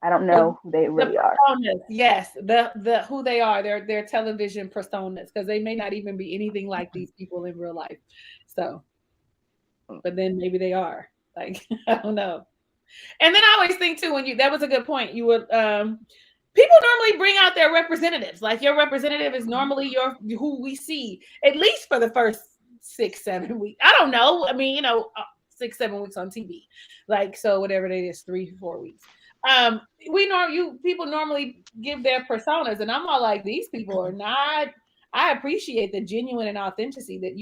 I don't The know who they the really are. personas, yes, the who they are, their television personas, because they may not even be anything like these people in real life. So, but then maybe they are. Like I don't know. And then I always think too, when you that was a good point. You would people normally bring out their representatives. Like your representative is normally your who we see at least for the first 6 7 weeks. I don't know. I mean, 6 7 weeks on TV, like so whatever it is, 3 4 weeks. Um, we know you people normally give their personas, and I'm all like, these people are not. I appreciate the genuine and authenticity that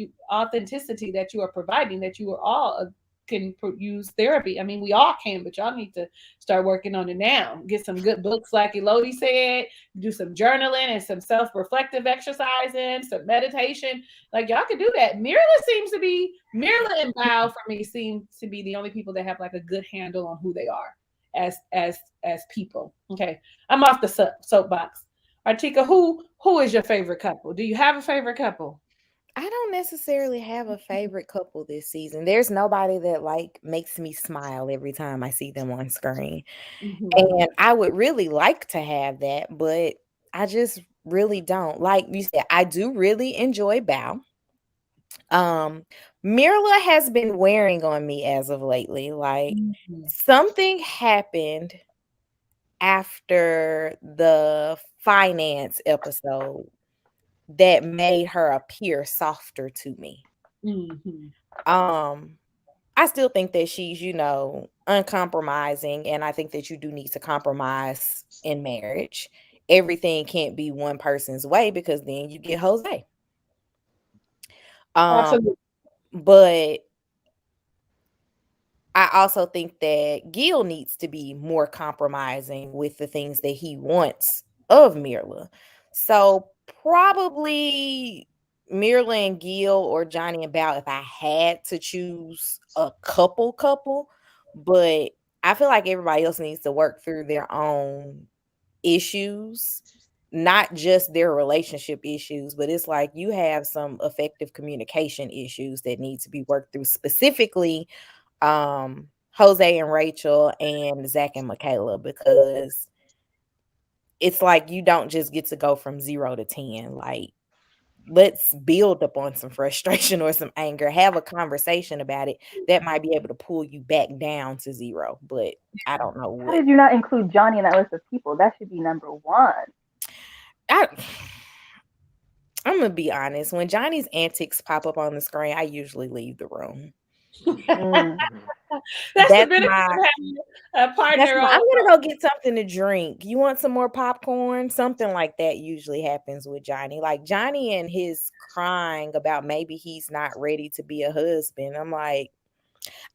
you are providing. That you are all can use therapy. I mean, we all can, but y'all need to start working on it now. Get some good books, like Elodie said. Do some journaling and some self-reflective exercising, some meditation. Like y'all can do that. Mirla and Bao for me seem to be the only people that have like a good handle on who they are as people. Okay, I'm off the soapbox. Artika, who is your favorite couple? Do you have a favorite couple? I don't necessarily have a favorite couple this season. There's nobody that like makes me smile every time I see them on screen. Mm-hmm. And I would really like to have that, but I just really don't. Like you said, I do really enjoy Bao. Um, Mirla has been wearing on me as of lately. Like Mm-hmm. something happened after the finance episode that made her appear softer to me. Mm-hmm. Um, I still think that she's, uncompromising, and I think that you do need to compromise in marriage. Everything can't be one person's way because then you get Jose. Um, Absolutely. but I also think that Gil needs to be more compromising with the things that he wants of Mirla. So probably Mirla and Gil or Johnny and Bao if I had to choose a couple, but I feel like everybody else needs to work through their own issues not just their relationship issues, but it's like you have some effective communication issues that need to be worked through, specifically Jose and Rachel and Zach and Michaela, because it's like you don't just get to go from 0 to 10. Like, let's build up on some frustration or some anger, have a conversation about it that might be able to pull you back down to 0. But I don't know How what. did you not include Johnny in that list of people? That should be number one. I, I'm gonna be honest. When Johnny's antics pop up on the screen, I usually leave the room. Mm. That's the That's benefit my of having a partner I'm on. gonna go get something to drink. You want some more popcorn? Something like that usually happens with Johnny. Like Johnny and his crying about maybe he's not ready to be a husband. I'm like,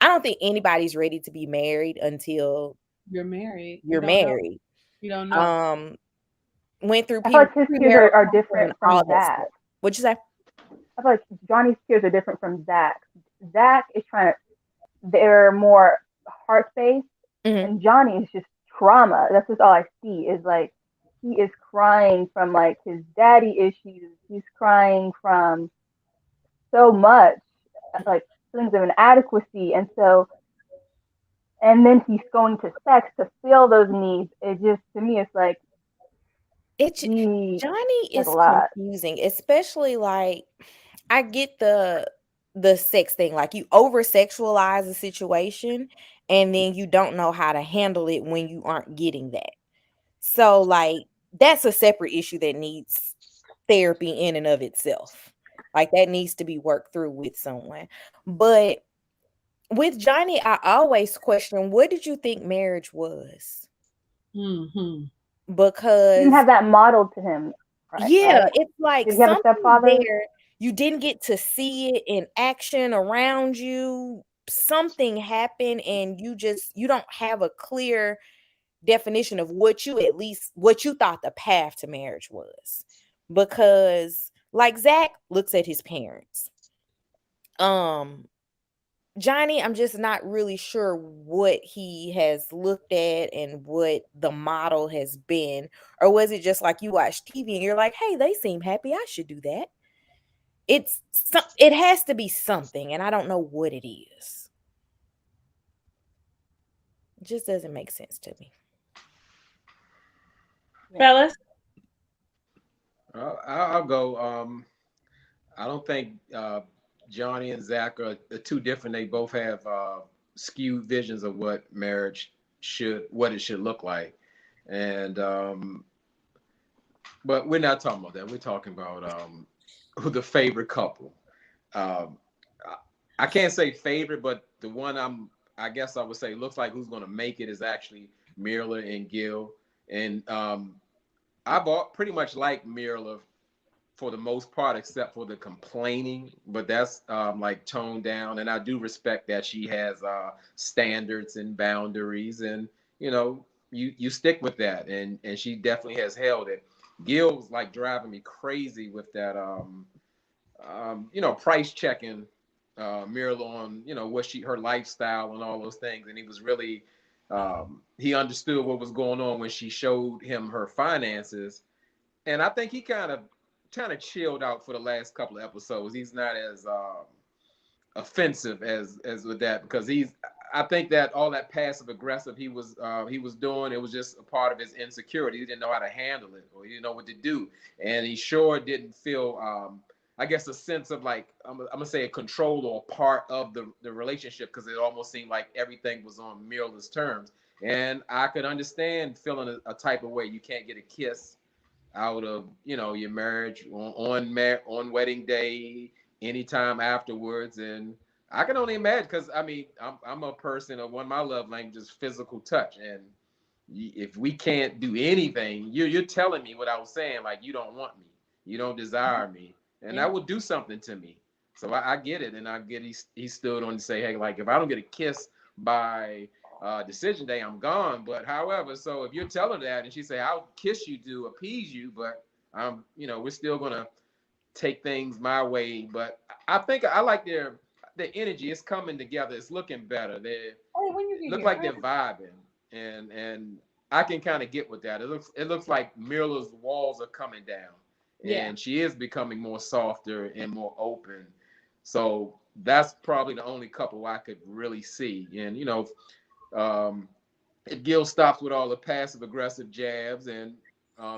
I don't think anybody's ready to be married until You're married. You you're don't know. married. You don't know. Um, went through I feel like his tears premarital are counseling, different all from that Zach. stuff. What'd you say? I feel like Johnny's tears are different from Zach. Zach is trying to, they're more heart based, Mhm. and Johnny is just trauma. That's just all I see is like he is crying from like his daddy issues. He's crying from so much, like feelings of inadequacy, and so and then he's going to sex to fill those needs. It just to me, it's like It's he Johnny has a is lot. confusing, especially like I get the sex thing. Like you over sexualize a situation and then you don't know how to handle it when you aren't getting that. So like that's a separate issue that needs therapy in and of itself. Like that needs to be worked through with someone. But with Johnny, I always question, what did you think marriage was? Mm-hmm. He didn't Because have that modeled to him, right? yeah, Right? it's like Did he have a something stepfather? there, you didn't get to see it in action around you. Something happened and you don't have a clear definition of what you at least what you thought the path to marriage was. Because like Zach looks at his parents. Um Johnny, I'm just not really sure what he has looked at and what the model has been. Or was it just like you watch TV and you're like, hey, they seem happy. I should do that. It has to be something, and I don't know what it is. It just doesn't make sense to me. Fellas, I'll go. I don't think Johnny and Zach are too different. They both have skewed visions of what marriage what it should look like, and but we're not talking about that. We're talking about who the favorite couple. Um, I can't say favorite, but the one I guess I would say looks like who's going to make it is actually Mirla and Gil, and I've pretty much liked Mirla for the most part, except for the complaining, but that's like toned down. And I do respect that she has standards and boundaries, and you know, you stick with that, and she definitely has held it. Gil's like driving me crazy with that, price checking Miracle on, what her lifestyle and all those things, and he was really he understood what was going on when she showed him her finances, and I think he kind of chilled out for the last couple of episodes. He's not as offensive as with that, because I think that all that passive aggressive he was doing, it was just a part of his insecurity. He didn't know how to handle it, or he didn't know what to do, and he sure didn't feel I guess a sense of like I'm gonna say a control or a part of the relationship, because it almost seemed like everything was on Mirla's terms. And I could understand feeling a type of way. You can't get a kiss out of your marriage on wedding day, anytime afterwards. And I can only imagine, because I mean I'm a person of one of my love languages is physical touch, and if we can't do anything, you're telling me what I was saying, like you don't want me, you don't desire me, and yeah. that would do something to me. So I get it, and I get he stood on to say, hey, like if I don't get a kiss by decision day, I'm gone. But however, so if you're telling her that, and she say, I'll kiss you to appease you, but we're still gonna take things my way. But I think I like their energy. It's coming together. It's looking better. They hey, when you get look here, like they're vibing, and I can kind of get with that. It looks like Mila's walls are coming down, Yeah. and she is becoming more softer and more open. So that's probably the only couple I could really see. And um, if Gil stops with all the passive aggressive jabs and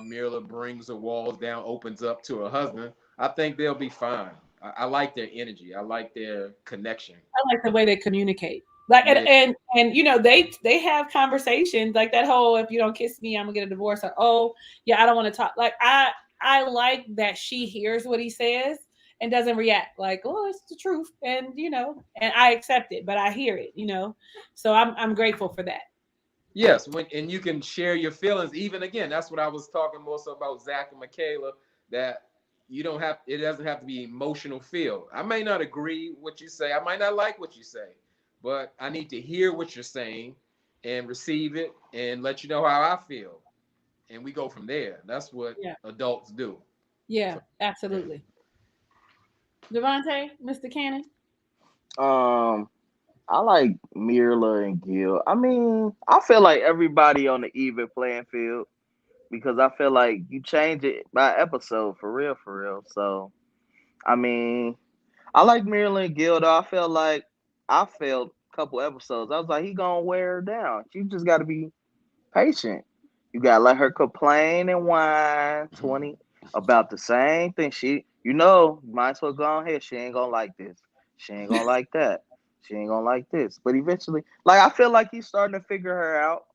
Mila brings the walls down, opens up to her husband, I think they'll be fine. I like their energy. I like their connection. I like the way they communicate. Like Yeah. and they have conversations like that whole if you don't kiss me I'm gonna get a divorce or oh yeah I don't want to talk like I like that she hears what he says and doesn't react like oh it's the truth and and I accept it but I hear it so I'm grateful for that. Yes, and you can share your feelings. Even again, that's what I was talking more so about Zach and Michaela. That you don't have. It doesn't have to be emotional feel. I may not agree with what you say. I might not like what you say, but I need to hear what you're saying and receive it and let you know how I feel, and we go from there. That's what Yeah, adults do. yeah, So, yeah. absolutely. Devontae, Mr. Cannon. Um, I like Mirla and Gil. I mean, I feel like everybody on the even playing field because I feel like you change it by episode for real, for real. So I mean, I like Mirla and Gil though. I felt a couple episodes. I was like, he gonna wear her down. You just got to be patient. You gotta let her complain and whine 20 about the same thing. Might as well go on here. She ain't gonna like this. She ain't gonna like that. She ain't gonna like this. But eventually, like I feel like he's starting to figure her out.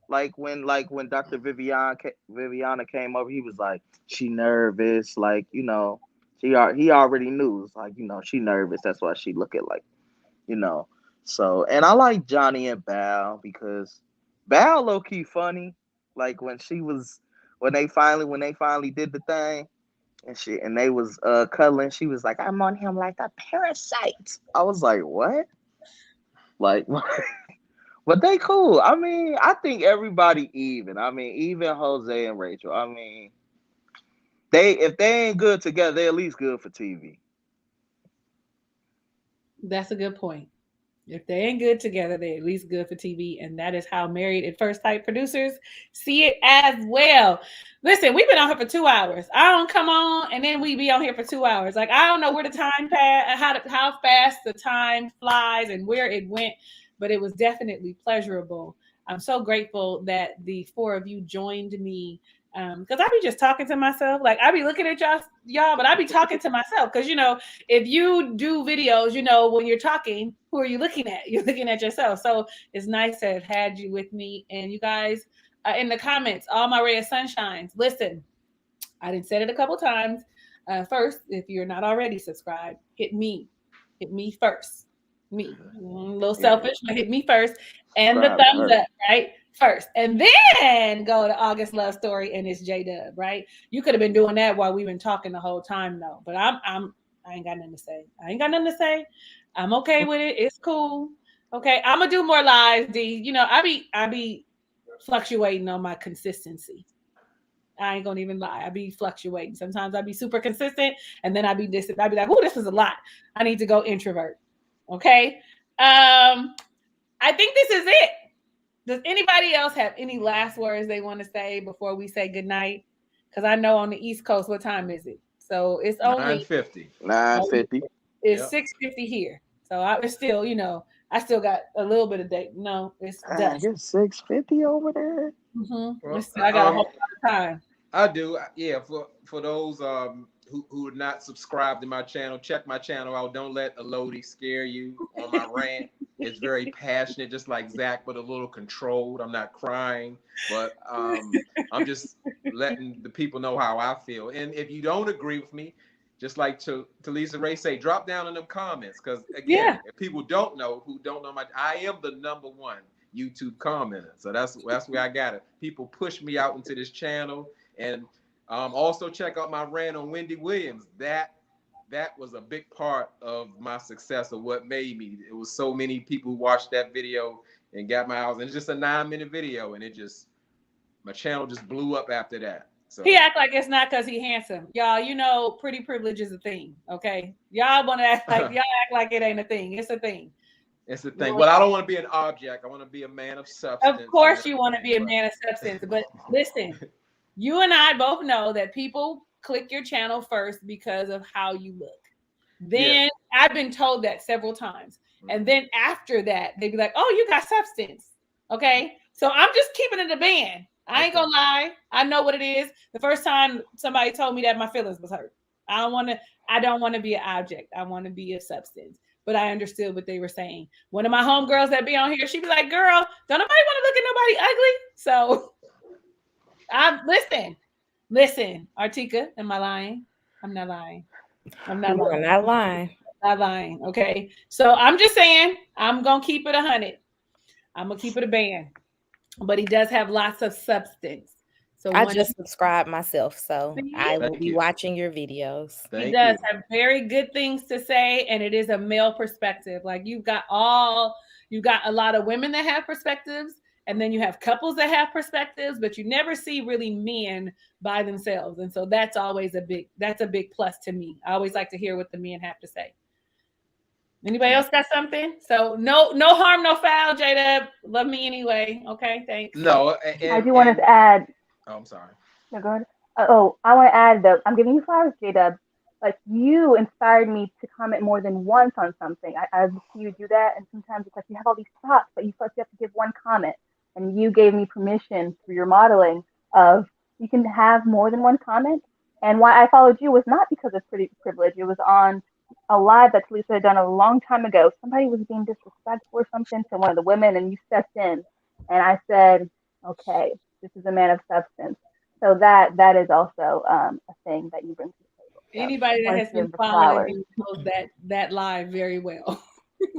Like when Dr. Viviana came over, he was like, she nervous. Like he already knew. It's like she nervous. That's why she look at like you know. So, and I like Johnny and Bao because Bao low key funny. Like when they finally did the thing and they was cuddling, she was like, I'm on him like a parasite. I was like, what? Like but they cool. I mean, I think everybody even. I mean, even Jose and Rachel. I mean, if they ain't good together, they at least good for TV. That's a good point. If they ain't good together, they're at least good for TV. And that is how Married at First Sight producers see it as well. Listen, we've been on here for 2 hours. I don't come on and then we be on here for 2 hours. Like, I don't know where the time passed, how fast the time flies and where it went, but it was definitely pleasurable. I'm so grateful that the four of you joined me because I be just talking to myself. Like I be looking at y'all, but I be talking to myself because if you do videos, when you're talking, who are you looking at? You're looking at yourself. So it's nice to have had you with me. And you guys in the comments, all my ray of sunshines. Listen, I didn't said it a couple times. First, if you're not already subscribed, hit me first. Me, a little selfish, but hit me first, and the Subscribe to thumbs her. up, right? First, and then go to August Love Story and it's J Dub, right? You could have been doing that while we've been talking the whole time, though. But I ain't got nothing to say. I ain't got nothing to say. I'm okay with it. It's cool. Okay, I'm gonna do more lives, D. I be fluctuating on my consistency. I ain't gonna even lie. I be fluctuating. Sometimes I be super consistent, and then I be distant. I be like, "Oh, this is a lot. I need to go introvert." Okay. I think this is it. Does anybody else have any last words they want to say before we say goodnight? Because I know on the East Coast, what time is it? So it's only 9:50. 950. it's Yep. 6:50 here. So it's still, I still got a little bit of day. No, it's Dang, dusk. it's 650 over there. Well, I got a whole lot of time. I do. Yeah, for those who are not subscribed to my channel, check my channel out. Don't let Elodie scare you on my rant. It's very passionate, just like Zach, but a little controlled. I'm not crying, but I'm just letting the people know how I feel. And if you don't agree with me, just like to Lisa Ray say, drop down in the comments. Because again, Yeah. if people don't know I am the #1 YouTube commenter. So that's where I got it. People push me out into this channel. And also check out my rant on Wendy Williams. That was a big part of my success, of what made me. It was so many people who watched that video and got my house. And it's just a 9-minute video, and my channel just blew up after that. So He act like it's not because he handsome. Y'all, pretty privilege is a thing. Okay. Y'all want to act like it ain't a thing. It's a thing. It's the thing. Well, I don't want to be an object. I want to be a man of substance. Of course, you want to be a man of substance. But listen, you and I both know that people click your channel first because of how you look. Then I've been told that several times. And then after that, they'd be like, oh, you got substance. Okay. So I'm just keeping it a band. I ain't gonna lie. I know what it is. The first time somebody told me that, my feelings was hurt. I don't want to be an object. I want to be a substance. But I understood what they were saying. One of my homegirls that be on here, she'd be like, girl, don't nobody want to look at nobody ugly. So listen, Artika, am I lying? I'm not lying. I'm not lying. You're not lying. Not lying. Okay. So I'm just saying, I'm going to keep it 100. I'm going to keep it a band. But he does have lots of substance. So I just subscribed myself, so I will be watching your videos. He does have very good things to say, and it is a male perspective. Like you got a lot of women that have perspectives, and then you have couples that have perspectives, but you never see really men by themselves. And so that's always a big plus to me. I always like to hear what the men have to say. Anybody else got something? So no harm, no foul, J-Dub. Love me anyway. Okay, thanks. No, I do want to add. Oh, I'm sorry. No, go ahead. I want to add that I'm giving you flowers, J-Dub. Like you inspired me to comment more than once on something. I see you do that, and sometimes it's like you have all these thoughts, but you feel like you have to give one comment. And you gave me permission through your modeling of you can have more than one comment. And why I followed you was not because of privilege. It was on a live that Lisa had done a long time ago. Somebody was being disrespectful or something to one of the women, and you stepped in. And I said, okay, this is a man of substance. So that is also a thing that you bring to the table. So anybody that has been following me knows that live very well.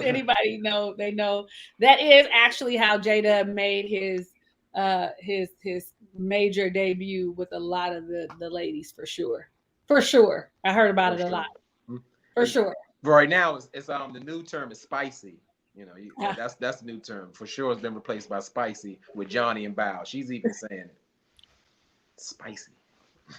Anybody know? They know that is actually how J-Dub made his major debut with a lot of the ladies for sure. I heard about it a lot. For sure. But right now, it's the new term is spicy. You know, that's the new term for sure. It's been replaced by spicy with Johnny and Bow. She's even saying it. Spicy.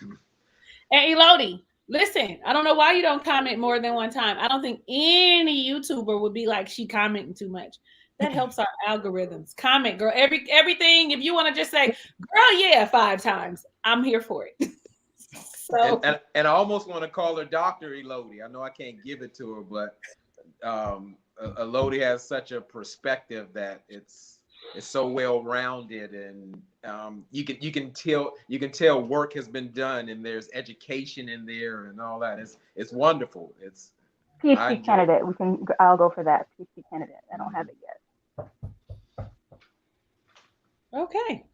And Elodie, listen, I don't know why you don't comment more than one time. I don't think any YouTuber would be like, she commenting too much. That helps our algorithms. Comment, girl. Everything. If you want to just say, girl, yeah, 5 times, I'm here for it. So and I almost want to call her Dr. Elodie. I know I can't give it to her, but Elodie has such a perspective that it's so well rounded, and you can tell work has been done, and there's education in there and all that. It's wonderful. It's PhD candidate. I'll go for that. PhD candidate. I don't have it yet. Okay.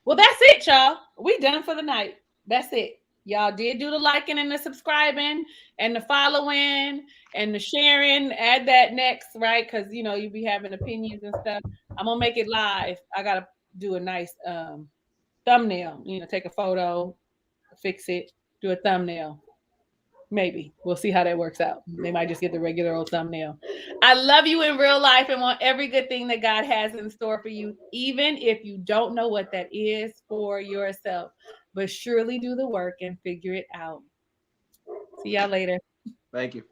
Well, that's it, y'all. We done for the night. That's it. Y'all did do the liking and the subscribing and the following and the sharing. Add that next, right? Because you be having opinions and stuff. I'm gonna make it live. I gotta do a nice thumbnail. Take a photo, fix it, do a thumbnail. Maybe we'll see how that works out. They might just get the regular old thumbnail. I love you in real life and want every good thing that God has in store for you, even if you don't know what that is for yourself. But surely do the work and figure it out. See y'all later. Thank you.